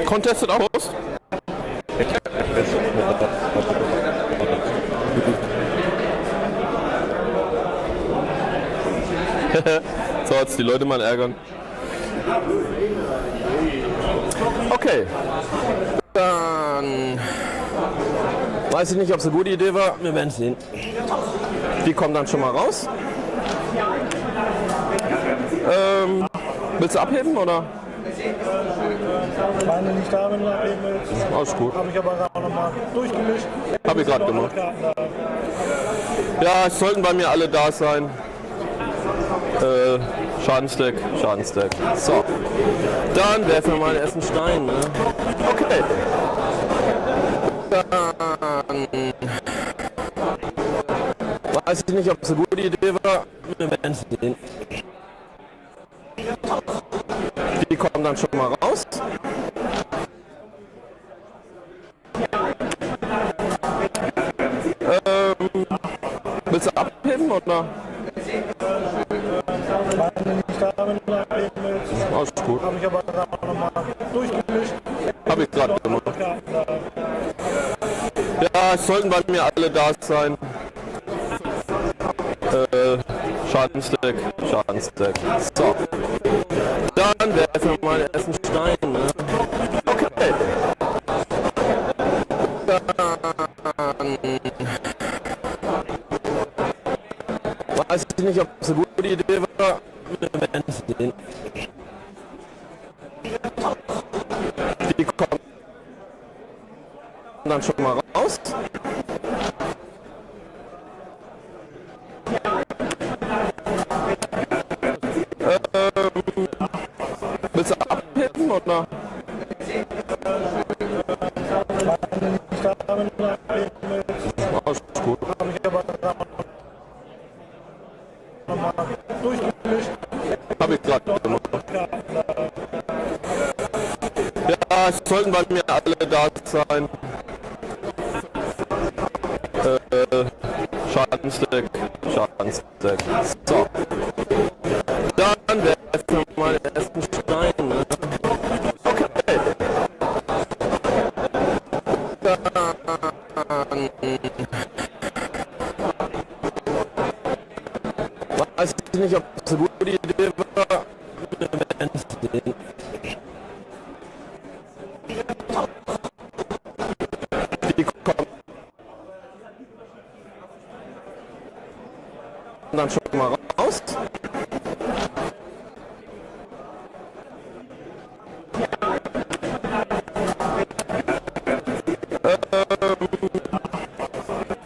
Contested aus. So, jetzt die Leute mal ärgern. Okay. Dann weiß ich nicht, ob es eine gute Idee war. Wir werden sehen. Die kommen dann schon mal raus. Willst du abheben oder? Meine nicht da, wenn du abheben willst. Alles gut. Habe ich aber auch nochmal durchgemischt. Habe ich gerade gemacht. Ja, es sollten bei mir alle da sein. Schadensteck. So. Dann werfen wir mal den ersten Stein. Ne? Okay. Dann weiß ich nicht, ob es eine gute Idee war. Wir werden sehen. Die kommen dann schon mal raus. Willst du abheben oder? Meine nicht da, wenn du abheben willst. Alles gut. Habe ich aber auch nochmal durchgemischt. Habe ich gerade gemacht. Ja, es sollten bei mir alle da sein. Schadensteck. So. Dann werfen wir mal den ersten Stein. Ne? Okay. Dann weiß ich nicht, ob es eine gute Idee war. Wir werden sehen. Die kommen dann schon mal raus. Willst du abheben oder? Alles gut. Habe ich aber nochmal durchgemischt. Habe ich gerade gemacht. Ja, es sollten bei mir alle da sein. Schadensteck. So. Dann werfen wir mal den ersten Stein. Ne? Okay. Dann weiß ich nicht, ob es eine gute Idee war. Wir werden sehen. Die kommen dann schon mal raus.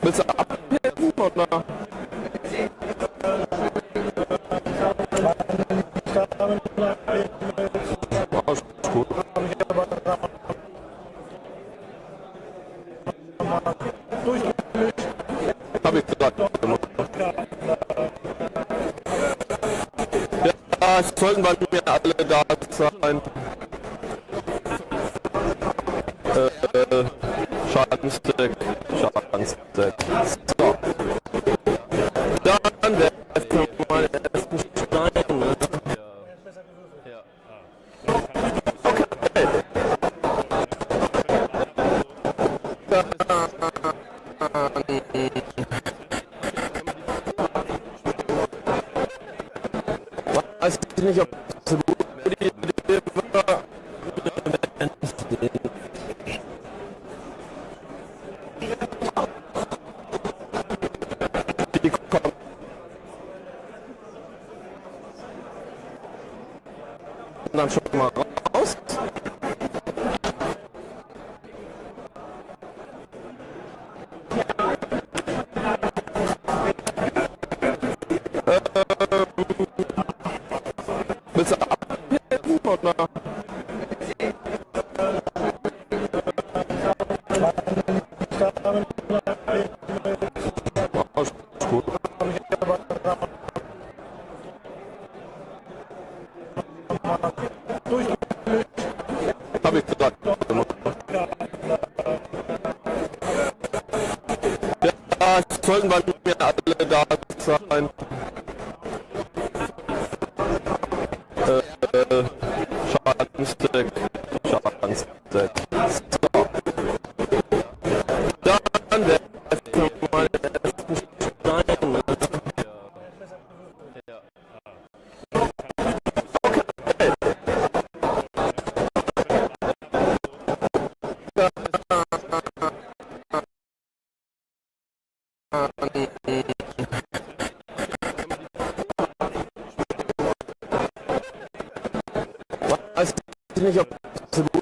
Willst du abheben oder? Ja, es sollten bei mir alle da sein. Schadenstick. So. Dann werfen wir mal den ersten Stein. Ne? Weiß ich nicht, ob das eine gute Idee war. Die kommen. Dann schon mal raus. Willst du abheben oder? Oh, ist gut. Hab ich gesagt. Ja, es sollten bei mir alle da sein. Schadenstick. So. Dann werfen wir mal den ersten Stein. Ne? Weiß ich nicht, ob das eine